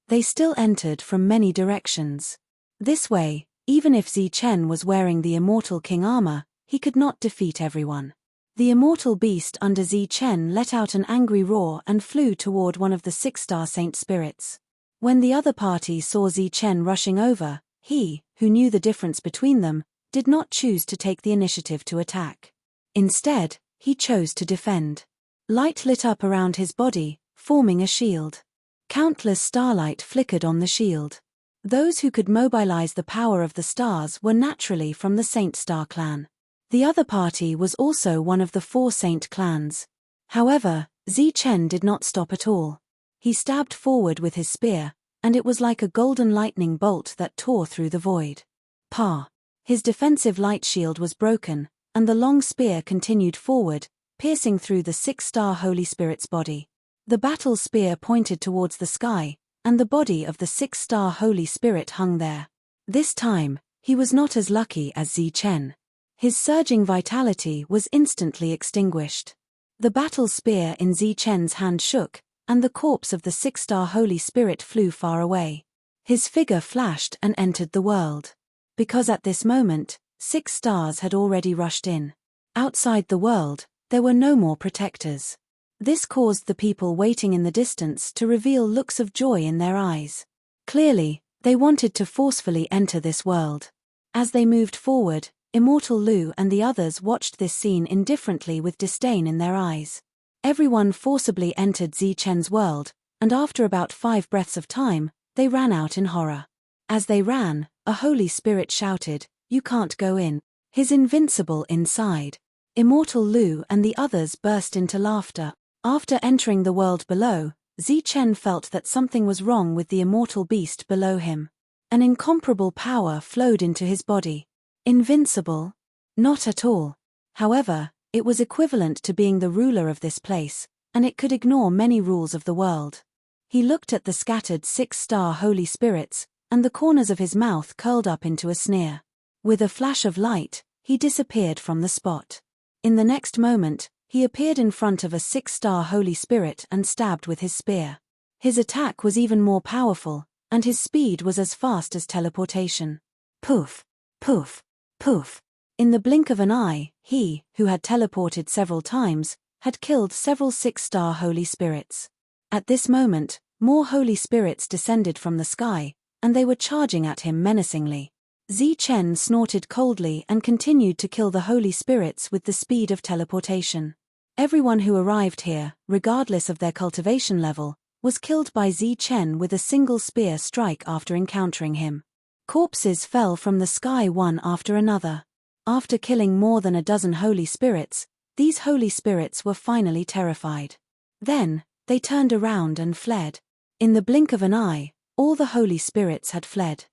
They still entered from many directions. This way, even if Zi Chen was wearing the immortal king armor, he could not defeat everyone. The immortal beast under Zi Chen let out an angry roar and flew toward one of the 6-star saint spirits. When the other party saw Zi Chen rushing over, he, who knew the difference between them, did not choose to take the initiative to attack. Instead, he chose to defend. Light lit up around his body, forming a shield. Countless starlight flickered on the shield. Those who could mobilize the power of the stars were naturally from the Saint Star clan. The other party was also one of the 4 saint clans. However, Zi Chen did not stop at all. He stabbed forward with his spear, and it was like a golden lightning bolt that tore through the void. Pa! His defensive light shield was broken, and the long spear continued forward, piercing through the 6-star Holy Spirit's body. The battle spear pointed towards the sky, and the body of the 6-star Holy Spirit hung there. This time, he was not as lucky as Zi Chen. His surging vitality was instantly extinguished. The battle spear in Zi Chen's hand shook, and the corpse of the 6-star Holy Spirit flew far away. His figure flashed and entered the world. Because at this moment, 6 stars had already rushed in. Outside the world, there were no more protectors. This caused the people waiting in the distance to reveal looks of joy in their eyes. Clearly, they wanted to forcefully enter this world. As they moved forward, Immortal Lu and the others watched this scene indifferently with disdain in their eyes. Everyone forcibly entered Zi Chen's world, and after about 5 breaths of time, they ran out in horror. As they ran, a Holy Spirit shouted, "You can't go in. He's invincible inside." Immortal Lu and the others burst into laughter. After entering the world below, Zi Chen felt that something was wrong with the immortal beast below him. An incomparable power flowed into his body. Invincible? Not at all. However, it was equivalent to being the ruler of this place, and it could ignore many rules of the world. He looked at the scattered 6-star Holy Spirits, and the corners of his mouth curled up into a sneer. With a flash of light, he disappeared from the spot. In the next moment, he appeared in front of a 6-star Holy Spirit and stabbed with his spear. His attack was even more powerful, and his speed was as fast as teleportation. Poof! Poof! Poof! In the blink of an eye, he, who had teleported several times, had killed several 6-star Holy Spirits. At this moment, more Holy Spirits descended from the sky, and they were charging at him menacingly. Zi Chen snorted coldly and continued to kill the Holy Spirits with the speed of teleportation. Everyone who arrived here, regardless of their cultivation level, was killed by Zi Chen with a single spear strike after encountering him. Corpses fell from the sky one after another. After killing more than a dozen Holy Spirits, these Holy Spirits were finally terrified. Then, they turned around and fled. In the blink of an eye, all the Holy Spirits had fled.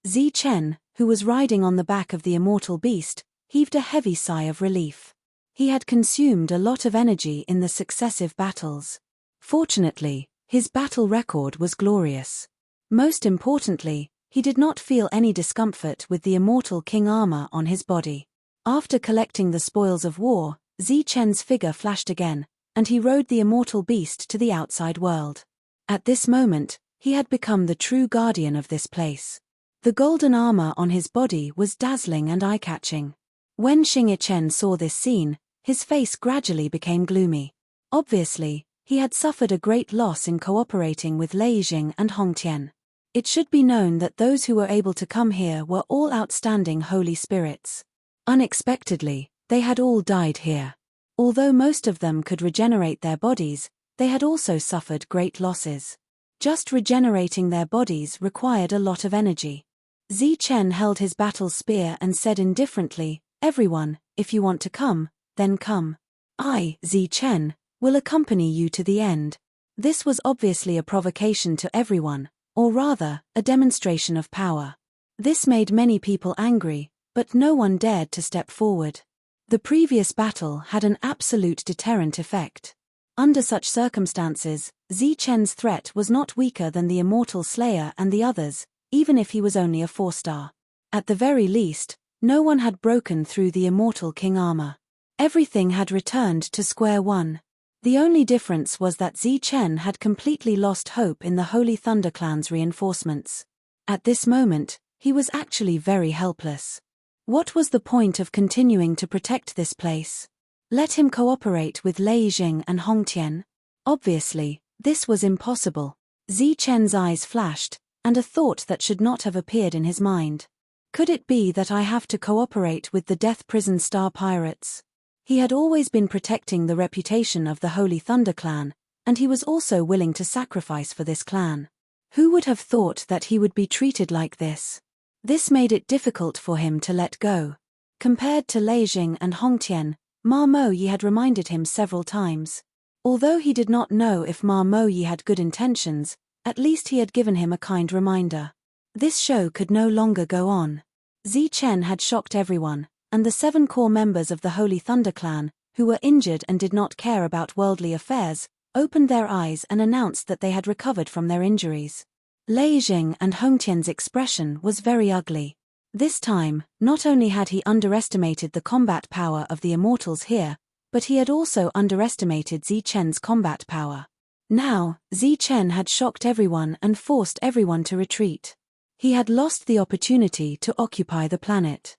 Zi Chen, who was riding on the back of the immortal beast, heaved a heavy sigh of relief. He had consumed a lot of energy in the successive battles. Fortunately, his battle record was glorious. Most importantly, he did not feel any discomfort with the immortal king armor on his body. After collecting the spoils of war, Zi Chen's figure flashed again, and he rode the immortal beast to the outside world. At this moment, he had become the true guardian of this place. The golden armor on his body was dazzling and eye-catching. When Xing Chen saw this scene, his face gradually became gloomy. Obviously, he had suffered a great loss in cooperating with Lei Jing and Hong Tian. It should be known that those who were able to come here were all outstanding Holy Spirits. Unexpectedly, they had all died here. Although most of them could regenerate their bodies, they had also suffered great losses. Just regenerating their bodies required a lot of energy. Zi Chen held his battle spear and said indifferently, "Everyone, if you want to come, then come. I, Zi Chen, will accompany you to the end." This was obviously a provocation to everyone, or rather, a demonstration of power. This made many people angry, But no one dared to step forward. The previous battle had an absolute deterrent effect. Under such circumstances, Zichen's threat was not weaker than the Immortal Slayer and the others, even if he was only a 4-star. At the very least, no one had broken through the Immortal King armor. Everything had returned to square one. The only difference was that Zichen had completely lost hope in the Holy Thunder Clan's reinforcements. At this moment, he was actually very helpless. What was the point of continuing to protect this place? Let him cooperate with Lei Jing and Hong Tian? Obviously, this was impossible. Zichen's eyes flashed, and a thought that should not have appeared in his mind. Could it be that I have to cooperate with the Death Prison Star Pirates? He had always been protecting the reputation of the Holy Thunder Clan, and he was also willing to sacrifice for this clan. Who would have thought that he would be treated like this? This made it difficult for him to let go. Compared to Lei Jing and Hong Tian, Ma Moyi had reminded him several times. Although he did not know if Ma Moyi had good intentions, at least he had given him a kind reminder. This show could no longer go on. Zichen had shocked everyone, and the 7 core members of the Holy Thunder Clan, who were injured and did not care about worldly affairs, opened their eyes and announced that they had recovered from their injuries. Lei Jing and Hong Tian's expression was very ugly. This time, not only had he underestimated the combat power of the Immortals here, but he had also underestimated Zichen's combat power. Now, Zichen had shocked everyone and forced everyone to retreat. He had lost the opportunity to occupy the planet.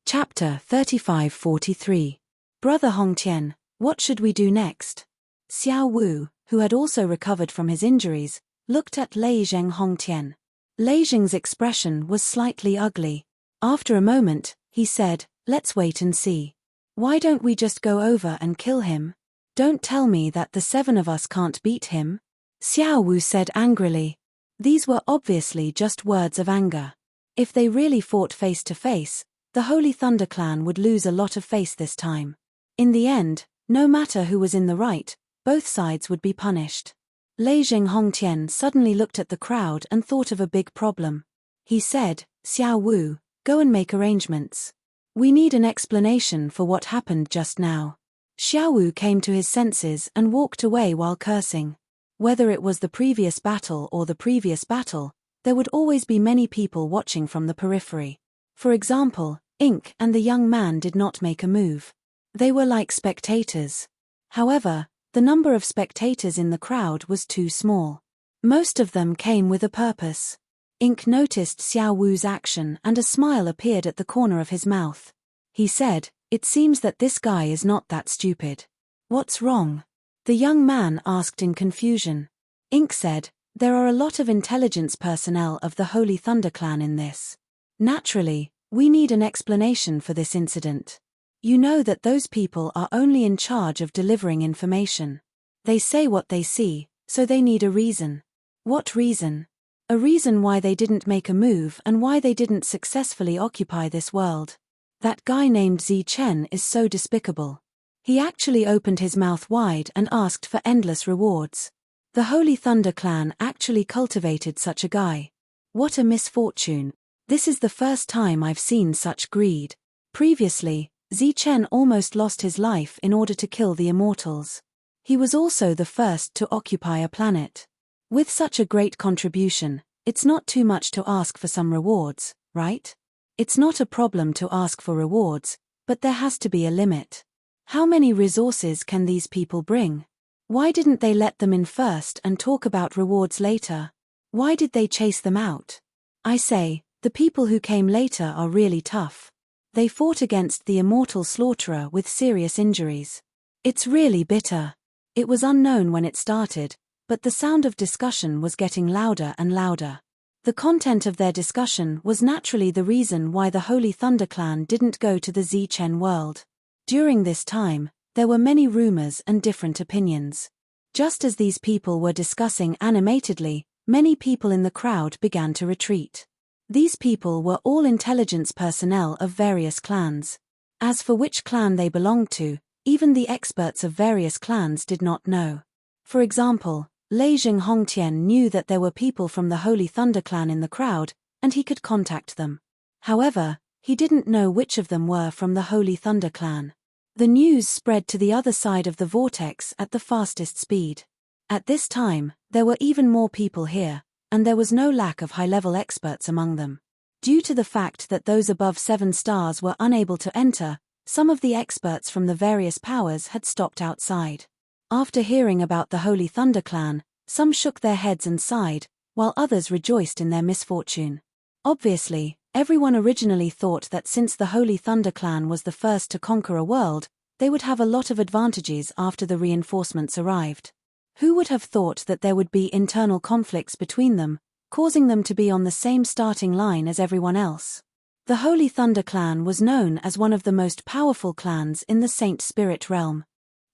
Chapter 3543. Brother Hong Tian, what should we do next? Xiao Wu, who had also recovered from his injuries, looked at Lei Jing Hong Tian. Lei Jing's expression was slightly ugly. After a moment, he said, "Let's wait and see. Why don't we just go over and kill him? Don't tell me that the 7 of us can't beat him." Xiao Wu said angrily. These were obviously just words of anger. If they really fought face to face, the Holy Thunder Clan would lose a lot of face this time. In the end, no matter who was in the right, both sides would be punished. Lei Jing Hong Tian suddenly looked at the crowd and thought of a big problem. He said, "Xiao Wu, go and make arrangements. We need an explanation for what happened just now." Xiao Wu came to his senses and walked away while cursing. Whether it was the previous battle or the previous battle, there would always be many people watching from the periphery. For example, Ink and the young man did not make a move. They were like spectators. However, the number of spectators in the crowd was too small. Most of them came with a purpose. Ink noticed Xiao Wu's action and a smile appeared at the corner of his mouth. He said, "It seems that this guy is not that stupid. What's wrong?" The young man asked in confusion. Ink said, "There are a lot of intelligence personnel of the Holy Thunder Clan in this. Naturally, we need an explanation for this incident. You know that those people are only in charge of delivering information. They say what they see, so they need a reason." "What reason?" "A reason why they didn't make a move and why they didn't successfully occupy this world. That guy named Zichen is so despicable. He actually opened his mouth wide and asked for endless rewards. The Holy Thunder Clan actually cultivated such a guy. What a misfortune. This is the first time I've seen such greed. Previously, Zichen almost lost his life in order to kill the Immortals. He was also the first to occupy a planet. With such a great contribution, it's not too much to ask for some rewards, right? It's not a problem to ask for rewards, but there has to be a limit. How many resources can these people bring? Why didn't they let them in first and talk about rewards later? Why did they chase them out? I say, the people who came later are really tough. They fought against the Immortal Slaughterer with serious injuries. It's really bitter. It was unknown when it started, but the sound of discussion was getting louder and louder. The content of their discussion was naturally the reason why the Holy Thunder Clan didn't go to the Zichen world. During this time, there were many rumors and different opinions. Just as these people were discussing animatedly, many people in the crowd began to retreat. These people were all intelligence personnel of various clans. As for which clan they belonged to, even the experts of various clans did not know. For example, Lei Jing Hong Tian knew that there were people from the Holy Thunder Clan in the crowd, and he could contact them. However, He didn't know which of them were from the Holy Thunder clan. The news spread to the other side of the vortex at the fastest speed. At this time, there were even more people here, and there was no lack of high-level experts among them. Due to the fact that those above 7 stars were unable to enter, some of the experts from the various powers had stopped outside. After hearing about the Holy Thunder clan, some shook their heads and sighed, while others rejoiced in their misfortune. Obviously, everyone originally thought that since the Holy Thunder clan was the first to conquer a world, they would have a lot of advantages after the reinforcements arrived. Who would have thought that there would be internal conflicts between them, causing them to be on the same starting line as everyone else? The Holy Thunder clan was known as one of the most powerful clans in the Saint Spirit realm.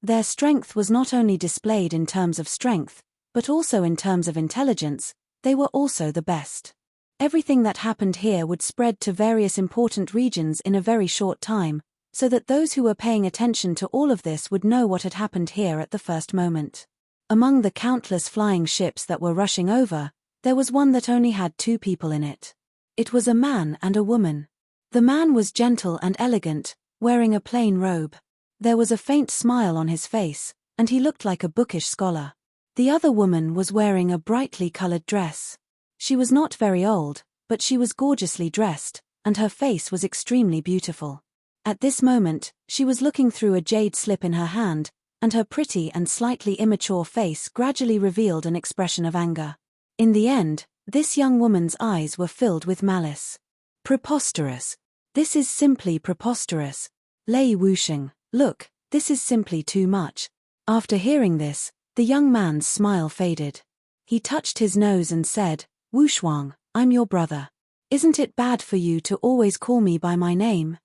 Their strength was not only displayed in terms of strength, but also in terms of intelligence. They were also the best. Everything that happened here would spread to various important regions in a very short time, so that those who were paying attention to all of this would know what had happened here at the first moment. Among the countless flying ships that were rushing over, there was one that only had 2 people in it. It was a man and a woman. The man was gentle and elegant, wearing a plain robe. There was a faint smile on his face, and he looked like a bookish scholar. The other woman was wearing a brightly colored dress. She was not very old, but she was gorgeously dressed, and her face was extremely beautiful. At this moment, she was looking through a jade slip in her hand, and her pretty and slightly immature face gradually revealed an expression of anger. In the end, this young woman's eyes were filled with malice. Preposterous. This is simply preposterous. Lei Wusheng, look, this is simply too much. After hearing this, the young man's smile faded. He touched his nose and said, Wushuang, I'm your brother. Isn't it bad for you to always call me by my name?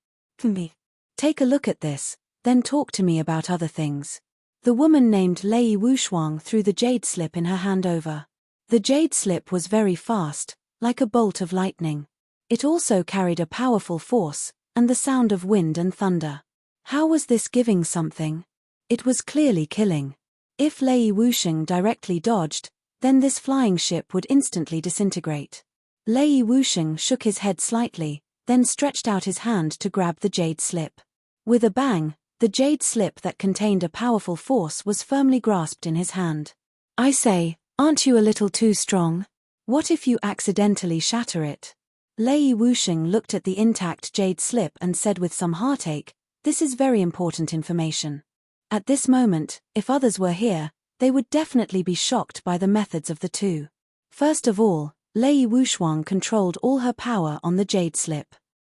Take a look at this, then talk to me about other things. The woman named Lei Wushuang threw the jade slip in her hand over. The jade slip was very fast, like a bolt of lightning. It also carried a powerful force, and the sound of wind and thunder. How was this giving something? It was clearly killing. If Lei Wusheng directly dodged, then this flying ship would instantly disintegrate. Lei Wusheng shook his head slightly, then stretched out his hand to grab the jade slip. With a bang, the jade slip that contained a powerful force was firmly grasped in his hand. I say, aren't you a little too strong? What if you accidentally shatter it? Lei Wusheng looked at the intact jade slip and said with some heartache, this is very important information. At this moment, if others were here, they would definitely be shocked by the methods of the two. First of all, Lei Wushuang controlled all her power on the jade slip.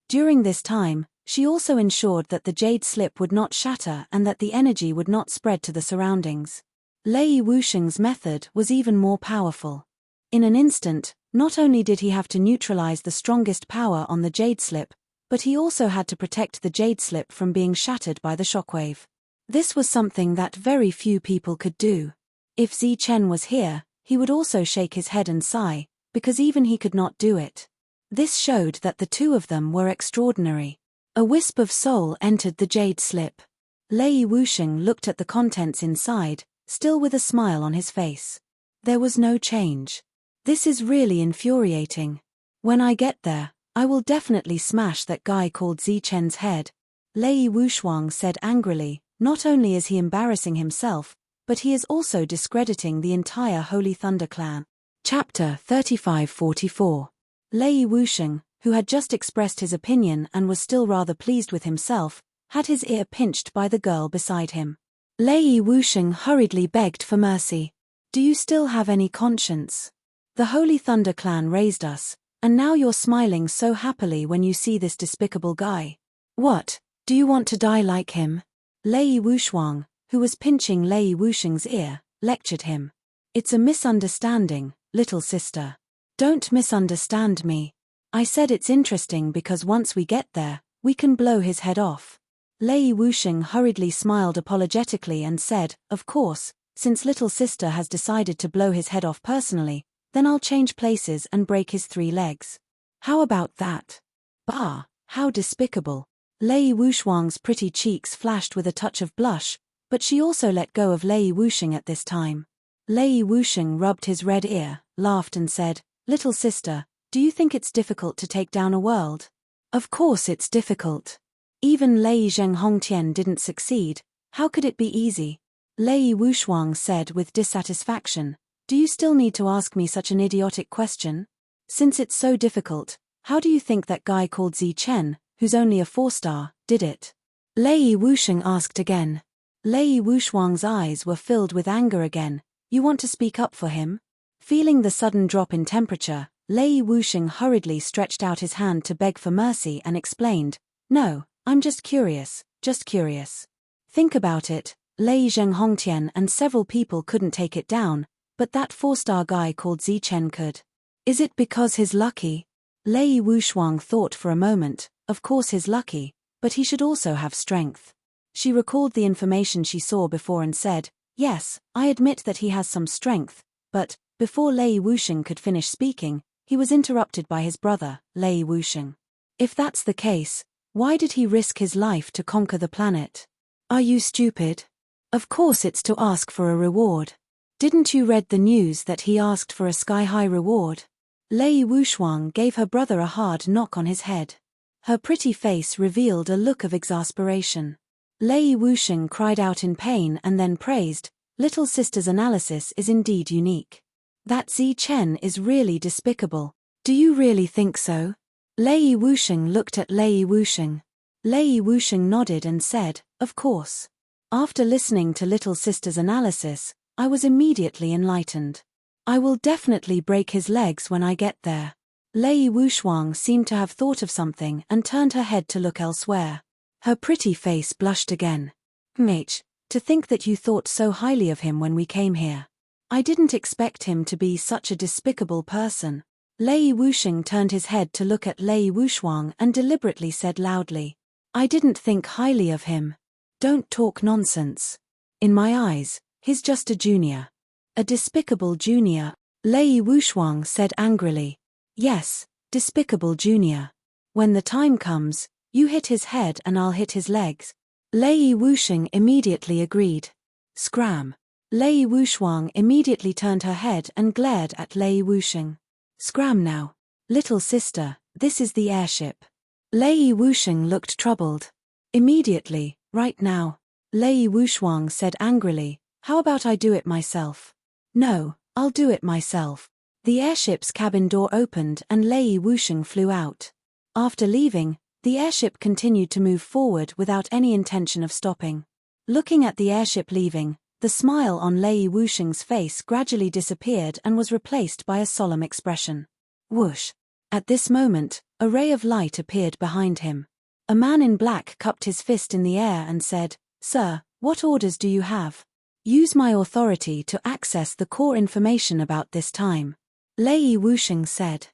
During this time, she also ensured that the jade slip would not shatter and that the energy would not spread to the surroundings. Lei Wusheng's method was even more powerful. In an instant, not only did he have to neutralize the strongest power on the jade slip, but he also had to protect the jade slip from being shattered by the shockwave. This was something that very few people could do. If Zi Chen was here, he would also shake his head and sigh, because even he could not do it. This showed that the two of them were extraordinary. A wisp of soul entered the jade slip. Lei Wusheng looked at the contents inside, still with a smile on his face. There was no change. This is really infuriating. When I get there, I will definitely smash that guy called Zi Chen's head. Lei Wushuang said angrily, not only is he embarrassing himself, but he is also discrediting the entire Holy Thunder clan. Chapter 3544. Lei Wusheng, who had just expressed his opinion and was still rather pleased with himself, had his ear pinched by the girl beside him. Lei Wusheng hurriedly begged for mercy. Do you still have any conscience? The Holy Thunder clan raised us, and now you're smiling so happily when you see this despicable guy. What, do you want to die like him? Lei Wushuang, who was pinching Lei Wusheng's ear, lectured him. It's a misunderstanding, little sister. Don't misunderstand me. I said it's interesting because once we get there, we can blow his head off. Lei Wusheng hurriedly smiled apologetically and said, of course, since little sister has decided to blow his head off personally, then I'll change places and break his 3 legs. How about that? Bah, how despicable. Lei Wushuang's pretty cheeks flashed with a touch of blush, but she also let go of Lei Wusheng at this time. Lei Wusheng rubbed his red ear, laughed and said, little sister, do you think it's difficult to take down a world? Of course it's difficult. Even Lei Zheng Hongtian didn't succeed, how could it be easy? Lei Wushuang said with dissatisfaction, do you still need to ask me such an idiotic question? Since it's so difficult, how do you think that guy called Zi Chen, who's only a 4-star, did it? Lei Wusheng asked again. Lei Wushuang's eyes were filled with anger again. You want to speak up for him? Feeling the sudden drop in temperature, Lei Wusheng hurriedly stretched out his hand to beg for mercy and explained, no, I'm just curious, just curious. Think about it, Lei Zheng Hongtian and several people couldn't take it down, but that 4-star guy called Zi Chen could. Is it because he's lucky? Lei Wushuang thought for a moment, of course he's lucky, but he should also have strength. She recalled the information she saw before and said, yes, I admit that he has some strength, but, before Lei Wusheng could finish speaking, he was interrupted by his brother, Lei Wusheng. If that's the case, why did he risk his life to conquer the planet? Are you stupid? Of course it's to ask for a reward. Didn't you read the news that he asked for a sky-high reward? Lei Wushuang gave her brother a hard knock on his head. Her pretty face revealed a look of exasperation. Lei Wusheng cried out in pain and then praised, little sister's analysis is indeed unique. That Zi Chen is really despicable. Do you really think so? Lei Wusheng looked at Lei Wusheng. Lei Wusheng nodded and said, of course. After listening to little sister's analysis, I was immediately enlightened. I will definitely break his legs when I get there. Lei Wushuang seemed to have thought of something and turned her head to look elsewhere. Her pretty face blushed again. To think that you thought so highly of him when we came here. I didn't expect him to be such a despicable person. Lei Wusheng turned his head to look at Lei Wushuang and deliberately said loudly, I didn't think highly of him. Don't talk nonsense. In my eyes, he's just a junior. A despicable junior, Lei Wushuang said angrily. Yes, despicable junior. When the time comes, you hit his head and I'll hit his legs. Lei Wusheng immediately agreed. Scram. Lei Wushuang immediately turned her head and glared at Lei Wusheng. Scram now. Little sister, this is the airship. Lei Wusheng looked troubled. Immediately, right now. Lei Wushuang said angrily, how about I do it myself? No, I'll do it myself. The airship's cabin door opened and Lei Wusheng flew out. After leaving, the airship continued to move forward without any intention of stopping. Looking at the airship leaving, the smile on Lei Wusheng's face gradually disappeared and was replaced by a solemn expression. Whoosh! At this moment, a ray of light appeared behind him. A man in black cupped his fist in the air and said, Sir, what orders do you have? Use my authority to access the core information about this time. Lei Wusheng said.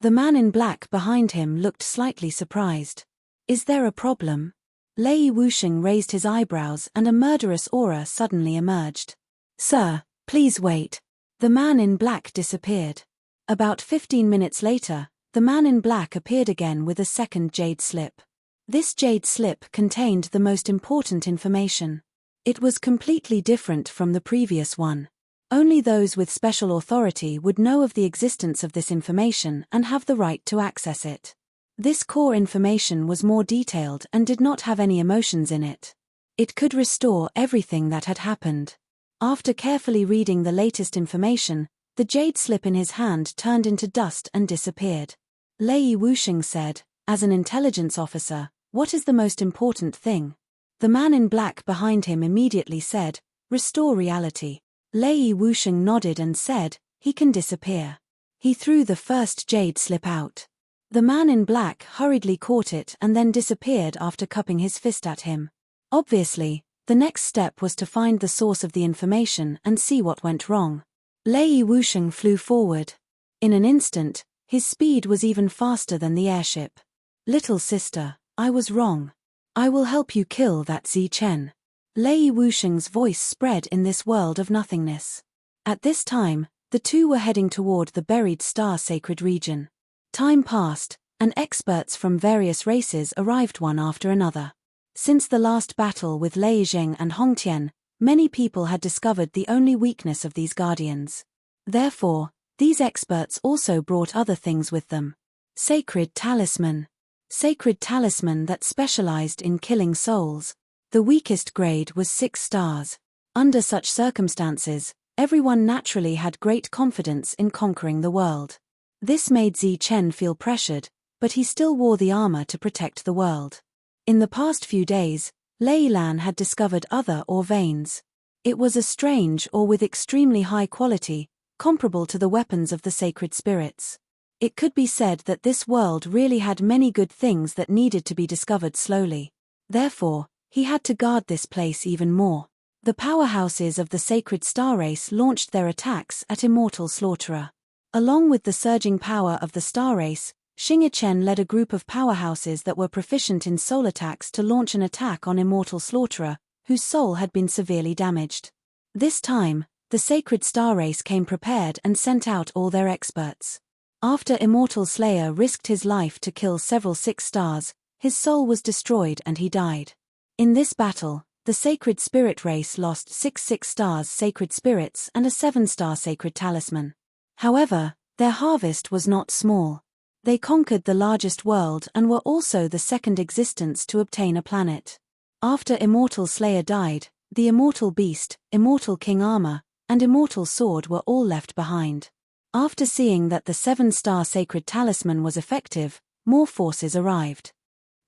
The man in black behind him looked slightly surprised. Is there a problem? Lei Wusheng raised his eyebrows and a murderous aura suddenly emerged. Sir, please wait. The man in black disappeared. About 15 minutes later, the man in black appeared again with a second jade slip. This jade slip contained the most important information. It was completely different from the previous one. Only those with special authority would know of the existence of this information and have the right to access it. This core information was more detailed and did not have any emotions in it. It could restore everything that had happened. After carefully reading the latest information, the jade slip in his hand turned into dust and disappeared. Lei Wusheng said, as an intelligence officer, what is the most important thing? The man in black behind him immediately said, restore reality. Lei Wusheng nodded and said, he can disappear. He threw the first jade slip out. The man in black hurriedly caught it and then disappeared after cupping his fist at him. Obviously, the next step was to find the source of the information and see what went wrong. Lei Wusheng flew forward. In an instant, his speed was even faster than the airship. Little sister, I was wrong. I will help you kill that Zi Chen. Lei Wusheng's voice spread in this world of nothingness. At this time, the two were heading toward the buried star sacred region. Time passed, and experts from various races arrived one after another. Since the last battle with Lei Zheng and Hongtian, many people had discovered the only weakness of these guardians. Therefore, these experts also brought other things with them. Sacred talisman. Sacred talisman that specialized in killing souls. The weakest grade was 6 stars. Under such circumstances, everyone naturally had great confidence in conquering the world. This made Zi Chen feel pressured, but he still wore the armor to protect the world. In the past few days, Lei Lan had discovered other ore veins. It was a strange ore with extremely high quality, comparable to the weapons of the sacred spirits. It could be said that this world really had many good things that needed to be discovered slowly. Therefore, he had to guard this place even more. The powerhouses of the sacred star race launched their attacks at Immortal Slaughterer. Along with the surging power of the star race, Xingye Chen led a group of powerhouses that were proficient in soul attacks to launch an attack on Immortal Slaughterer, whose soul had been severely damaged. This time, the sacred star race came prepared and sent out all their experts. After Immortal Slayer risked his life to kill several 6 stars, his soul was destroyed and he died. In this battle, the sacred spirit race lost 6 stars sacred spirits and a 7-star sacred talisman. However, their harvest was not small. They conquered the largest world and were also the second existence to obtain a planet. After Immortal Slayer died, the Immortal Beast, Immortal King Armor, and Immortal Sword were all left behind. After seeing that the 7-star sacred talisman was effective, more forces arrived.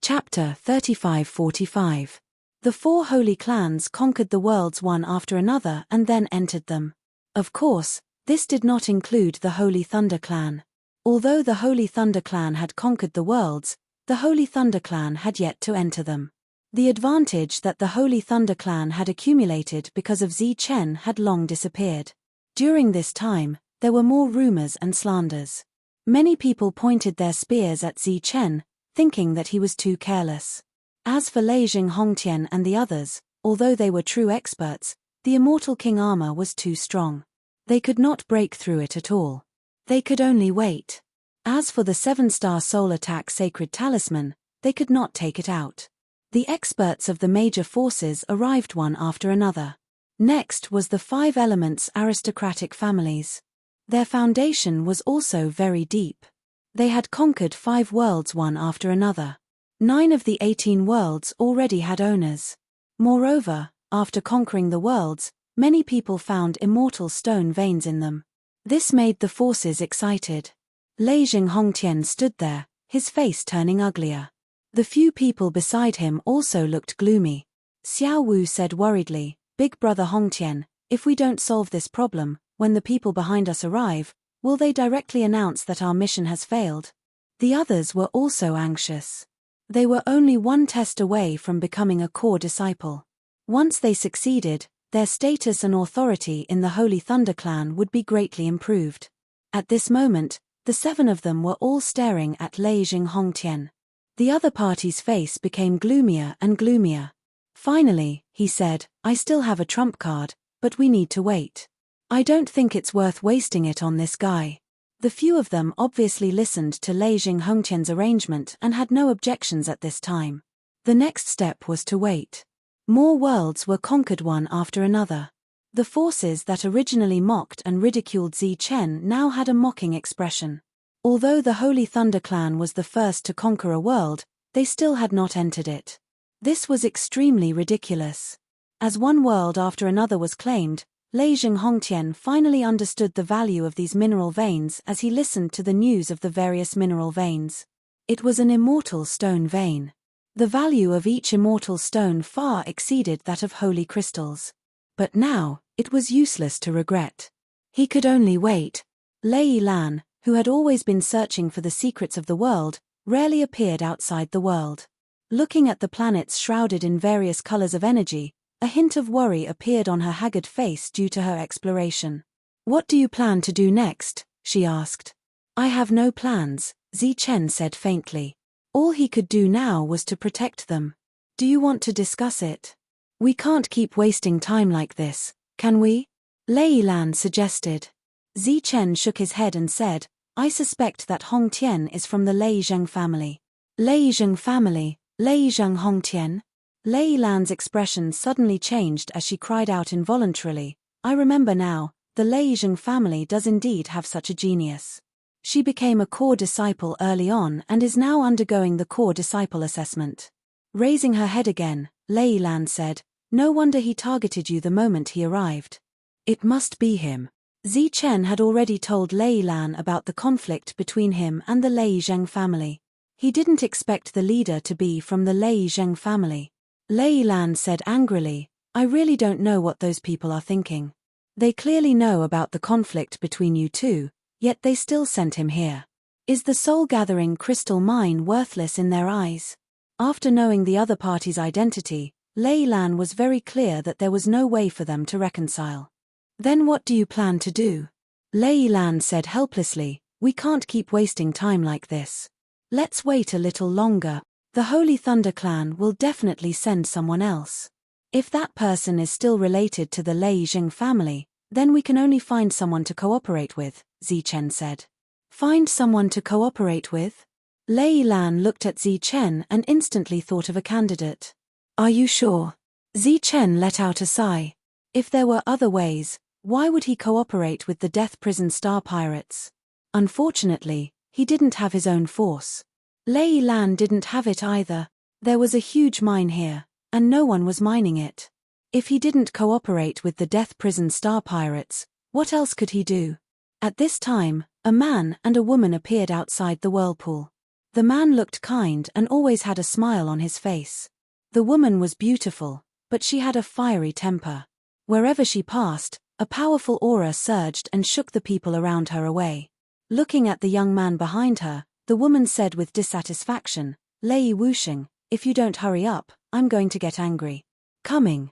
Chapter 35-45. The 4 holy clans conquered the worlds one after another and then entered them. Of course, this did not include the Holy Thunder Clan. Although the Holy Thunder Clan had conquered the worlds, the Holy Thunder Clan had yet to enter them. The advantage that the Holy Thunder Clan had accumulated because of Zi Chen had long disappeared. During this time, there were more rumors and slanders. Many people pointed their spears at Zi Chen, thinking that he was too careless. As for Lei Hongtian and the others, although they were true experts, the Immortal King Armor was too strong. They could not break through it at all. They could only wait. As for the 7-star soul attack sacred talisman, they could not take it out. The experts of the major forces arrived one after another. Next was the 5 elements aristocratic families. Their foundation was also very deep. They had conquered 5 worlds one after another. 9 of the 18 worlds already had owners. Moreover, after conquering the worlds, many people found immortal stone veins in them. This made the forces excited. Lei Hongtian stood there, his face turning uglier. The few people beside him also looked gloomy. Xiao Wu said worriedly, "Big brother Hongtian, if we don't solve this problem, when the people behind us arrive, will they directly announce that our mission has failed?" The others were also anxious. They were only one test away from becoming a core disciple. Once they succeeded, their status and authority in the Holy Thunder Clan would be greatly improved. At this moment, the 7 of them were all staring at Lei Hongtian. The other party's face became gloomier and gloomier. Finally, he said, "I still have a trump card, but we need to wait. I don't think it's worth wasting it on this guy." The few of them obviously listened to Lei Hongtian's arrangement and had no objections at this time. The next step was to wait. More worlds were conquered one after another. The forces that originally mocked and ridiculed Zi Chen now had a mocking expression. Although the Holy Thunder Clan was the first to conquer a world, they still had not entered it. This was extremely ridiculous. As one world after another was claimed, Lei Hongtian finally understood the value of these mineral veins as he listened to the news of the various mineral veins. It was an immortal stone vein. The value of each immortal stone far exceeded that of holy crystals. But now, it was useless to regret. He could only wait. Lei Lan, who had always been searching for the secrets of the world, rarely appeared outside the world. Looking at the planets shrouded in various colors of energy, a hint of worry appeared on her haggard face due to her exploration. "What do you plan to do next?" she asked. "I have no plans," Zi Chen said faintly. All he could do now was to protect them. "Do you want to discuss it? We can't keep wasting time like this, can we?" Lei Lan suggested. Zi Chen shook his head and said, "I suspect that Hong Tian is from the Lei Zheng family." Lei Zheng family, Lei Zheng Hong Tian? Lei Lan's expression suddenly changed as she cried out involuntarily, "I remember now, the Lei Zheng family does indeed have such a genius." She became a core disciple early on and is now undergoing the core disciple assessment. Raising her head again, Lei Lan said, "No wonder he targeted you the moment he arrived. It must be him." Zi Chen had already told Lei Lan about the conflict between him and the Lei Zheng family. He didn't expect the leader to be from the Lei Zheng family. Lei Lan said angrily, "I really don't know what those people are thinking. They clearly know about the conflict between you two, yet they still sent him here. Is the soul-gathering crystal mine worthless in their eyes?" After knowing the other party's identity, Lei Lan was very clear that there was no way for them to reconcile. "Then what do you plan to do?" Lei Lan said helplessly, "We can't keep wasting time like this. Let's wait a little longer. The Holy Thunder Clan will definitely send someone else. If that person is still related to the Lei Zheng family, then we can only find someone to cooperate with," Zi Chen said. "Find someone to cooperate with?" Lei Lan looked at Zi Chen and instantly thought of a candidate. "Are you sure?" Zi Chen let out a sigh. If there were other ways, why would he cooperate with the Death Prison Star Pirates? Unfortunately, he didn't have his own force. Lei Lan didn't have it either. There was a huge mine here, and no one was mining it. If he didn't cooperate with the Death Prison Star Pirates, what else could he do? At this time, a man and a woman appeared outside the whirlpool. The man looked kind and always had a smile on his face. The woman was beautiful, but she had a fiery temper. Wherever she passed, a powerful aura surged and shook the people around her away. Looking at the young man behind her, the woman said with dissatisfaction, "Lei Wusheng, if you don't hurry up, I'm going to get angry." Coming.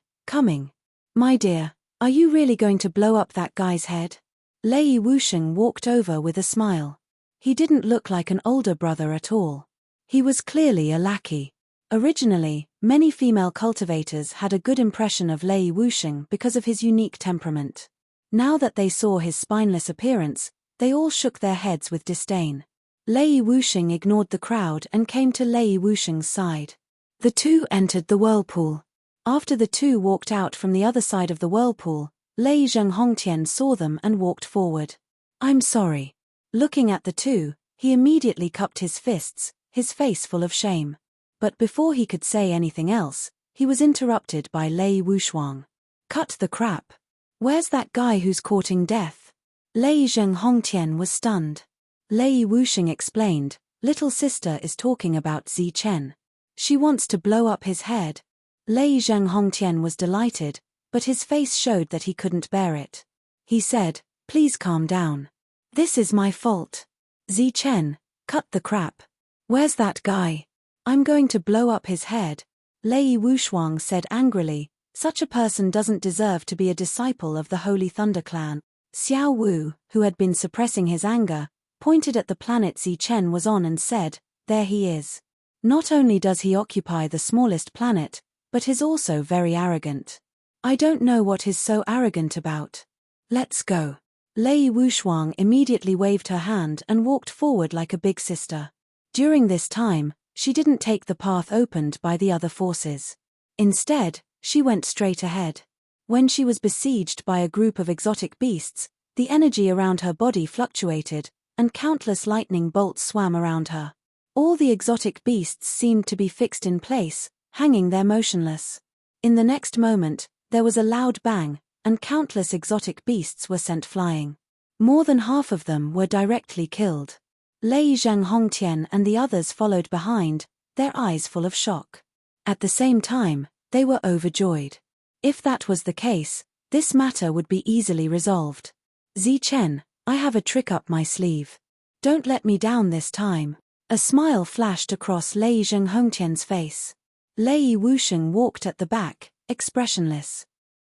My dear, are you really going to blow up that guy's head?" Lei Wusheng walked over with a smile. He didn't look like an older brother at all. He was clearly a lackey. Originally, many female cultivators had a good impression of Lei Wusheng because of his unique temperament. Now that they saw his spineless appearance, they all shook their heads with disdain. Lei Wusheng ignored the crowd and came to Lei Wusheng's side. The two entered the whirlpool. After the two walked out from the other side of the whirlpool, Lei Zheng Hongtian saw them and walked forward. "I'm sorry." Looking at the two, he immediately cupped his fists, his face full of shame. But before he could say anything else, he was interrupted by Lei Wusheng. "Cut the crap. Where's that guy who's courting death?" Lei Zheng Hongtian was stunned. Lei Wusheng explained, "Little sister is talking about Zi Chen. She wants to blow up his head." Lei Zheng Hongtian was delighted, but his face showed that he couldn't bear it. He said, "Please calm down. This is my fault. Zi Chen, cut the crap. Where's that guy? I'm going to blow up his head." Lei Wusheng said angrily, "Such a person doesn't deserve to be a disciple of the Holy Thunder Clan." Xiao Wu, who had been suppressing his anger, pointed at the planet Zi Chen was on and said, "There he is. Not only does he occupy the smallest planet, but he's also very arrogant. I don't know what he's so arrogant about. Let's go." Lei Wusheng immediately waved her hand and walked forward like a big sister. During this time, she didn't take the path opened by the other forces. Instead, she went straight ahead. When she was besieged by a group of exotic beasts, the energy around her body fluctuated, and countless lightning bolts swam around her. All the exotic beasts seemed to be fixed in place, hanging there motionless. In the next moment, there was a loud bang, and countless exotic beasts were sent flying. More than half of them were directly killed. Lei Zheng Hongtian and the others followed behind, their eyes full of shock. At the same time, they were overjoyed. If that was the case, this matter would be easily resolved. "Zi Chen, I have a trick up my sleeve. Don't let me down this time." A smile flashed across Lei Zheng Hongtian's face. Lei Wusheng walked at the back, expressionless.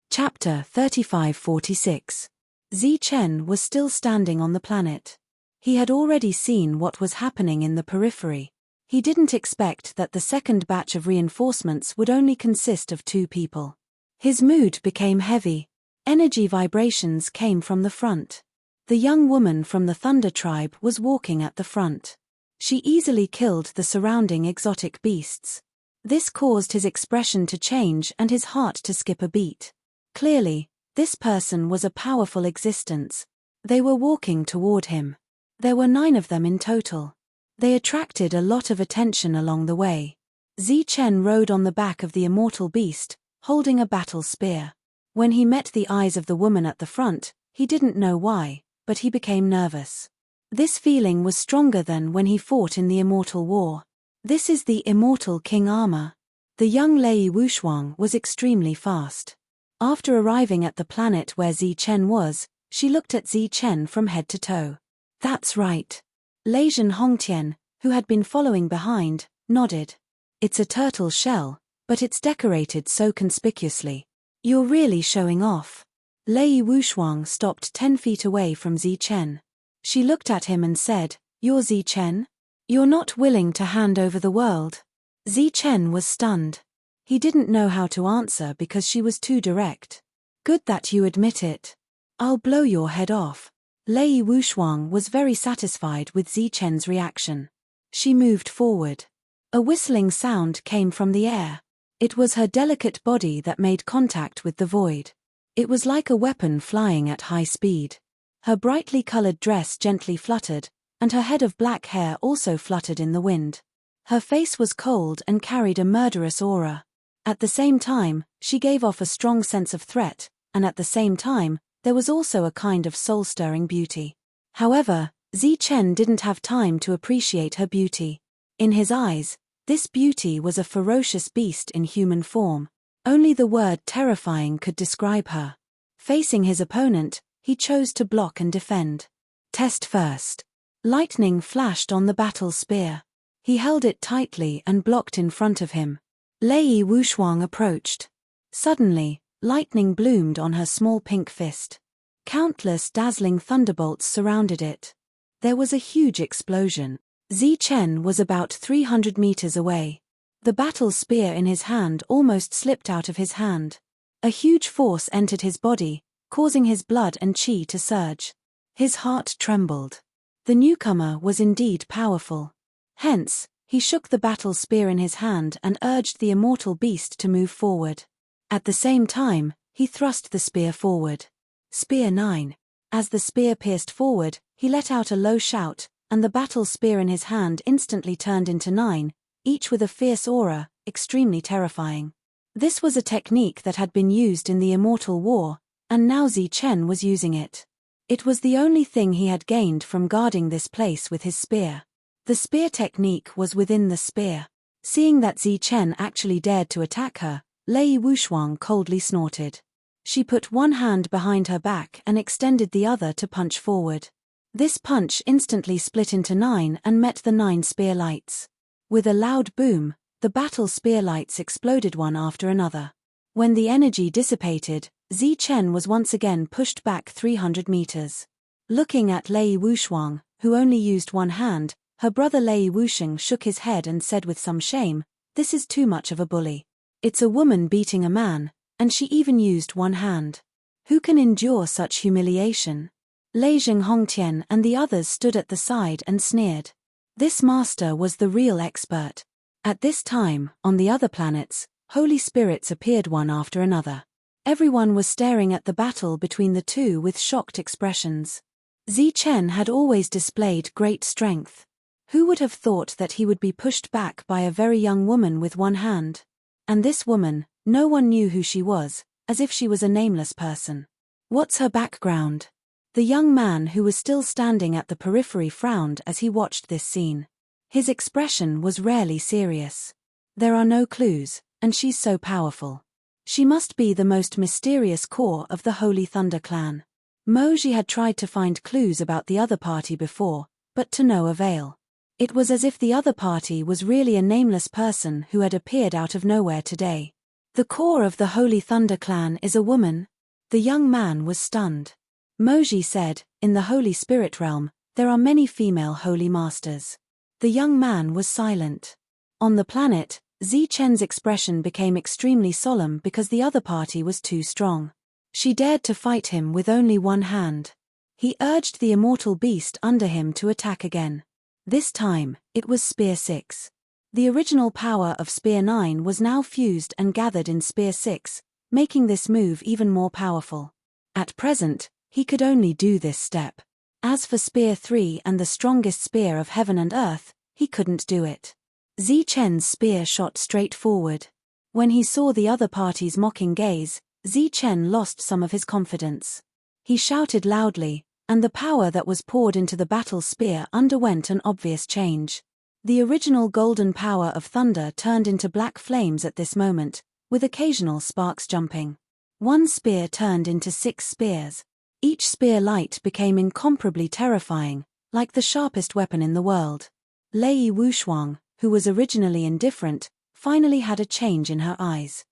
Chapter 3546. Zi Chen was still standing on the planet. He had already seen what was happening in the periphery. He didn't expect that the second batch of reinforcements would only consist of 2 people. His mood became heavy. Energy vibrations came from the front. The young woman from the Thunder tribe was walking at the front. She easily killed the surrounding exotic beasts. This caused his expression to change and his heart to skip a beat. Clearly, this person was a powerful existence. They were walking toward him. There were 9 of them in total. They attracted a lot of attention along the way. Zichen rode on the back of the immortal beast, holding a battle spear. When he met the eyes of the woman at the front, he didn't know why, but he became nervous. This feeling was stronger than when he fought in the immortal war. This is the immortal king armor. The young Lei Wuxuang was extremely fast. After arriving at the planet where Zichen was, she looked at Zichen from head to toe. That's right. Leijin Hongtian, who had been following behind, nodded. It's a turtle shell, but it's decorated so conspicuously. You're really showing off. Lei Wuxuang stopped 10 feet away from Zichen. She looked at him and said, "You're Zichen? You're not willing to hand over the world?" Zichen was stunned. He didn't know how to answer because she was too direct. "Good that you admit it. I'll blow your head off." Lei Wuxuang was very satisfied with Zichen's reaction. She moved forward. A whistling sound came from the air. It was her delicate body that made contact with the void. It was like a weapon flying at high speed. Her brightly colored dress gently fluttered, and her head of black hair also fluttered in the wind. Her face was cold and carried a murderous aura. At the same time, she gave off a strong sense of threat, and at the same time, there was also a kind of soul-stirring beauty. However, Zichen didn't have time to appreciate her beauty. In his eyes, this beauty was a ferocious beast in human form. Only the word terrifying could describe her. Facing his opponent, he chose to block and defend. Test first. Lightning flashed on the battle spear. He held it tightly and blocked in front of him. Lei Wuxuang approached. Suddenly, lightning bloomed on her small pink fist. Countless dazzling thunderbolts surrounded it. There was a huge explosion. Zichen was about 300 meters away. The battle spear in his hand almost slipped out of his hand. A huge force entered his body, causing his blood and qi to surge. His heart trembled. The newcomer was indeed powerful. Hence, he shook the battle spear in his hand and urged the immortal beast to move forward. At the same time, he thrust the spear forward. Spear 9. As the spear pierced forward, he let out a low shout, and the battle spear in his hand instantly turned into 9, each with a fierce aura, extremely terrifying. This was a technique that had been used in the Immortal War, and now Zichen was using it. It was the only thing he had gained from guarding this place with his spear. The spear technique was within the spear. Seeing that Zichen actually dared to attack her, Lei Wuxuang coldly snorted. She put one hand behind her back and extended the other to punch forward. This punch instantly split into 9 and met the 9 spear lights. With a loud boom, the battle spear lights exploded one after another. When the energy dissipated, Zichen was once again pushed back 300 meters. Looking at Lei Wuxuang, who only used one hand, her brother Lei Wuxing shook his head and said with some shame, "This is too much of a bully. It's a woman beating a man, and she even used one hand. Who can endure such humiliation?" Leijin Hongtian and the others stood at the side and sneered. This master was the real expert. At this time, on the other planets, holy spirits appeared one after another. Everyone was staring at the battle between the two with shocked expressions. Zichen had always displayed great strength. Who would have thought that he would be pushed back by a very young woman with one hand? And this woman, no one knew who she was, as if she was a nameless person. What's her background? The young man who was still standing at the periphery frowned as he watched this scene. His expression was rarely serious. There are no clues, and she's so powerful. She must be the most mysterious core of the Holy Thunder clan. Moji had tried to find clues about the other party before, but to no avail. It was as if the other party was really a nameless person who had appeared out of nowhere today. The core of the Holy Thunder clan is a woman? The young man was stunned. Moji said, "In the Holy Spirit realm, there are many female holy masters." The young man was silent. On the planet, Zichen's expression became extremely solemn because the other party was too strong. She dared to fight him with only one hand. He urged the immortal beast under him to attack again. This time, it was Spear 6. The original power of Spear 9 was now fused and gathered in Spear 6, making this move even more powerful. At present, he could only do this step. As for Spear 3 and the strongest spear of heaven and earth, he couldn't do it. Zi Chen's spear shot straight forward. When he saw the other party's mocking gaze, Zi Chen lost some of his confidence. He shouted loudly, and the power that was poured into the battle spear underwent an obvious change. The original golden power of thunder turned into black flames at this moment, with occasional sparks jumping. One spear turned into 6 spears. Each spear light became incomparably terrifying, like the sharpest weapon in the world. Lei Wuxuang, who was originally indifferent, finally had a change in her eyes.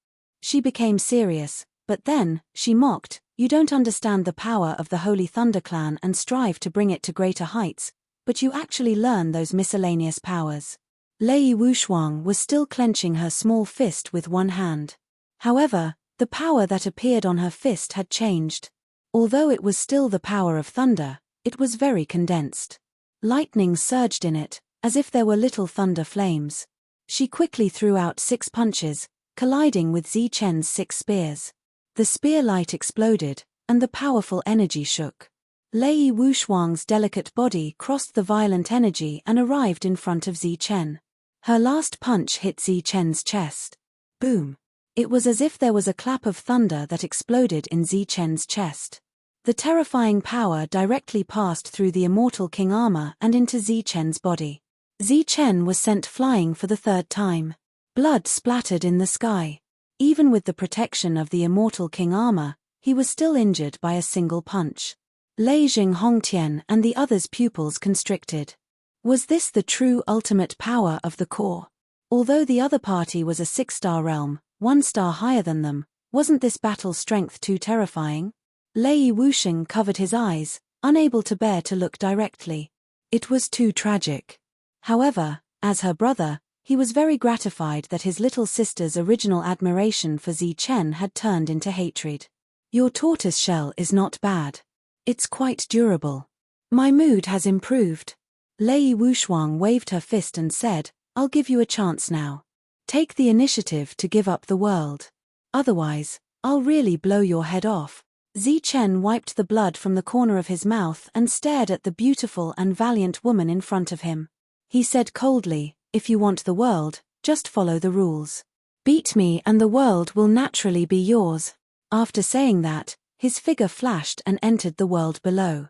She became serious, but then, she mocked, "You don't understand the power of the Holy Thunder Clan and strive to bring it to greater heights, but you actually learn those miscellaneous powers." Lei Wuxuang was still clenching her small fist with one hand. However, the power that appeared on her fist had changed. Although it was still the power of thunder, it was very condensed. Lightning surged in it, as if there were little thunder flames. She quickly threw out 6 punches, colliding with Zi Chen's 6 spears. The spear light exploded, and the powerful energy shook. Lei Wuxuang's delicate body crossed the violent energy and arrived in front of Zi Chen. Her last punch hit Zi Chen's chest. Boom! It was as if there was a clap of thunder that exploded in Zi Chen's chest. The terrifying power directly passed through the immortal king armor and into Zi Chen's body. Zi Chen was sent flying for the 3rd time. Blood splattered in the sky. Even with the protection of the immortal king armor, he was still injured by a single punch. Lei Hongtian and the others' pupils constricted. Was this the true ultimate power of the core? Although the other party was a 6-star realm, 1 star higher than them, wasn't this battle strength too terrifying? Lei Wuxing covered his eyes, unable to bear to look directly. It was too tragic. However, as her brother, he was very gratified that his little sister's original admiration for Zi Chen had turned into hatred. "Your tortoise shell is not bad. It's quite durable. My mood has improved." Lei Wuxuang waved her fist and said, "I'll give you a chance now. Take the initiative to give up the world. Otherwise, I'll really blow your head off." Zi Chen wiped the blood from the corner of his mouth and stared at the beautiful and valiant woman in front of him. He said coldly, "If you want the world, just follow the rules. Beat me and the world will naturally be yours." After saying that, his figure flashed and entered the world below.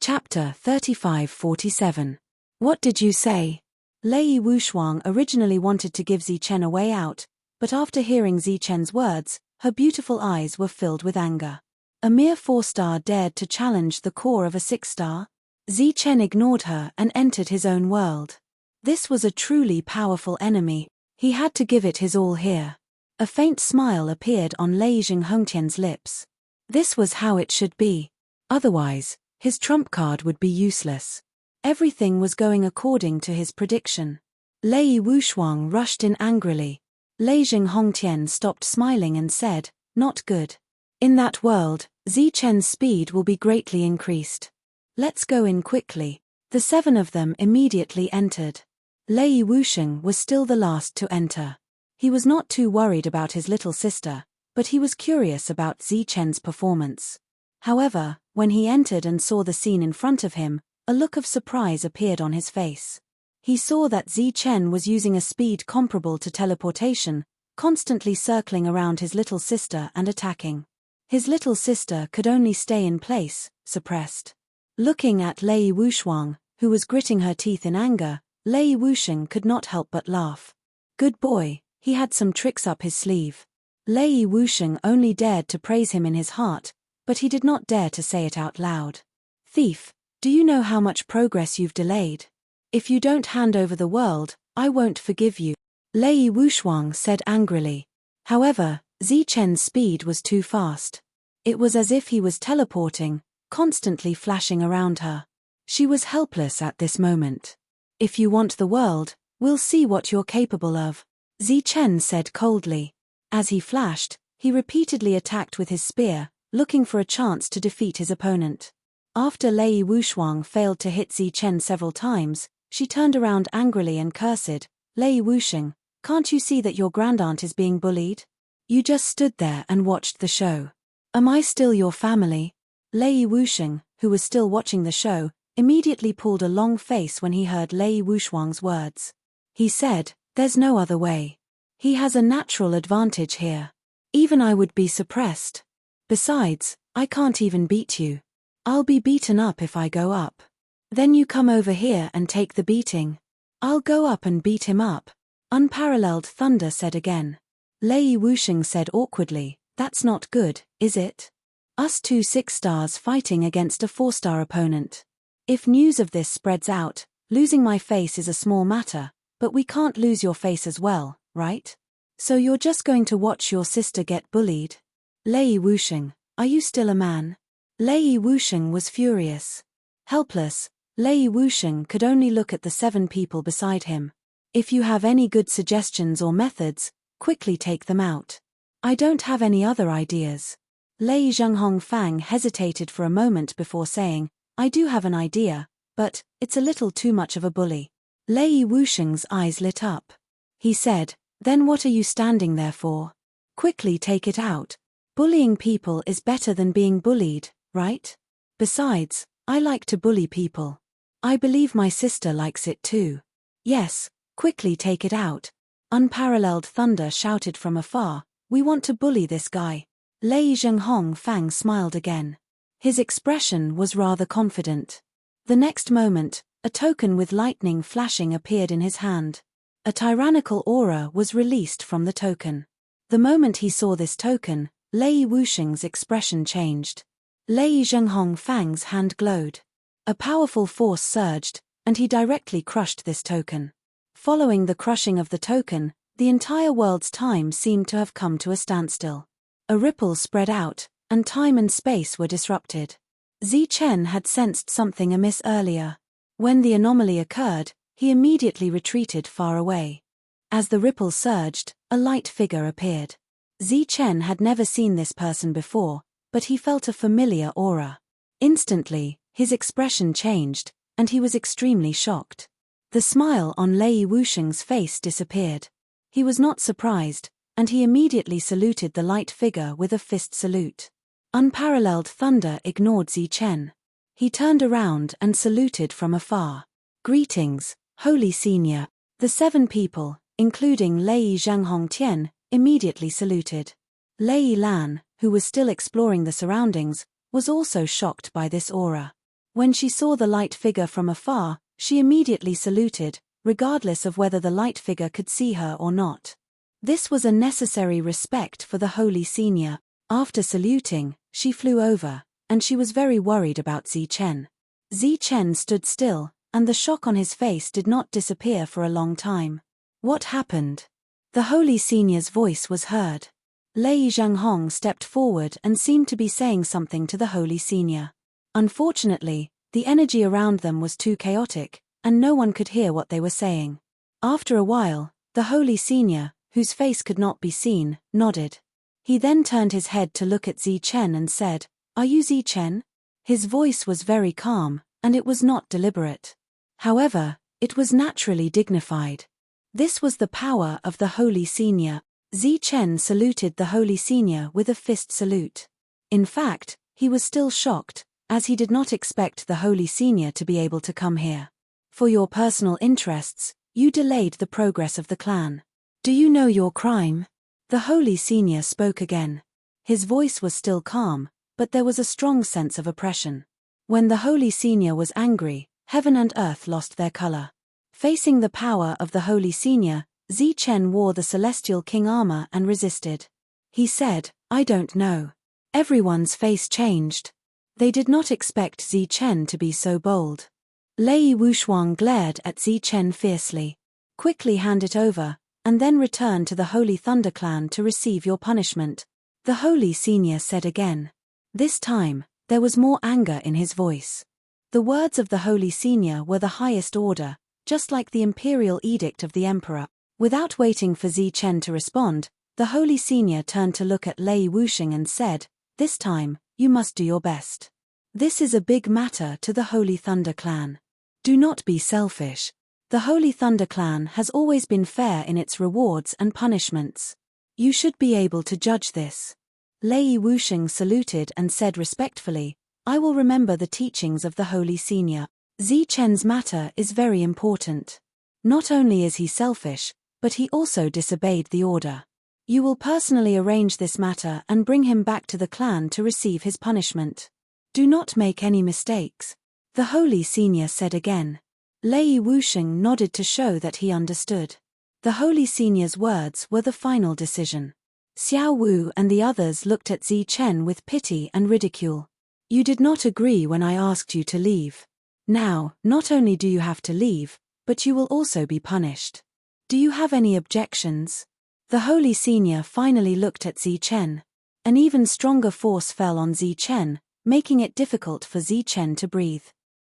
Chapter 3547. What did you say? Lei Wuxuang originally wanted to give Zi Chen a way out, but after hearing Zi Chen's words, her beautiful eyes were filled with anger. A mere 4-star dared to challenge the core of a 6-star? Zi Chen ignored her and entered his own world. This was a truly powerful enemy. He had to give it his all here. A faint smile appeared on Lei Hongtian's lips. This was how it should be. Otherwise, his trump card would be useless. Everything was going according to his prediction. Lei Wuxuang rushed in angrily. Lei Hongtian stopped smiling and said, "Not good. In that world, Zi Chen's speed will be greatly increased. Let's go in quickly." The 7 of them immediately entered. Lei Wuxing was still the last to enter. He was not too worried about his little sister, but he was curious about Zi Chen's performance. However, when he entered and saw the scene in front of him, a look of surprise appeared on his face. He saw that Zi Chen was using a speed comparable to teleportation, constantly circling around his little sister and attacking. His little sister could only stay in place, suppressed. Looking at Lei Wuxuang, who was gritting her teeth in anger, Lei Wuxing could not help but laugh. Good boy, he had some tricks up his sleeve. Lei Wuxing only dared to praise him in his heart, but he did not dare to say it out loud. Thief, do you know how much progress you've delayed? If you don't hand over the world, I won't forgive you. Lei Wuxuang said angrily. However, Zi Chen's speed was too fast. It was as if he was teleporting, constantly flashing around her. She was helpless at this moment. If you want the world, we'll see what you're capable of, Zi Chen said coldly. As he flashed, he repeatedly attacked with his spear, looking for a chance to defeat his opponent. After Lei Wuxuang failed to hit Zi Chen several times, she turned around angrily and cursed, "Lei Wuxing, can't you see that your grandaunt is being bullied? You just stood there and watched the show. Am I still your family?" Lei Wuxing, who was still watching the show, immediately pulled a long face when he heard Lei Wuxiang's words. He said, "There's no other way. He has a natural advantage here. Even I would be suppressed. Besides, I can't even beat you. I'll be beaten up if I go up. Then you come over here and take the beating. I'll go up and beat him up." Unparalleled thunder said again. Lei Wuxiang said awkwardly, "That's not good, is it? Us two 6 stars fighting against a 4-star opponent. If news of this spreads out, losing my face is a small matter, but we can't lose your face as well, right? So you're just going to watch your sister get bullied? Lei Wuxiang, are you still a man?" Lei Wuxiang was furious. Helpless, Lei Wuxiang could only look at the 7 people beside him. "If you have any good suggestions or methods, quickly take them out. I don't have any other ideas." Lei Zhenghong hesitated for a moment before saying, "I do have an idea, but it's a little too much of a bully." Lei Wuxiang's eyes lit up. He said, "Then what are you standing there for? Quickly take it out. Bullying people is better than being bullied, right? Besides, I like to bully people. I believe my sister likes it too. Yes, quickly take it out." Unparalleled thunder shouted from afar, "We want to bully this guy." Lei Zhenghong smiled again. His expression was rather confident. The next moment, a token with lightning flashing appeared in his hand. A tyrannical aura was released from the token. The moment he saw this token, Lei Wuxiang's expression changed. Lei Zhenghong's hand glowed. A powerful force surged, and he directly crushed this token. Following the crushing of the token, the entire world's time seemed to have come to a standstill. A ripple spread out, and time and space were disrupted. Zichen had sensed something amiss earlier. When the anomaly occurred, he immediately retreated far away. As the ripple surged, a light figure appeared. Zichen had never seen this person before, but he felt a familiar aura. Instantly, his expression changed, and he was extremely shocked. The smile on Lei Wuxiang's face disappeared. He was not surprised, and he immediately saluted the light figure with a fist salute. Unparalleled thunder ignored Zichen. He turned around and saluted from afar. "Greetings, Holy Senior." The 7 people, including Lei Zhenghongtian, immediately saluted. Lei Lan, who was still exploring the surroundings, was also shocked by this aura. When she saw the light figure from afar, she immediately saluted, regardless of whether the light figure could see her or not. This was a necessary respect for the Holy Senior. After saluting, she flew over, and she was very worried about Zichen. Zichen stood still, and the shock on his face did not disappear for a long time. What happened? The Holy Senior's voice was heard. Lei Zhenghong stepped forward and seemed to be saying something to the Holy Senior. Unfortunately, the energy around them was too chaotic, and no one could hear what they were saying. After a while, the Holy Senior, whose face could not be seen, nodded. He then turned his head to look at Zichen and said, "Are you Zichen?" His voice was very calm, and it was not deliberate. However, it was naturally dignified. This was the power of the Holy Senior. Zichen saluted the Holy Senior with a fist salute. In fact, he was still shocked, as he did not expect the Holy Senior to be able to come here. "For your personal interests, you delayed the progress of the clan. Do you know your crime?" The Holy Senior spoke again. His voice was still calm, but there was a strong sense of oppression. When the Holy Senior was angry, heaven and earth lost their color. Facing the power of the Holy Senior, Zichen wore the Celestial King armor and resisted. He said, "I don't know." Everyone's face changed. They did not expect Zichen to be so bold. Lei Wuxiang glared at Zichen fiercely. "Quickly hand it over, and then return to the Holy Thunder Clan to receive your punishment," the Holy Senior said again. This time, there was more anger in his voice. The words of the Holy Senior were the highest order, just like the imperial edict of the emperor. Without waiting for Zichen to respond, the Holy Senior turned to look at Lei Wuxiang and said, "This time, you must do your best. This is a big matter to the Holy Thunder Clan. Do not be selfish. The Holy Thunder Clan has always been fair in its rewards and punishments. You should be able to judge this." Lei Wuxiang saluted and said respectfully, "I will remember the teachings of the Holy Senior." Zi Chen's matter is very important. Not only is he selfish, but he also disobeyed the order. You will personally arrange this matter and bring him back to the clan to receive his punishment. Do not make any mistakes, the holy senior said again. Lei Wusheng nodded to show that he understood. The holy senior's words were the final decision. Xiao Wu and the others looked at Zi Chen with pity and ridicule. You did not agree when I asked you to leave. Now, not only do you have to leave, but you will also be punished. Do you have any objections? The holy senior finally looked at Zi Chen. An even stronger force fell on Zi Chen, making it difficult for Zi Chen to breathe.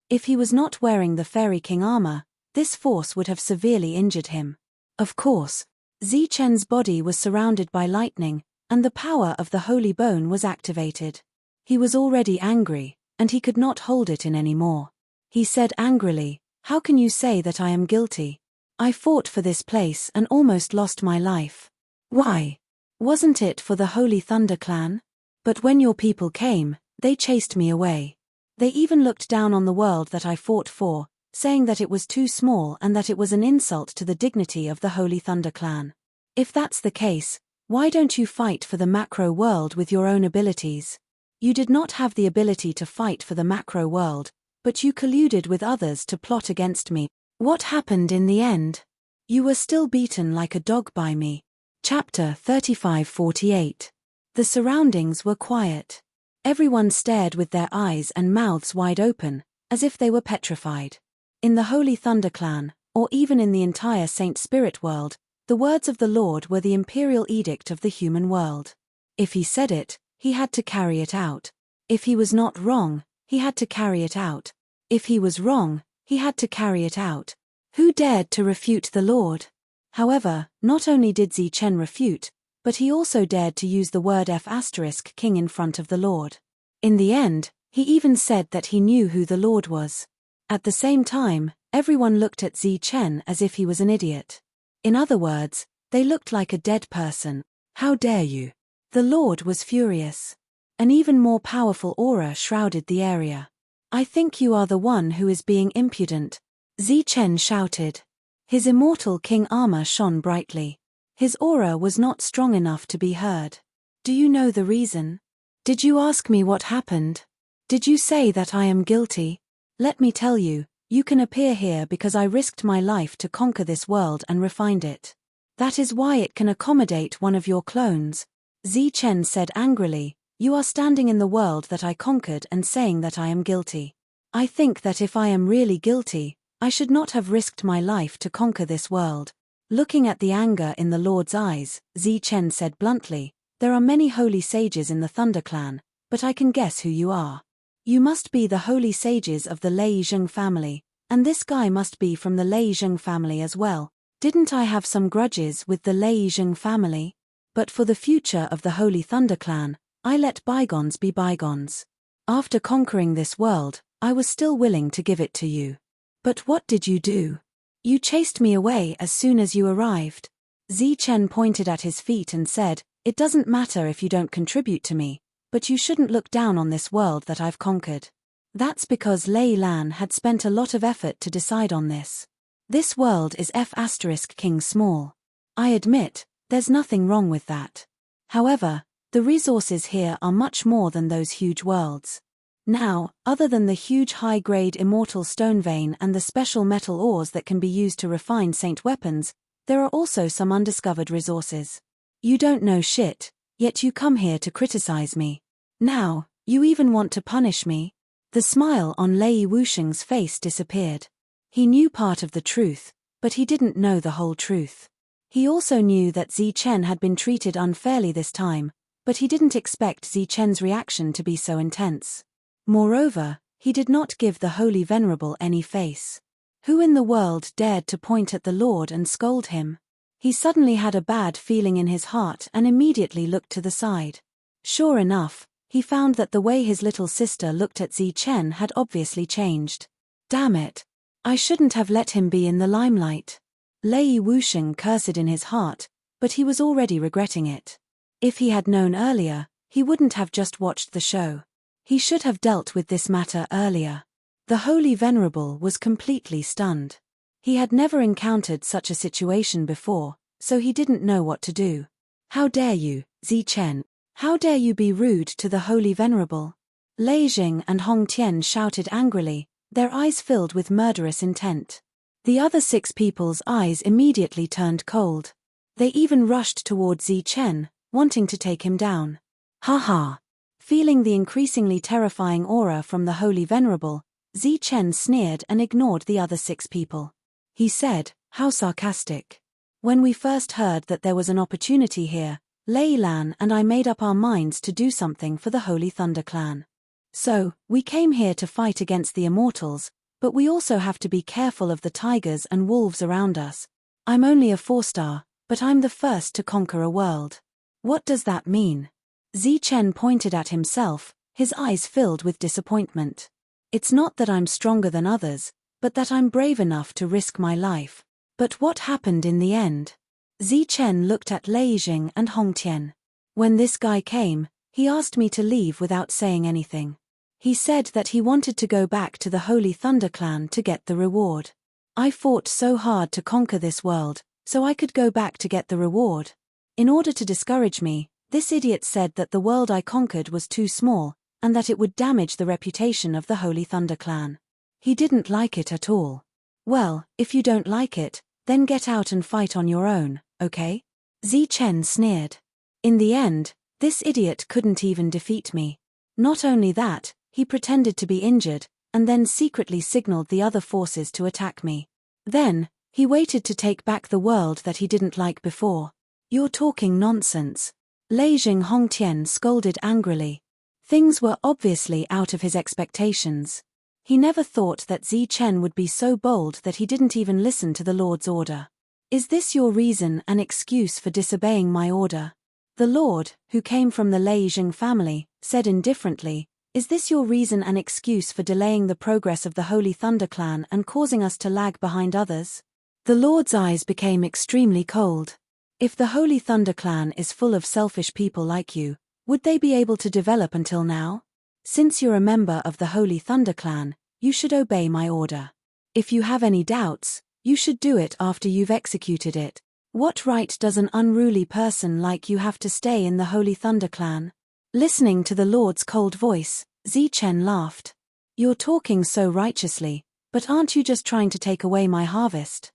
If he was not wearing the Fairy King armor, this force would have severely injured him. Of course, Zi Chen's body was surrounded by lightning, and the power of the holy bone was activated. He was already angry, and he could not hold it in anymore. He said angrily, "How can you say that I am guilty? I fought for this place and almost lost my life. Why? Wasn't it for the Holy Thunder Clan? But when your people came, they chased me away. They even looked down on the world that I fought for, saying that it was too small and that it was an insult to the dignity of the Holy Thunder Clan. If that's the case, why don't you fight for the macro world with your own abilities? You did not have the ability to fight for the macro world, but you colluded with others to plot against me. What happened in the end? You were still beaten like a dog by me." Chapter 35-48. The surroundings were quiet. Everyone stared with their eyes and mouths wide open, as if they were petrified. In the Holy Thunder Clan, or even in the entire Saint Spirit world, the words of the Lord were the imperial edict of the human world. If he said it, he had to carry it out. If he was not wrong, he had to carry it out. If he was wrong, he had to carry it out. Who dared to refute the Lord? However, not only did Zi Chen refute, but he also dared to use the word F*King in front of the Lord. In the end, he even said that he knew who the Lord was. At the same time, everyone looked at Zi Chen as if he was an idiot. In other words, they looked like a dead person. How dare you? The Lord was furious. An even more powerful aura shrouded the area. I think you are the one who is being impudent, Zi Chen shouted. His immortal king armor shone brightly. His aura was not strong enough to be heard. Do you know the reason? Did you ask me what happened? Did you say that I am guilty? Let me tell you, you can appear here because I risked my life to conquer this world and refined it. That is why it can accommodate one of your clones. Zi Chen said angrily, you are standing in the world that I conquered and saying that I am guilty. I think that if I am really guilty, I should not have risked my life to conquer this world. Looking at the anger in the Lord's eyes, Zi Chen said bluntly, there are many holy sages in the Thunder Clan, but I can guess who you are. You must be the holy sages of the Lei Zheng family, and this guy must be from the Lei Zheng family as well. Didn't I have some grudges with the Lei Zheng family? But for the future of the Holy Thunder Clan, I let bygones be bygones. After conquering this world, I was still willing to give it to you. But what did you do? You chased me away as soon as you arrived. Zi Chen pointed at his feet and said, it doesn't matter if you don't contribute to me, but you shouldn't look down on this world that I've conquered. That's because Lei Lan had spent a lot of effort to decide on this. This world is F*King small. I admit, there's nothing wrong with that. However, the resources here are much more than those huge worlds. Now, other than the huge high-grade immortal stone vein and the special metal ores that can be used to refine saint weapons, there are also some undiscovered resources. You don't know shit, yet you come here to criticize me. Now, you even want to punish me? The smile on Lei Wusheng's face disappeared. He knew part of the truth, but he didn't know the whole truth. He also knew that Zi Chen had been treated unfairly this time, but he didn't expect Zi Chen's reaction to be so intense. Moreover, he did not give the Holy Venerable any face. Who in the world dared to point at the Lord and scold him? He suddenly had a bad feeling in his heart and immediately looked to the side. Sure enough, he found that the way his little sister looked at Zi Chen had obviously changed. Damn it! I shouldn't have let him be in the limelight. Lei Wusheng cursed in his heart, but he was already regretting it. If he had known earlier, he wouldn't have just watched the show. He should have dealt with this matter earlier. The Holy Venerable was completely stunned. He had never encountered such a situation before, so he didn't know what to do. How dare you, Zichen? How dare you be rude to the Holy Venerable? Lei Jing and Hong Tian shouted angrily, their eyes filled with murderous intent. The other 6 people's eyes immediately turned cold. They even rushed toward Zichen, wanting to take him down. Ha ha! Feeling the increasingly terrifying aura from the Holy Venerable, Zichen sneered and ignored the other 6 people. He said, how sarcastic. When we first heard that there was an opportunity here, Lei Lan and I made up our minds to do something for the Holy Thunder Clan. So, we came here to fight against the immortals, but we also have to be careful of the tigers and wolves around us. I'm only a 4-star, but I'm the first to conquer a world. What does that mean? Zichen pointed at himself, his eyes filled with disappointment. It's not that I'm stronger than others, but that I'm brave enough to risk my life. But what happened in the end? Zichen looked at Lei Jing and Hong Tian. When this guy came, he asked me to leave without saying anything. He said that he wanted to go back to the Holy Thunder Clan to get the reward. I fought so hard to conquer this world, so I could go back to get the reward. In order to discourage me, this idiot said that the world I conquered was too small, and that it would damage the reputation of the Holy Thunder Clan. He didn't like it at all. Well, if you don't like it, then get out and fight on your own, okay? Zichen sneered. In the end, this idiot couldn't even defeat me. Not only that, he pretended to be injured, and then secretly signaled the other forces to attack me. Then, he waited to take back the world that he didn't like before. You're talking nonsense. Lei Jing Hong Tian scolded angrily. Things were obviously out of his expectations. He never thought that Zichen would be so bold that he didn't even listen to the Lord's order. Is this your reason and excuse for disobeying my order? The Lord, who came from the Lei Jing family, said indifferently, is this your reason and excuse for delaying the progress of the Holy Thunder Clan and causing us to lag behind others? The Lord's eyes became extremely cold. If the Holy Thunder Clan is full of selfish people like you, would they be able to develop until now? Since you're a member of the Holy Thunder Clan, you should obey my order. If you have any doubts, you should do it after you've executed it. What right does an unruly person like you have to stay in the Holy Thunder Clan? Listening to the Lord's cold voice, Zichen laughed. You're talking so righteously, but aren't you just trying to take away my harvest?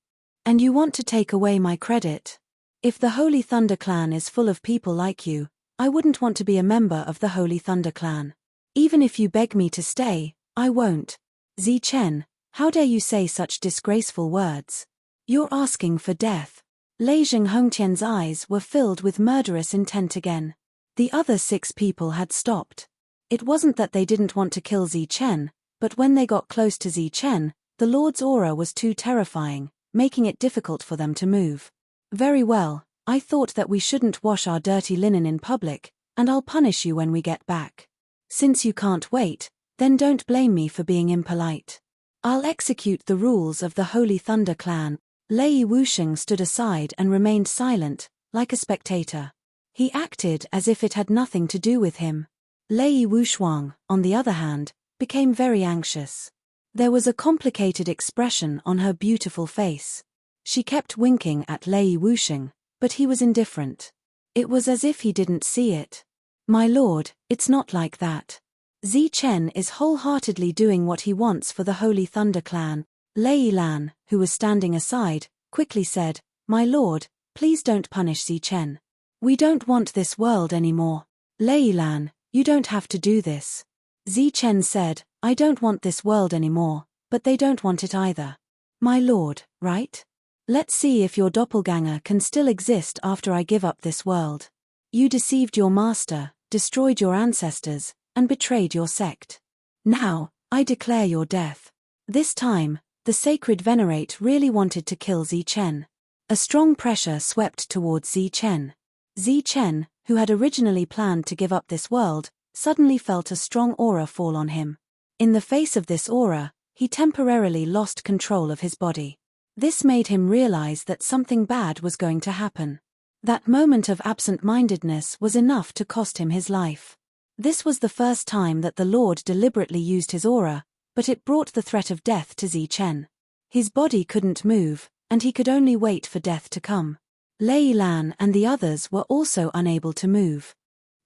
And you want to take away my credit? If the Holy Thunder Clan is full of people like you, I wouldn't want to be a member of the Holy Thunder Clan. Even if you beg me to stay, I won't. Zichen, how dare you say such disgraceful words? You're asking for death. Lei Jing Hongtian's eyes were filled with murderous intent again. The other 6 people had stopped. It wasn't that they didn't want to kill Zichen, but when they got close to Zichen, the Lord's aura was too terrifying, making it difficult for them to move. Very well, I thought that we shouldn't wash our dirty linen in public, and I'll punish you when we get back. Since you can't wait, then don't blame me for being impolite. I'll execute the rules of the Holy Thunder Clan. Lei Wusheng stood aside and remained silent, like a spectator. He acted as if it had nothing to do with him. Lei Wushuang, on the other hand, became very anxious. There was a complicated expression on her beautiful face. She kept winking at Lei Wusheng, but he was indifferent. It was as if he didn't see it. My lord, it's not like that. Zichen is wholeheartedly doing what he wants for the Holy Thunder Clan. Lei Lan, who was standing aside, quickly said, My lord, please don't punish Zichen. We don't want this world anymore. Lei Lan, you don't have to do this. Zichen said, I don't want this world anymore, but they don't want it either. My lord, right? Let's see if your doppelganger can still exist after I give up this world. You deceived your master, destroyed your ancestors, and betrayed your sect. Now, I declare your death. This time, the sacred venerate really wanted to kill Zichen. A strong pressure swept towards Zichen. Zichen, who had originally planned to give up this world, suddenly felt a strong aura fall on him. In the face of this aura, he temporarily lost control of his body. This made him realize that something bad was going to happen. That moment of absent-mindedness was enough to cost him his life. This was the first time that the Lord deliberately used his aura, but it brought the threat of death to Zi Chen. His body couldn't move, and he could only wait for death to come. Lei Lan and the others were also unable to move.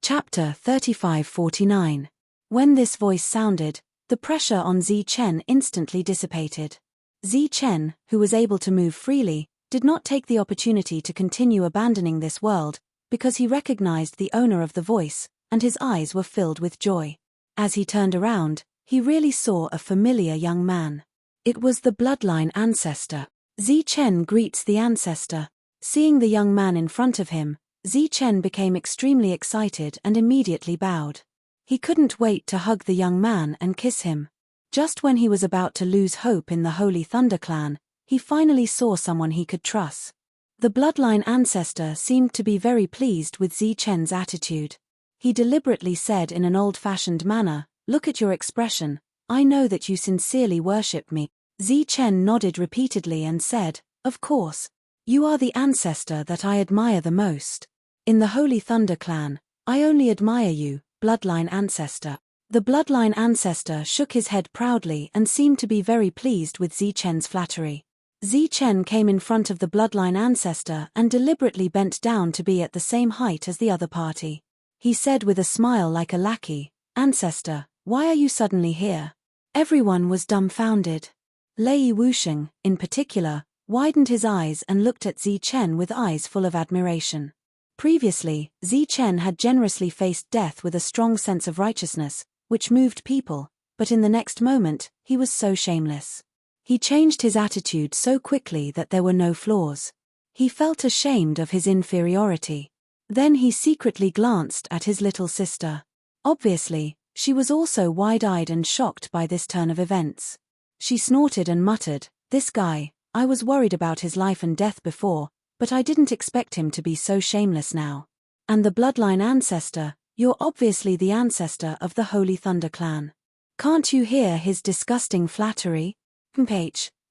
Chapter 35-49. When this voice sounded, the pressure on Zi Chen instantly dissipated. Zi Chen, who was able to move freely, did not take the opportunity to continue abandoning this world, because he recognized the owner of the voice, and his eyes were filled with joy. As he turned around, he really saw a familiar young man. It was the bloodline ancestor. Zi Chen greets the ancestor. Seeing the young man in front of him, Zi Chen became extremely excited and immediately bowed. He couldn't wait to hug the young man and kiss him. Just when he was about to lose hope in the Holy Thunder Clan, he finally saw someone he could trust. The bloodline ancestor seemed to be very pleased with Zi Chen's attitude. He deliberately said in an old-fashioned manner, "Look at your expression, I know that you sincerely worship me." Zi Chen nodded repeatedly and said, "Of course. You are the ancestor that I admire the most. In the Holy Thunder Clan, I only admire you, bloodline ancestor." The bloodline ancestor shook his head proudly and seemed to be very pleased with Zi Chen's flattery. Zi Chen came in front of the bloodline ancestor and deliberately bent down to be at the same height as the other party. He said with a smile like a lackey, "Ancestor, why are you suddenly here?" Everyone was dumbfounded. Lei Wusheng, in particular, widened his eyes and looked at Zi Chen with eyes full of admiration. Previously, Zi Chen had generously faced death with a strong sense of righteousness, which moved people, but in the next moment, he was so shameless. He changed his attitude so quickly that there were no flaws. He felt ashamed of his inferiority. Then he secretly glanced at his little sister. Obviously, she was also wide-eyed and shocked by this turn of events. She snorted and muttered, "This guy, I was worried about his life and death before, but I didn't expect him to be so shameless now. And the bloodline ancestor, you're obviously the ancestor of the Holy Thunder Clan. Can't you hear his disgusting flattery?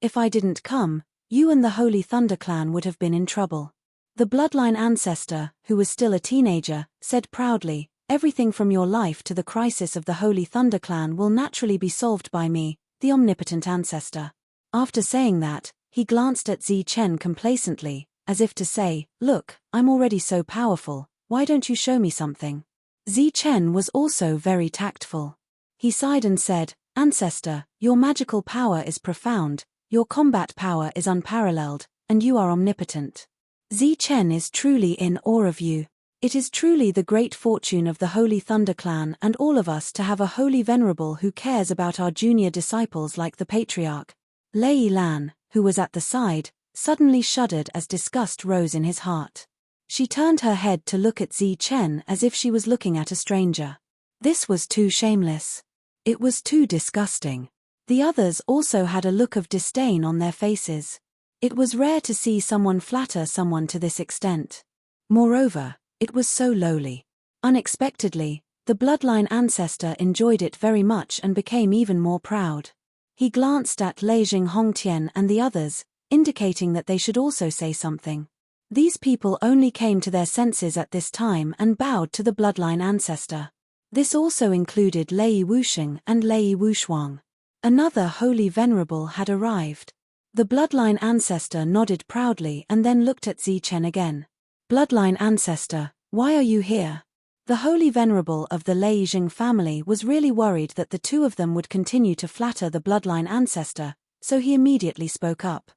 If I didn't come, you and the Holy Thunder Clan would have been in trouble." The bloodline ancestor, who was still a teenager, said proudly, "Everything from your life to the crisis of the Holy Thunder Clan will naturally be solved by me, the omnipotent ancestor." After saying that, he glanced at Zi Chen complacently, as if to say, "Look, I'm already so powerful, why don't you show me something?" Zi Chen was also very tactful. He sighed and said, "Ancestor, your magical power is profound, your combat power is unparalleled, and you are omnipotent. Zi Chen is truly in awe of you. It is truly the great fortune of the Holy Thunder Clan and all of us to have a holy venerable who cares about our junior disciples like the patriarch." Lei Lan, who was at the side, suddenly shuddered as disgust rose in his heart. She turned her head to look at Zi Chen as if she was looking at a stranger. This was too shameless. It was too disgusting. The others also had a look of disdain on their faces. It was rare to see someone flatter someone to this extent. Moreover, it was so lowly. Unexpectedly, the bloodline ancestor enjoyed it very much and became even more proud. He glanced at Lei Jing Hongtian and the others, indicating that they should also say something. These people only came to their senses at this time and bowed to the bloodline ancestor. This also included Lei Wusheng and Lei Wushuang. Another holy venerable had arrived. The bloodline ancestor nodded proudly and then looked at Zi Chen again. "Bloodline ancestor, why are you here?" The holy venerable of the Lei Jing family was really worried that the two of them would continue to flatter the bloodline ancestor, so he immediately spoke up.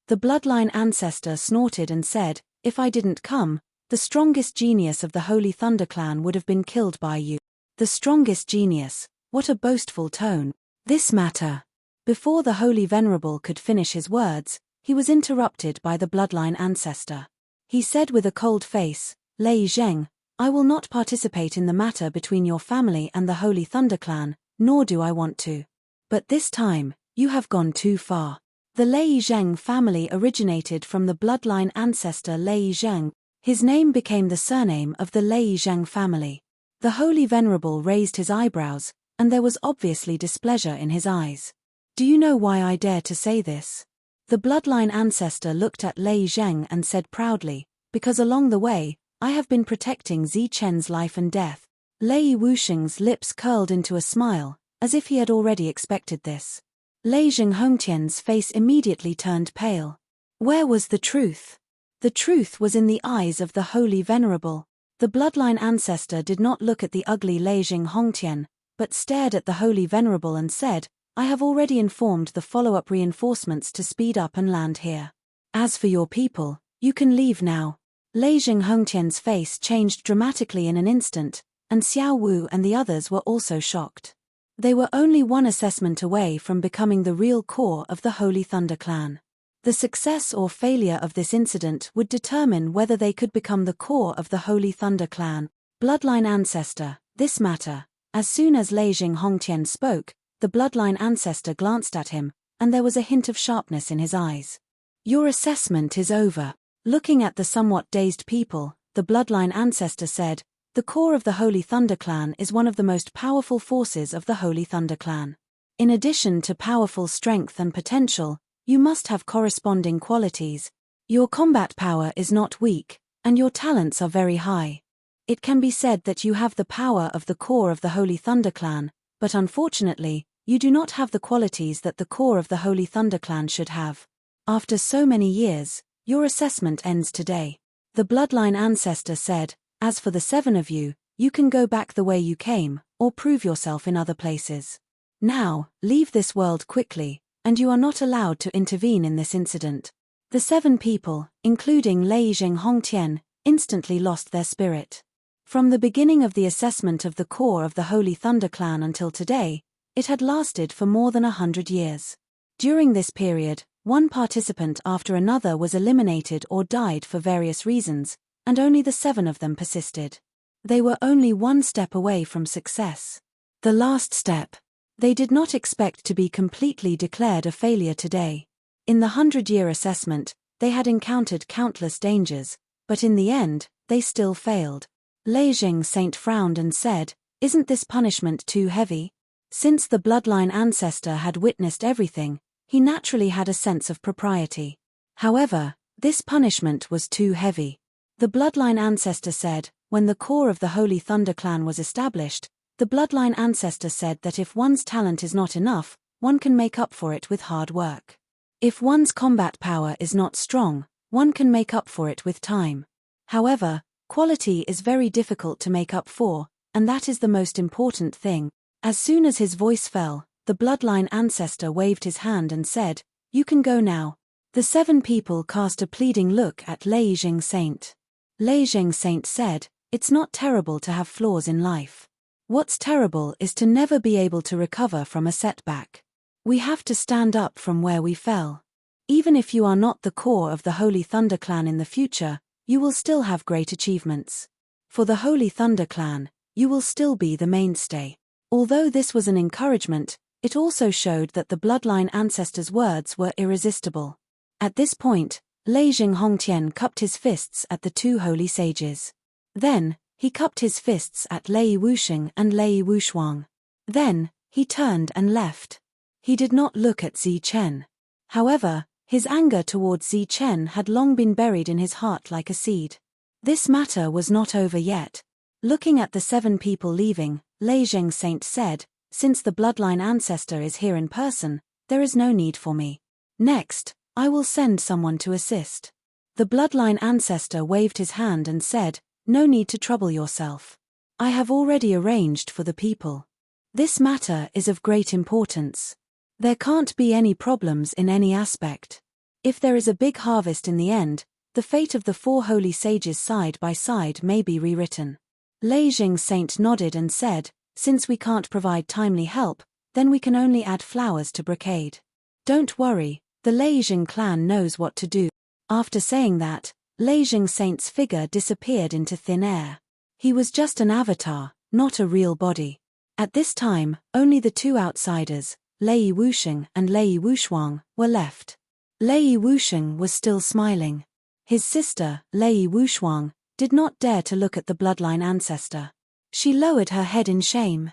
The bloodline ancestor snorted and said, "If I didn't come, the strongest genius of the Holy Thunder Clan would have been killed by you." The strongest genius, what a boastful tone. This matter. Before the holy venerable could finish his words, he was interrupted by the bloodline ancestor. He said with a cold face, "Lei Zheng, I will not participate in the matter between your family and the Holy Thunder Clan, nor do I want to. But this time, you have gone too far." The Lei Zheng family originated from the bloodline ancestor Lei Zheng. His name became the surname of the Lei Zheng family. The holy venerable raised his eyebrows, and there was obviously displeasure in his eyes. "Do you know why I dare to say this?" The bloodline ancestor looked at Lei Zheng and said proudly, "Because along the way, I have been protecting Zi Chen's life and death." Lei Wusheng's lips curled into a smile, as if he had already expected this. Lei Hongtian's face immediately turned pale. Where was the truth? The truth was in the eyes of the Holy Venerable. The bloodline ancestor did not look at the ugly Lei Hongtian, but stared at the Holy Venerable and said, "I have already informed the follow-up reinforcements to speed up and land here. As for your people, you can leave now." Lei Hongtian's face changed dramatically in an instant, and Xiao Wu and the others were also shocked. They were only one assessment away from becoming the real core of the Holy Thunder Clan. The success or failure of this incident would determine whether they could become the core of the Holy Thunder Clan. Bloodline ancestor, this matter. As soon as Lei Hongtian spoke, the bloodline ancestor glanced at him, and there was a hint of sharpness in his eyes. "Your assessment is over." Looking at the somewhat dazed people, the bloodline ancestor said, "The core of the Holy Thunder Clan is one of the most powerful forces of the Holy Thunder Clan. In addition to powerful strength and potential, you must have corresponding qualities. Your combat power is not weak, and your talents are very high. It can be said that you have the power of the core of the Holy Thunder Clan, but unfortunately, you do not have the qualities that the core of the Holy Thunder Clan should have. After so many years, your assessment ends today." The bloodline ancestor said, "As for the 7 of you, you can go back the way you came, or prove yourself in other places. Now, leave this world quickly, and you are not allowed to intervene in this incident." The 7 people, including Lei Hongtian, instantly lost their spirit. From the beginning of the assessment of the core of the Holy Thunder Clan until today, it had lasted for more than 100 years. During this period, one participant after another was eliminated or died for various reasons, and only the 7 of them persisted. They were only one step away from success. The last step. They did not expect to be completely declared a failure today. In the 100-year assessment, they had encountered countless dangers, but in the end, they still failed. Lei Saint frowned and said, "Isn't this punishment too heavy?" Since the bloodline ancestor had witnessed everything, he naturally had a sense of propriety. However, this punishment was too heavy. The bloodline ancestor said, when the core of the Holy Thunder Clan was established, the bloodline ancestor said that if one's talent is not enough, one can make up for it with hard work. If one's combat power is not strong, one can make up for it with time. However, quality is very difficult to make up for, and that is the most important thing. As soon as his voice fell, the bloodline ancestor waved his hand and said, "You can go now." The 7 people cast a pleading look at Lei Saint. Lei Saint said, "It's not terrible to have flaws in life. What's terrible is to never be able to recover from a setback. We have to stand up from where we fell. Even if you are not the core of the Holy Thunder Clan in the future, you will still have great achievements. For the Holy Thunder Clan, you will still be the mainstay." Although this was an encouragement, it also showed that the bloodline ancestor's words were irresistible. At this point, Lei Hongtian cupped his fists at the 2 holy sages. Then, he cupped his fists at Lei Wuxing and Lei Wushuang. Then, he turned and left. He did not look at Zi Chen. However, his anger towards Zi Chen had long been buried in his heart like a seed. This matter was not over yet. Looking at the 7 people leaving, Lei Saint said, "Since the bloodline ancestor is here in person, there is no need for me. Next, I will send someone to assist." The bloodline ancestor waved his hand and said, "No need to trouble yourself. I have already arranged for the people. This matter is of great importance. There can't be any problems in any aspect. If there is a big harvest in the end, the fate of the 4 holy sages side by side may be rewritten." Lei Saint nodded and said, "Since we can't provide timely help, then we can only add flowers to brocade. Don't worry, the Lei clan knows what to do." After saying that, Lei Saint's figure disappeared into thin air. He was just an avatar, not a real body. At this time, only the 2 outsiders, Lei Wuxing and Lei Wushuang, were left. Lei Wuxing was still smiling. His sister, Lei Wushuang, did not dare to look at the bloodline ancestor. She lowered her head in shame.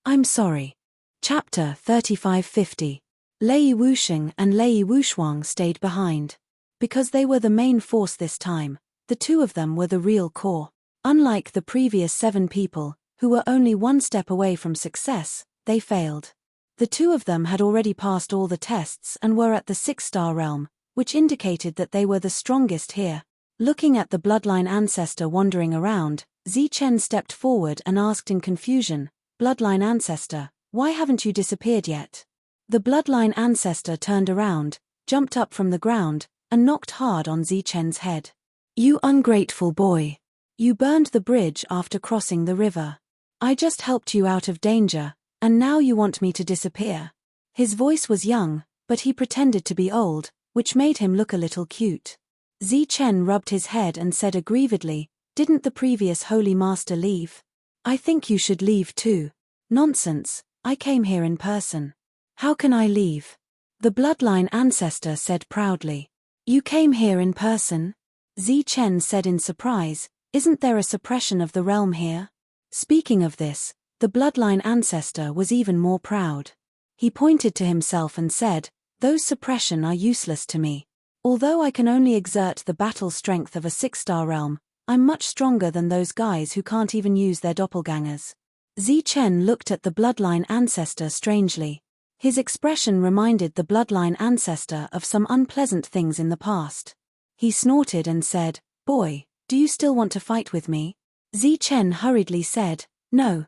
I'm sorry. Chapter 3550. Lei Wuxing and Lei Wushuang stayed behind. Because they were the main force this time, the 2 of them were the real core. Unlike the previous 7 people, who were only one step away from success, they failed. The two of them had already passed all the tests and were at the 6-star realm, which indicated that they were the strongest here. Looking at the bloodline ancestor wandering around, Zichen stepped forward and asked in confusion, "Bloodline ancestor, why haven't you disappeared yet?" The bloodline ancestor turned around, jumped up from the ground, and knocked hard on Zichen's head. "You ungrateful boy. You burned the bridge after crossing the river. I just helped you out of danger, and now you want me to disappear." His voice was young, but he pretended to be old, which made him look a little cute. Zichen rubbed his head and said aggrievedly, "Didn't the previous Holy Master leave? I think you should leave too." "Nonsense, I came here in person. How can I leave?" The bloodline ancestor said proudly. "You came here in person?" Zichen said in surprise, "Isn't there a suppression of the realm here?" Speaking of this, the bloodline ancestor was even more proud. He pointed to himself and said, "Those suppression are useless to me. Although I can only exert the battle strength of a 6-star realm, I'm much stronger than those guys who can't even use their doppelgangers." Zichen looked at the bloodline ancestor strangely. His expression reminded the bloodline ancestor of some unpleasant things in the past. He snorted and said, "Boy, do you still want to fight with me?" Zichen hurriedly said, No.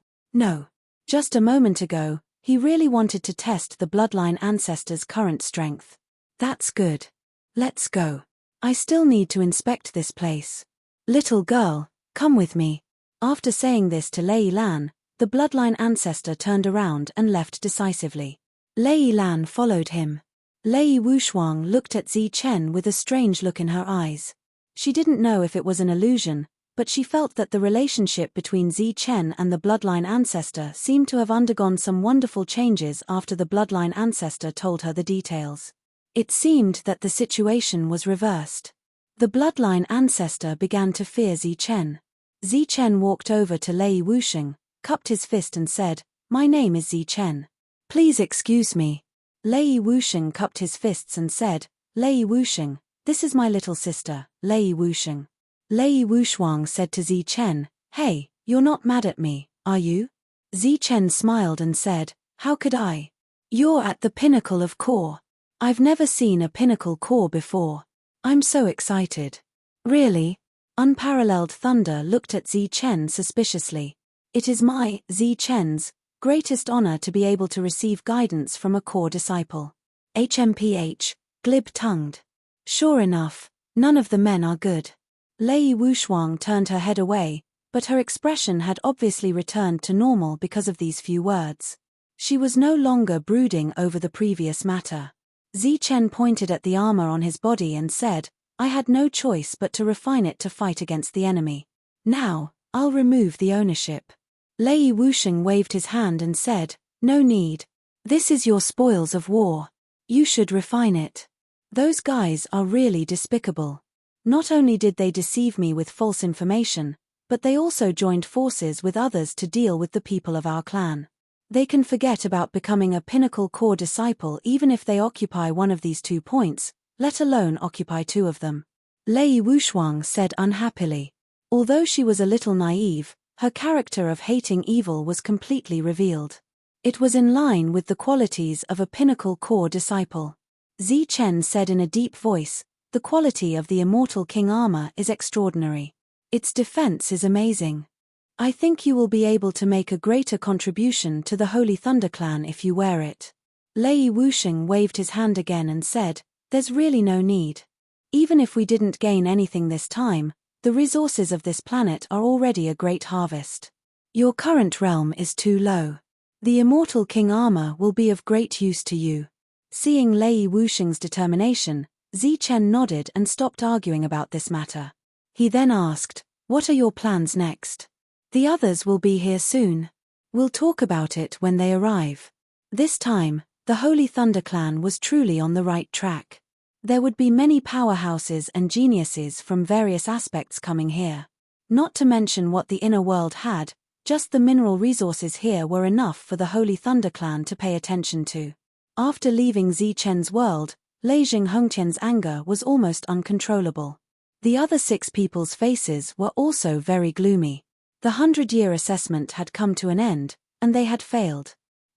Just a moment ago, he really wanted to test the bloodline ancestor's current strength. "That's good. Let's go. I still need to inspect this place. Little girl, come with me." After saying this to Lei Lan, the bloodline ancestor turned around and left decisively. Lei Lan followed him. Lei Wushuang looked at Zichen with a strange look in her eyes. She didn't know if it was an illusion, but she felt that the relationship between Zichen and the bloodline ancestor seemed to have undergone some wonderful changes after the bloodline ancestor told her the details. It seemed that the situation was reversed. The bloodline ancestor began to fear Zichen. Zichen walked over to Lei Wusheng, cupped his fist and said, "My name is Zichen. Please excuse me." Lei Wusheng cupped his fists and said, "Lei Wusheng, this is my little sister, Lei Wusheng." Lei Wushuang said to Zichen, "Hey, you're not mad at me, are you?" Zichen smiled and said, "How could I? You're at the pinnacle of core. I've never seen a pinnacle core before. I'm so excited." "Really?" Unparalleled Thunder looked at Zichen suspiciously. "It is my, Zichen's, greatest honor to be able to receive guidance from a core disciple." HMPH, glib-tongued. "Sure enough, none of the men are good." Lei Wushuang turned her head away, but her expression had obviously returned to normal because of these few words. She was no longer brooding over the previous matter. Zichen pointed at the armor on his body and said, "I had no choice but to refine it to fight against the enemy. Now, I'll remove the ownership." Lei Wusheng waved his hand and said, "No need. This is your spoils of war. You should refine it. Those guys are really despicable. Not only did they deceive me with false information, but they also joined forces with others to deal with the people of our clan. They can forget about becoming a pinnacle core disciple even if they occupy one of these 2 points, let alone occupy 2 of them." Lei Wushuang said unhappily. Although she was a little naive, her character of hating evil was completely revealed. It was in line with the qualities of a pinnacle core disciple. Zichen said in a deep voice, "The quality of the immortal king armor is extraordinary. Its defense is amazing. I think you will be able to make a greater contribution to the Holy Thunder Clan if you wear it." Lei Wusheng waved his hand again and said, "There's really no need. Even if we didn't gain anything this time, the resources of this planet are already a great harvest. Your current realm is too low. The immortal king armor will be of great use to you." Seeing Lei Wusheng's determination, Zichen nodded and stopped arguing about this matter. He then asked, "What are your plans next?" "The others will be here soon. We'll talk about it when they arrive." This time, the Holy Thunder Clan was truly on the right track. There would be many powerhouses and geniuses from various aspects coming here. Not to mention what the inner world had, just the mineral resources here were enough for the Holy Thunder Clan to pay attention to. After leaving Zichen's world, Leijing Hongtian's anger was almost uncontrollable. The other 6 people's faces were also very gloomy. The 100-year assessment had come to an end, and they had failed.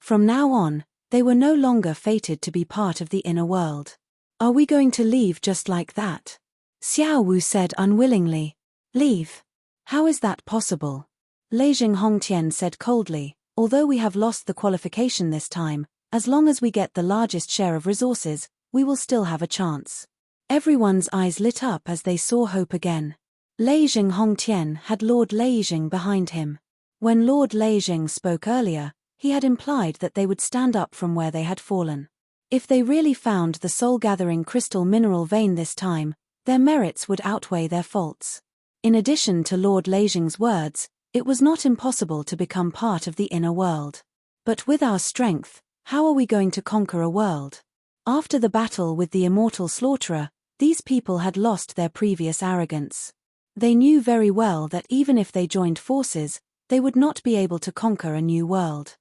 From now on, they were no longer fated to be part of the inner world. Are we going to leave just like that? Xiao Wu said unwillingly. Leave? How is that possible? Leijing Hongtian said coldly, although we have lost the qualification this time, as long as we get the largest share of resources, we will still have a chance. Everyone's eyes lit up as they saw hope again. Leijing Hongtian had Lord Leijing behind him. When Lord Leijing spoke earlier, he had implied that they would stand up from where they had fallen. If they really found the soul-gathering crystal mineral vein this time, their merits would outweigh their faults. In addition to Lord Leijing's words, it was not impossible to become part of the inner world. But with our strength, how are we going to conquer a world? After the battle with the immortal slaughterer, these people had lost their previous arrogance. They knew very well that even if they joined forces, they would not be able to conquer a new world.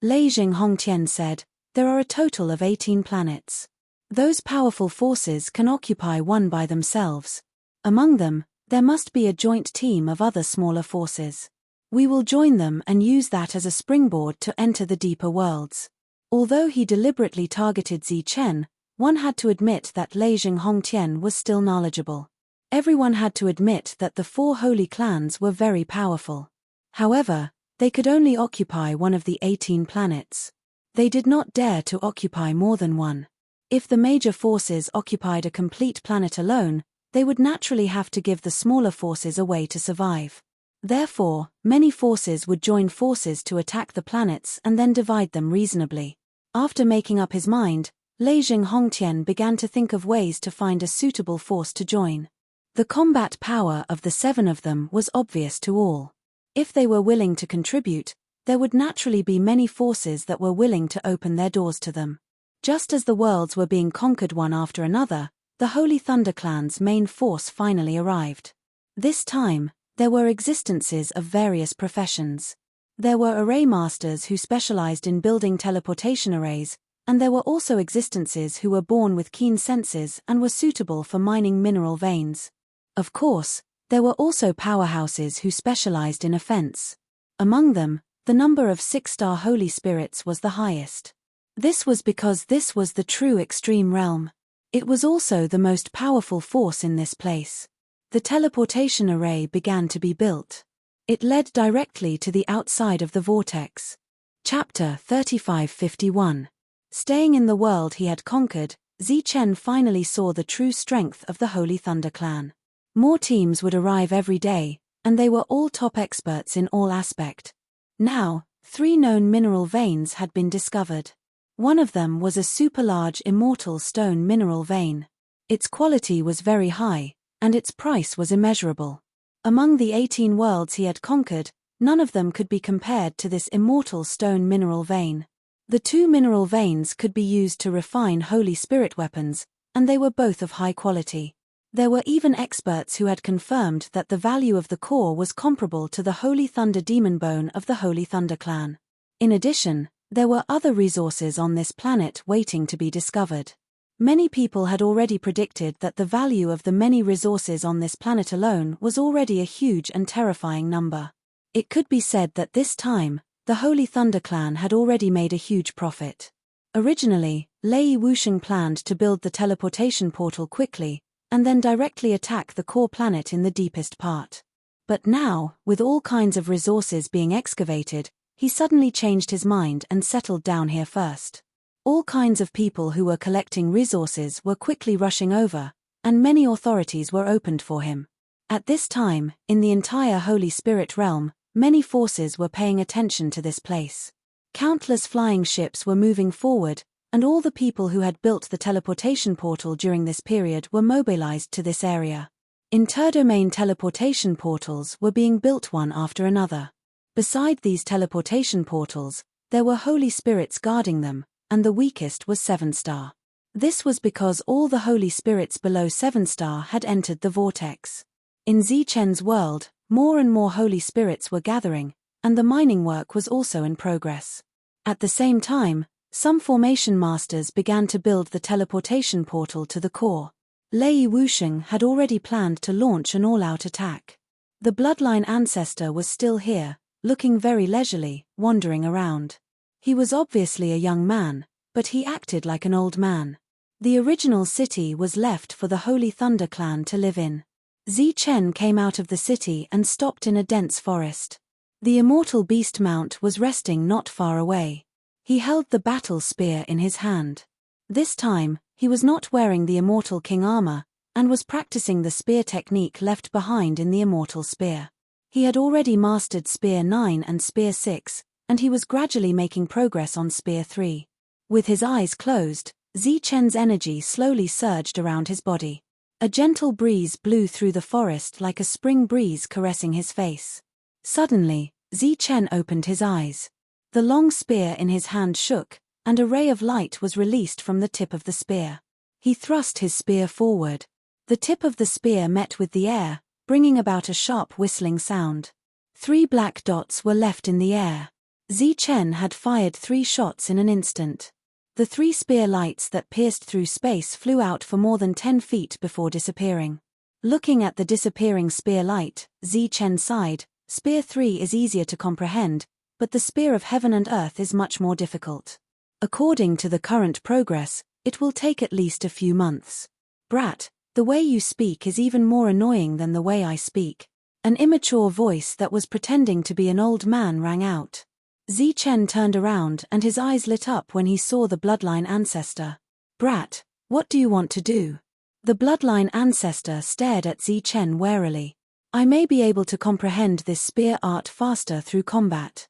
Leijing Hongtian said, there are a total of 18 planets. Those powerful forces can occupy one by themselves. Among them, there must be a joint team of other smaller forces. We will join them and use that as a springboard to enter the deeper worlds. Although he deliberately targeted Zi Chen, one had to admit that Leijing Hongtian was still knowledgeable. Everyone had to admit that the 4 holy clans were very powerful. However, they could only occupy one of the 18 planets. They did not dare to occupy more than one. If the major forces occupied a complete planet alone, they would naturally have to give the smaller forces a way to survive. Therefore, many forces would join forces to attack the planets and then divide them reasonably. After making up his mind, Leijing Hongtian began to think of ways to find a suitable force to join. The combat power of the 7 of them was obvious to all. If they were willing to contribute, there would naturally be many forces that were willing to open their doors to them. Just as the worlds were being conquered one after another, the Holy Thunder Clan's main force finally arrived. This time, there were existences of various professions. There were array masters who specialized in building teleportation arrays, and there were also existences who were born with keen senses and were suitable for mining mineral veins. Of course, there were also powerhouses who specialized in offense. Among them, the number of 6-star holy spirits was the highest. This was because this was the true extreme realm. It was also the most powerful force in this place. The teleportation array began to be built. It led directly to the outside of the vortex. Chapter 3551. Staying in the world he had conquered, Zi Chen finally saw the true strength of the Holy Thunder Clan. More teams would arrive every day, and they were all top experts in all aspect. Now, 3 known mineral veins had been discovered. One of them was a super-large immortal stone mineral vein. Its quality was very high, and its price was immeasurable. Among the 18 worlds he had conquered, none of them could be compared to this immortal stone mineral vein. The 2 mineral veins could be used to refine holy spirit weapons, and they were both of high quality. There were even experts who had confirmed that the value of the core was comparable to the Holy Thunder Demon Bone of the Holy Thunder Clan. In addition, there were other resources on this planet waiting to be discovered. Many people had already predicted that the value of the many resources on this planet alone was already a huge and terrifying number. It could be said that this time, the Holy Thunder Clan had already made a huge profit. Originally, Lei Wusheng planned to build the teleportation portal quickly, and then directly attack the core planet in the deepest part. But now, with all kinds of resources being excavated, he suddenly changed his mind and settled down here first. All kinds of people who were collecting resources were quickly rushing over, and many authorities were opened for him. At this time, in the entire Holy Spirit realm, many forces were paying attention to this place. Countless flying ships were moving forward, and all the people who had built the teleportation portal during this period were mobilized to this area. Interdomain teleportation portals were being built one after another. Beside these teleportation portals, there were holy spirits guarding them, and the weakest was 7-star. This was because all the holy spirits below 7-star had entered the vortex. In Zi Chen's world, more and more holy spirits were gathering, and the mining work was also in progress. At the same time, some formation masters began to build the teleportation portal to the core. Lei Wusheng had already planned to launch an all-out attack. The bloodline ancestor was still here, looking very leisurely, wandering around. He was obviously a young man, but he acted like an old man. The original city was left for the Holy Thunder clan to live in. Zichen came out of the city and stopped in a dense forest. The immortal beast mount was resting not far away. He held the battle spear in his hand. This time, he was not wearing the immortal king armor, and was practicing the spear technique left behind in the immortal spear. He had already mastered Spear 9 and Spear 6, and he was gradually making progress on Spear 3. With his eyes closed, Zichen's energy slowly surged around his body. A gentle breeze blew through the forest like a spring breeze caressing his face. Suddenly, Zichen opened his eyes. The long spear in his hand shook, and a ray of light was released from the tip of the spear. He thrust his spear forward. The tip of the spear met with the air, bringing about a sharp whistling sound. 3 black dots were left in the air. Zichen had fired 3 shots in an instant. The 3 spear lights that pierced through space flew out for more than 10 feet before disappearing. Looking at the disappearing spear light, Zichen sighed. Spear 3 is easier to comprehend, but the spear of heaven and earth is much more difficult. According to the current progress, it will take at least a few months. Brat, the way you speak is even more annoying than the way I speak. An immature voice that was pretending to be an old man rang out. Zichen turned around and his eyes lit up when he saw the bloodline ancestor. Brat, what do you want to do? The bloodline ancestor stared at Zichen warily. I may be able to comprehend this spear art faster through combat.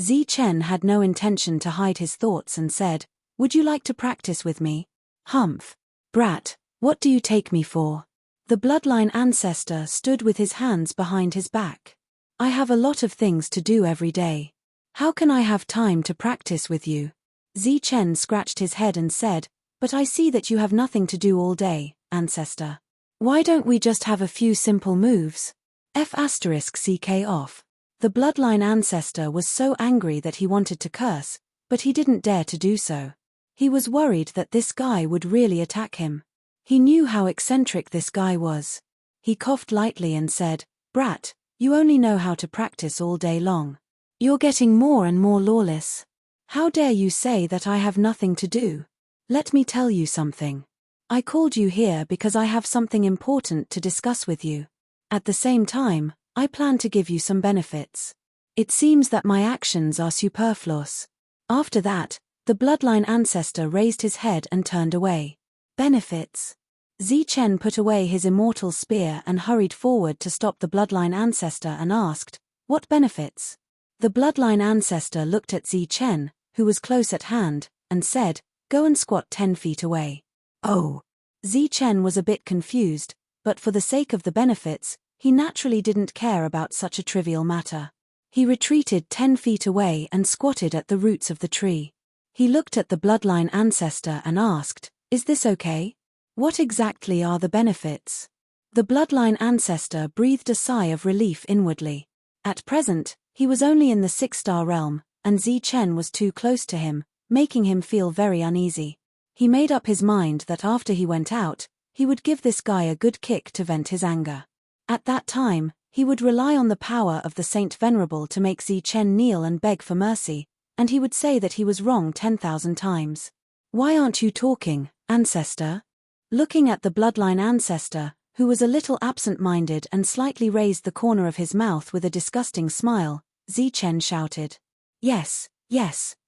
Zichen had no intention to hide his thoughts and said, would you like to practice with me? Humph. Brat, what do you take me for? The bloodline ancestor stood with his hands behind his back. I have a lot of things to do every day. How can I have time to practice with you? Zichen scratched his head and said, but I see that you have nothing to do all day, ancestor. Why don't we just have a few simple moves? F***ck off. The bloodline ancestor was so angry that he wanted to curse, but he didn't dare to do so. He was worried that this guy would really attack him. He knew how eccentric this guy was. He coughed lightly and said, Brat, you only know how to practice all day long. You're getting more and more lawless. How dare you say that I have nothing to do? Let me tell you something. I called you here because I have something important to discuss with you. At the same time, I plan to give you some benefits. It seems that my actions are superfluous. After that, the bloodline ancestor raised his head and turned away. Benefits. Zichen put away his immortal spear and hurried forward to stop the bloodline ancestor and asked, what benefits? The bloodline ancestor looked at Zichen, who was close at hand, and said, go and squat 10 feet away. Oh. Zichen was a bit confused, but for the sake of the benefits, he naturally didn't care about such a trivial matter. He retreated 10 feet away and squatted at the roots of the tree. He looked at the bloodline ancestor and asked, is this okay? What exactly are the benefits? The bloodline ancestor breathed a sigh of relief inwardly. At present, he was only in the 6-star realm, and Zichen was too close to him, making him feel very uneasy. He made up his mind that after he went out, he would give this guy a good kick to vent his anger. At that time, he would rely on the power of the Saint Venerable to make Zichen kneel and beg for mercy, and he would say that he was wrong 10,000 times. Why aren't you talking, ancestor? Looking at the bloodline ancestor, who was a little absent-minded and slightly raised the corner of his mouth with a disgusting smile, Zichen shouted. Yes,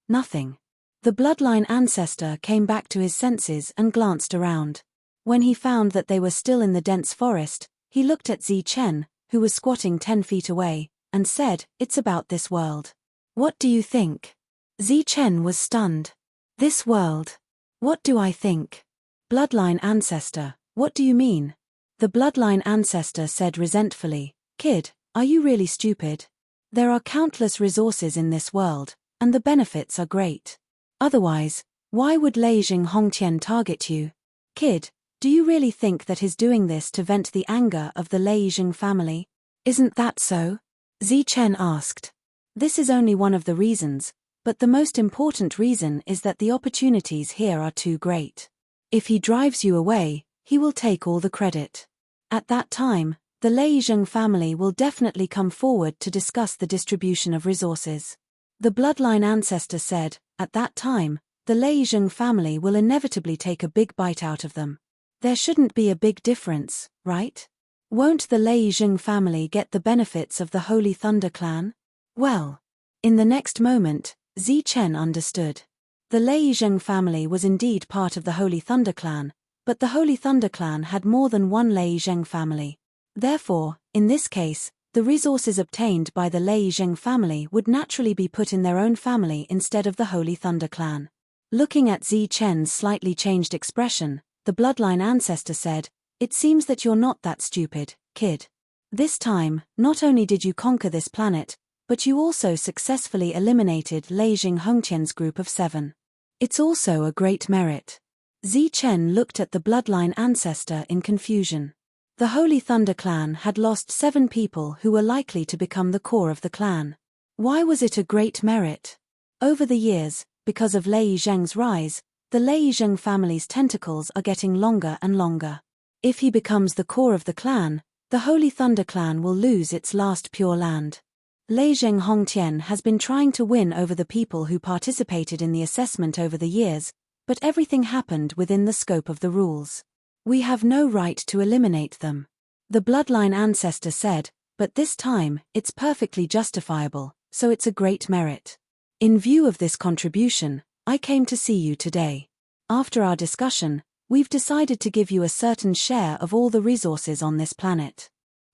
nothing. The bloodline ancestor came back to his senses and glanced around. When he found that they were still in the dense forest, he looked at Zichen, who was squatting 10 feet away, and said, it's about this world. What do you think? Zichen was stunned. This world. What do I think? Bloodline ancestor, what do you mean? The bloodline ancestor said resentfully, kid, are you really stupid? There are countless resources in this world, and the benefits are great. Otherwise, why would Lei Jing Hongtian target you? Kid, do you really think that he's doing this to vent the anger of the Lei Jing family? Isn't that so? Zichen asked. This is only one of the reasons, but the most important reason is that the opportunities here are too great. If he drives you away, he will take all the credit. At that time, the Lei Jing family will definitely come forward to discuss the distribution of resources. The bloodline ancestor said, at that time, the Lei Zheng family will inevitably take a big bite out of them. There shouldn't be a big difference, right? Won't the Lei Zheng family get the benefits of the Holy Thunder clan? Well, in the next moment, Zi Chen understood. The Lei Zheng family was indeed part of the Holy Thunder clan, but the Holy Thunder clan had more than one Lei Zheng family. Therefore, in this case, the resources obtained by the Lei Zheng family would naturally be put in their own family instead of the Holy Thunder clan. Looking at Zi Chen's slightly changed expression, the bloodline ancestor said, "It seems that you're not that stupid, kid. This time, not only did you conquer this planet, but you also successfully eliminated Lei Zheng Hongqian's group of 7. It's also a great merit." Zi Chen looked at the bloodline ancestor in confusion. The Holy Thunder clan had lost 7 people who were likely to become the core of the clan. Why was it a great merit? Over the years, because of Lei Zheng's rise, the Lei Zheng family's tentacles are getting longer and longer. If he becomes the core of the clan, the Holy Thunder clan will lose its last pure land. Lei Zheng Hongqian has been trying to win over the people who participated in the assessment over the years, but everything happened within the scope of the rules. We have no right to eliminate them. The bloodline ancestor said, but this time, it's perfectly justifiable, so it's a great merit. In view of this contribution, I came to see you today. After our discussion, we've decided to give you a certain share of all the resources on this planet.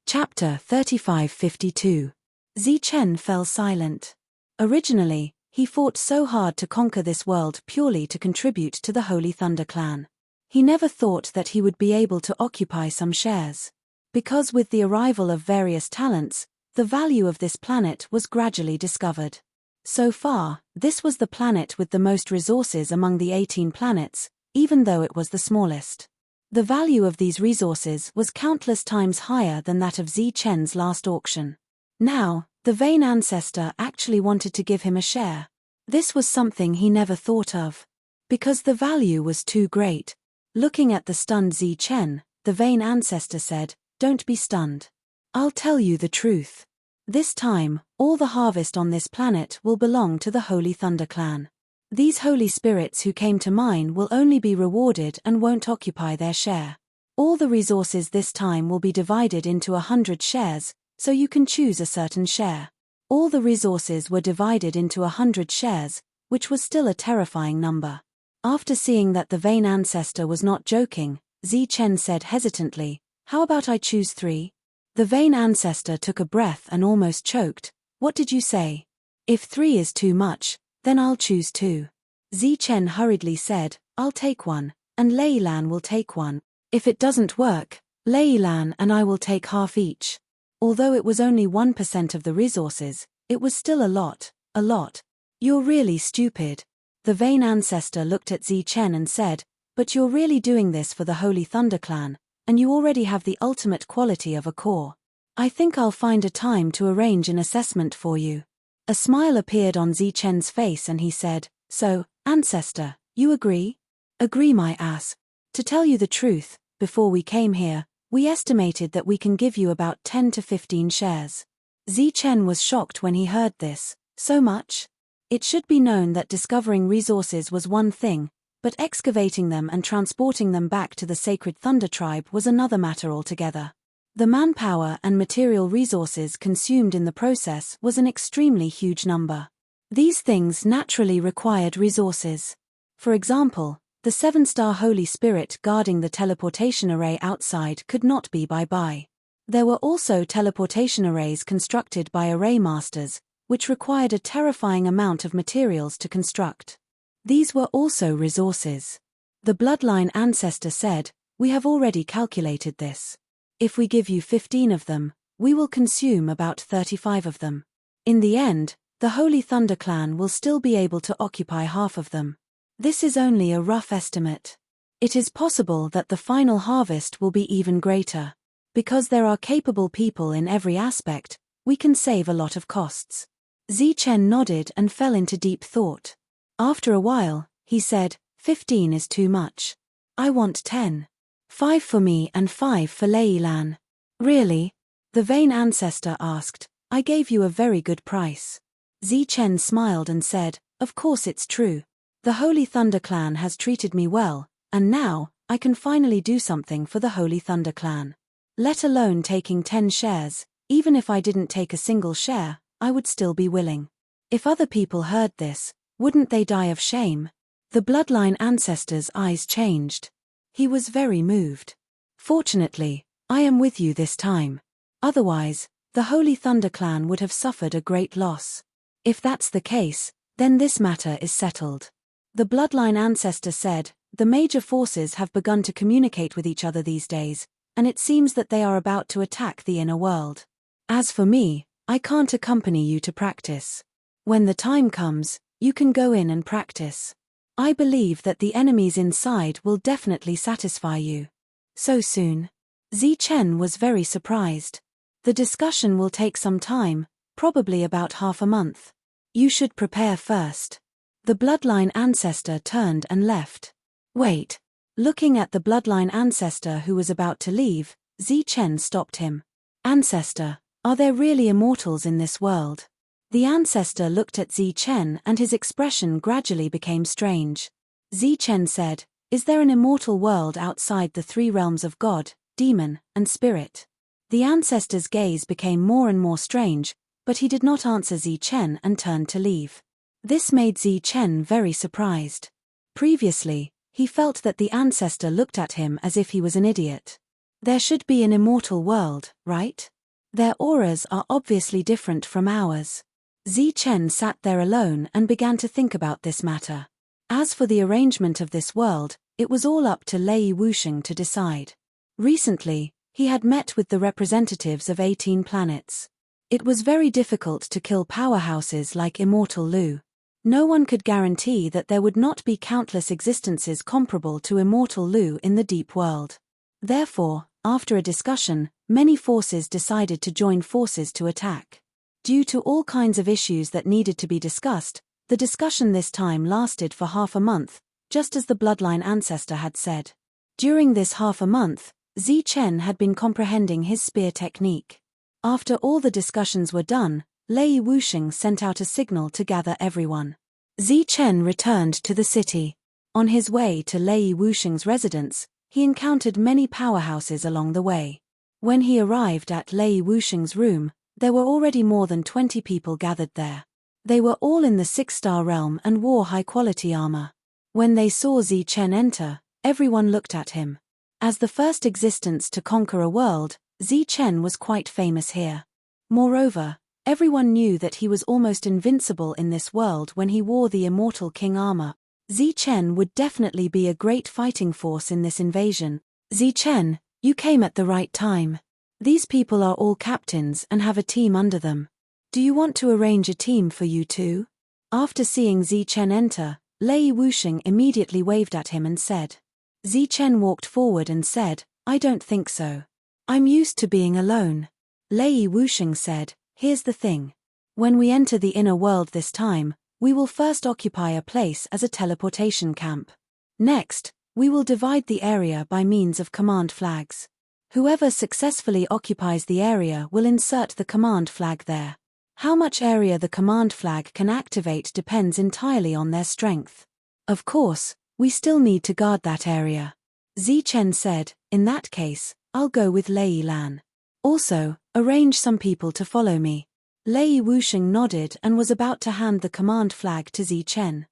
Chapter 3552. Zi Chen fell silent. Originally, he fought so hard to conquer this world purely to contribute to the Holy Thunder clan. He never thought that he would be able to occupy some shares. Because with the arrival of various talents, the value of this planet was gradually discovered. So far, this was the planet with the most resources among the 18 planets, even though it was the smallest. The value of these resources was countless times higher than that of Zi Chen's last auction. Now, the vain ancestor actually wanted to give him a share. This was something he never thought of. Because the value was too great. Looking at the stunned Zi Chen, the vain ancestor said, "Don't be stunned. I'll tell you the truth. This time, all the harvest on this planet will belong to the Holy Thunder clan. These holy spirits who came to mine will only be rewarded and won't occupy their share. All the resources this time will be divided into 100 shares, so you can choose a certain share." All the resources were divided into 100 shares, which was still a terrifying number. After seeing that the vain ancestor was not joking, Zi Chen said hesitantly, "How about I choose 3? The vain ancestor took a breath and almost choked. "What did you say?" "If 3 is too much, then I'll choose 2. Zi Chen hurriedly said, "I'll take 1, and Lei Lan will take 1. If it doesn't work, Lei Lan and I will take half each." Although it was only 1% of the resources, it was still a lot, a lot. "You're really stupid." The vain ancestor looked at Zi Chen and said, "But you're really doing this for the Holy Thunder clan, and you already have the ultimate quality of a core. I think I'll find a time to arrange an assessment for you." A smile appeared on Zi Chen's face and he said, "So, ancestor, you agree?" "Agree, my ass. To tell you the truth, before we came here, we estimated that we can give you about 10 to 15 shares." Zi Chen was shocked when he heard this. So much? It should be known that discovering resources was one thing, but excavating them and transporting them back to the sacred Thunder tribe was another matter altogether. The manpower and material resources consumed in the process was an extremely huge number. These things naturally required resources. For example, the 7-star Holy Spirit guarding the teleportation array outside could not be bye-bye. There were also teleportation arrays constructed by array masters, which required a terrifying amount of materials to construct. These were also resources. The bloodline ancestor said, "We have already calculated this. If we give you 15 of them, we will consume about 35 of them. In the end, the Holy Thunder clan will still be able to occupy half of them. This is only a rough estimate. It is possible that the final harvest will be even greater. Because there are capable people in every aspect, we can save a lot of costs." Zi Chen nodded and fell into deep thought. After a while, he said, 15 is too much. I want 10. 5 for me and 5 for Lei Lan." "Really?" the vain ancestor asked. "I gave you a very good price." Zi Chen smiled and said, Of course it's true. The Holy Thunder Clan has treated me well, and now, I can finally do something for the Holy Thunder Clan. Let alone taking 10 shares, even if I didn't take a single share, I would still be willing. If other people heard this, wouldn't they die of shame? The bloodline ancestor's eyes changed. He was very moved. Fortunately, I am with you this time. Otherwise, the Holy Thunder Clan would have suffered a great loss. If that's the case, then this matter is settled. The bloodline ancestor said, the major forces have begun to communicate with each other these days, and it seems that they are about to attack the inner world. As for me, I can't accompany you to practice. When the time comes, you can go in and practice. I believe that the enemies inside will definitely satisfy you. So soon? Zichen was very surprised. The discussion will take some time, probably about half a month. You should prepare first. The bloodline ancestor turned and left. Wait. Looking at the bloodline ancestor who was about to leave, Zichen stopped him. Ancestor, are there really immortals in this world? The ancestor looked at Zichen and his expression gradually became strange. Zichen said, is there an immortal world outside the 3 realms of God, demon, and spirit? The ancestor's gaze became more and more strange, but he did not answer Zichen and turned to leave. This made Zichen very surprised. Previously, he felt that the ancestor looked at him as if he was an idiot. There should be an immortal world, right? Their auras are obviously different from ours. Zichen sat there alone and began to think about this matter. As for the arrangement of this world, it was all up to Lei Wusheng to decide. Recently, he had met with the representatives of 18 planets. It was very difficult to kill powerhouses like Immortal Lu. No one could guarantee that there would not be countless existences comparable to Immortal Lu in the deep world. Therefore, after a discussion, many forces decided to join forces to attack. Due to all kinds of issues that needed to be discussed, the discussion this time lasted for half a month, just as the bloodline ancestor had said. During this half a month, Zichen had been comprehending his spear technique. After all the discussions were done, Lei Wusheng sent out a signal to gather everyone. Zichen returned to the city. On his way to Lei Wusheng's residence, he encountered many powerhouses along the way. When he arrived at Lei Wusheng's room, there were already more than 20 people gathered there. They were all in the 6-star realm and wore high-quality armor. When they saw Zichen enter, everyone looked at him. As the first existence to conquer a world, Zichen was quite famous here. Moreover, everyone knew that he was almost invincible in this world when he wore the immortal king armor. Zichen would definitely be a great fighting force in this invasion. Zichen, you came at the right time. These people are all captains and have a team under them. Do you want to arrange a team for you too? After seeing Zichen enter, Lei Wusheng immediately waved at him and said. Zichen walked forward and said, I don't think so. I'm used to being alone. Lei Wusheng said, here's the thing. When we enter the inner world this time, we will first occupy a place as a teleportation camp. Next, we will divide the area by means of command flags. Whoever successfully occupies the area will insert the command flag there. How much area the command flag can activate depends entirely on their strength. Of course, we still need to guard that area. Zichen said, in that case, I'll go with Lei Lan. Also, arrange some people to follow me. Lei Wusheng nodded and was about to hand the command flag to Zichen.